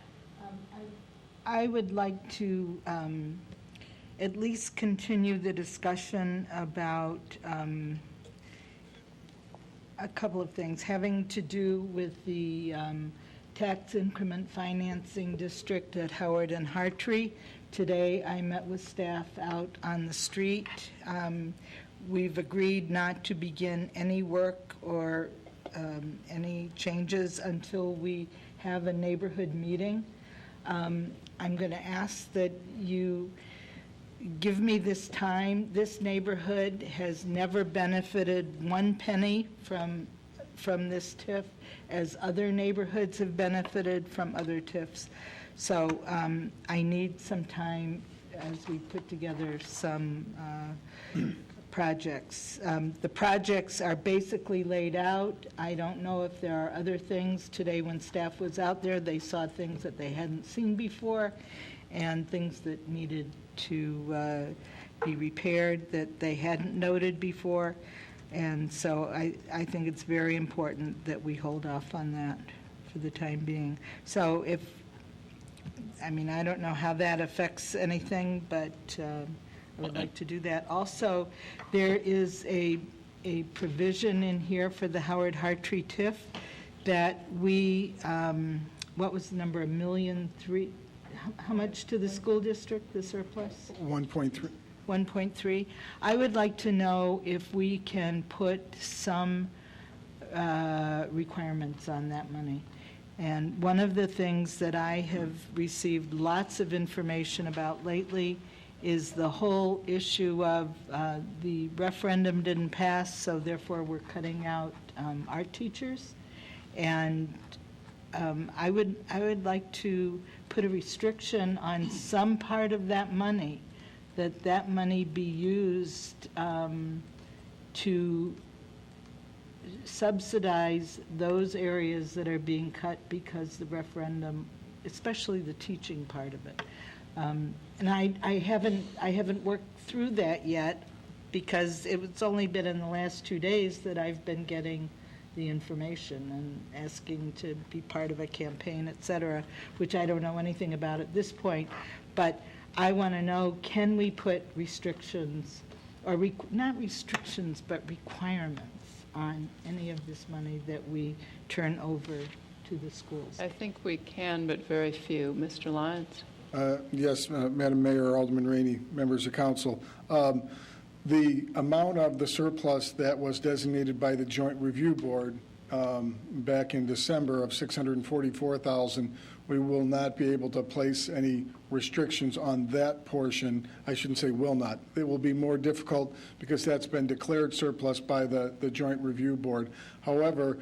I would like to at least continue the discussion about a couple of things having to do with the tax increment financing district at Howard and Hartree. Today, I met with staff out on the street. We've agreed not to begin any work or any changes until we have a neighborhood meeting. I'm going to ask that you give me this time. This neighborhood has never benefited one penny from this TIF, as other neighborhoods have benefited from other TIFs. So I need some time as we put together some projects. The projects are basically laid out. I don't know if there are other things. Today when staff was out there, they saw things that they hadn't seen before and things that needed to be repaired that they hadn't noted before. And so I think it's very important that we hold off on that for the time being. So I don't know how that affects anything, but I would like to do that. Also, there is a provision in here for the Howard Hartree TIF that we, what was the number, $1.3 million? How much to the school district, the surplus? 1.3. 1.3. I would like to know if we can put some requirements on that money. And one of the things that I have received lots of information about lately is the whole issue of the referendum didn't pass, so therefore we're cutting out art teachers. And I would like to put a restriction on some part of that money, that money be used to subsidize those areas that are being cut because the referendum, especially the teaching part of it. And I haven't worked through that yet because it's only been in the last 2 days that I've been getting the information and asking to be part of a campaign, et cetera, which I don't know anything about at this point. But I want to know, can we put restrictions, or not restrictions, but requirements on any of this money that we turn over to the schools? I think we can, but very few. Mr. Lyons? Yes, Madam Mayor, Alderman Rainey, members of council. The amount of the surplus that was designated by the Joint Review Board back in December of $644,000, we will not be able to place any restrictions on that portion. I shouldn't say will not. It will be more difficult because that's been declared surplus by the Joint Review Board. However,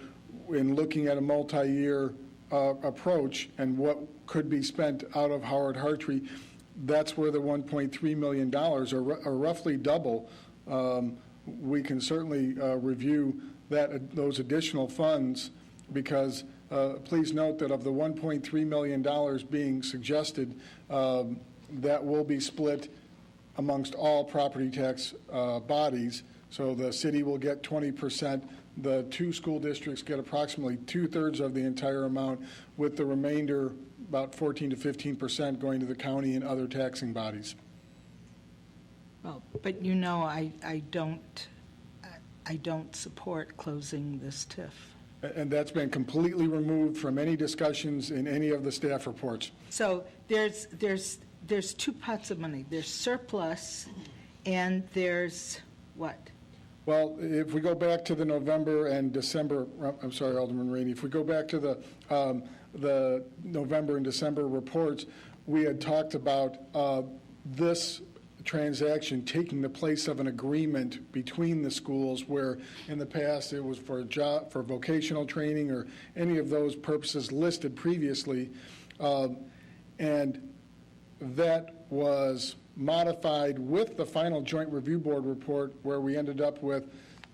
in looking at a multi-year approach and what could be spent out of Howard Hartree, that's where the $1.3 million, or roughly double, we can certainly review those additional funds, because please note that of the $1.3 million being suggested, that will be split amongst all property tax bodies. So the city will get 20%. The two school districts get approximately 2/3 of the entire amount, with the remainder, about 14 to 15%, going to the county and other taxing bodies. Well, but I I don't support closing this TIF. And that's been completely removed from any discussions in any of the staff reports. So there's two pots of money. There's surplus, and there's what? Well, if we go back to the November and December, I'm sorry, Alderman Rainey, if we go back to the November and December reports, we had talked about this transaction taking the place of an agreement between the schools, where in the past it was for vocational training or any of those purposes listed previously, and that was modified with the final Joint Review Board report, where we ended up with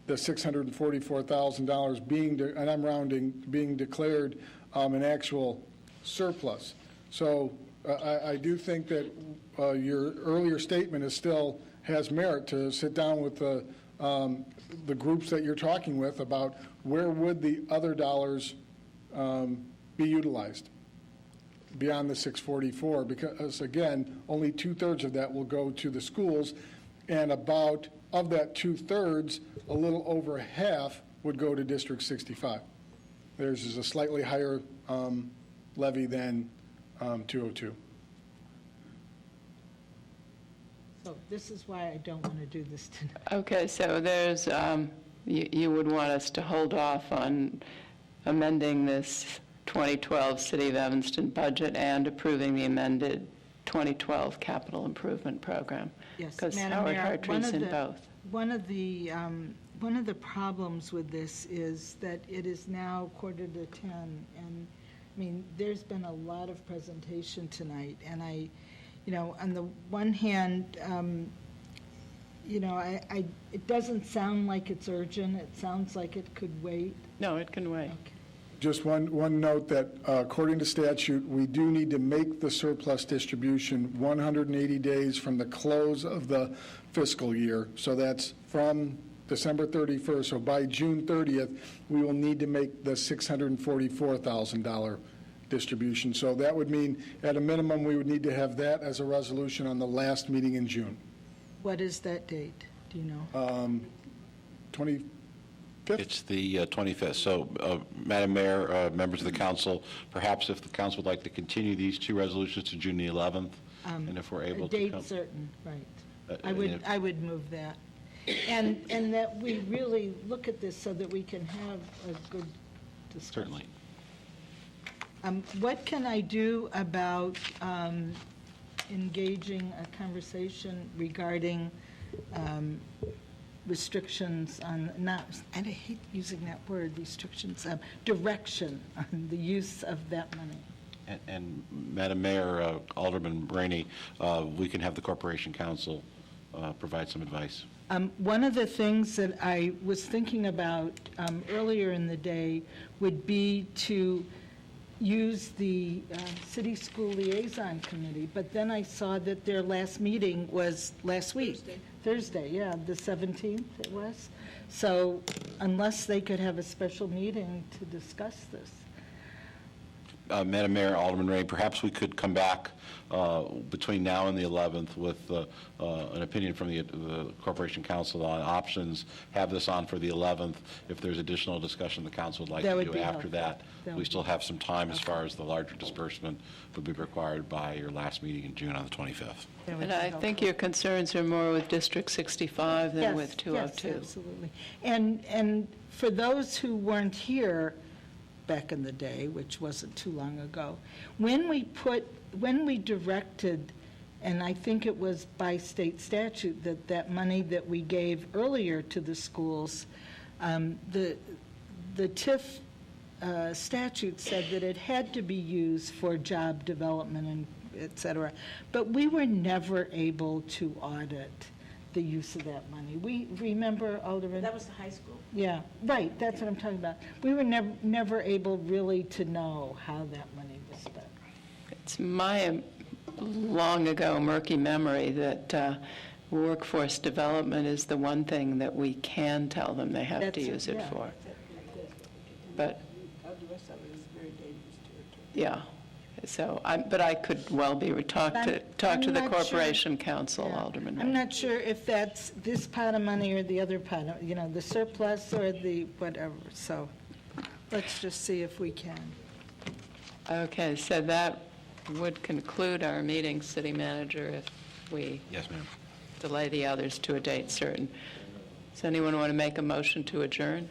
the $644,000 being, and I'm rounding, being declared an actual surplus. So I do think that your earlier statement still has merit to sit down with the groups that you're talking with about where would the other dollars be utilized beyond the 644, because again, only 2/3 of that will go to the schools, and about, of that 2/3, a little over half would go to District 65. Theirs is a slightly higher levy than 202. So this is why I don't want to do this tonight. Okay, so there's, you would want us to hold off on amending this 2012 City of Evanston budget and approving the amended 2012 capital improvement program. Yes, Because Madam Howard Mayor, Hartree's in both. One of the problems with this is that it is now 9:45, and I mean, there's been a lot of presentation tonight, and on the one hand, it doesn't sound like it's urgent. It sounds like it could wait. No, it can wait. Okay. Just one note that according to statute, we do need to make the surplus distribution 180 days from the close of the fiscal year. So that's from December 31st. So by June 30th, we will need to make the $644,000 distribution. So that would mean, at a minimum, we would need to have that as a resolution on the last meeting in June. What is that date? Do you know? 25th? It's the 25th. So, Madam Mayor, members of the council, perhaps if the council would like to continue these two resolutions to June the 11th, and if we're able a to date come. certain, right. I would move that. And that we really look at this so that we can have a good discussion. Certainly. What can I do about engaging a conversation regarding restrictions on, and I hate using that word, restrictions, direction on the use of that money? And Madam Mayor, Alderman Rainey, we can have the Corporation Council provide some advice. One of the things that I was thinking about earlier in the day would be to use the City School Liaison Committee, but then I saw that their last meeting was last week. Thursday, yeah, the 17th it was. So unless they could have a special meeting to discuss this. Madam Mayor, Alderman Ray, perhaps we could come back between now and the 11th with an opinion from the Corporation Council on options, have this on for the 11th. If there's additional discussion the council would like to do after that, we still have some time as far as the larger disbursement would be required by your last meeting in June on the 25th. And I think your concerns are more with District 65 than with 202. Yes, absolutely. And for those who weren't here back in the day, which wasn't too long ago, when we directed, and I think it was by state statute, that money that we gave earlier to the schools, the TIF statute said that it had to be used for job development and et cetera, but we were never able to audit the use of that money. We remember, Alderman? That was the high school. Yeah, right, that's what I'm talking about. We were never able really to know how that money was spent. It's my long ago murky memory that workforce development is the one thing that we can tell them they have to use it for. But, The rest of it is very dangerous territory. yeah, So, but I could well be, talk to I'm the not sure. Corporation Council, Alderman I'm Ray. not sure if that's this pot of money or the other pot, the surplus or the whatever, so let's just see if we can. Okay, so that would conclude our meeting, City Manager, if we Yes, ma'am. delay the others to a date certain. Does anyone want to make a motion to adjourn?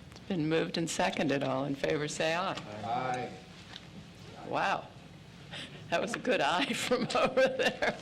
It's been moved and seconded. All in favor, say aye. Aye. Wow. That was a good eye from over there.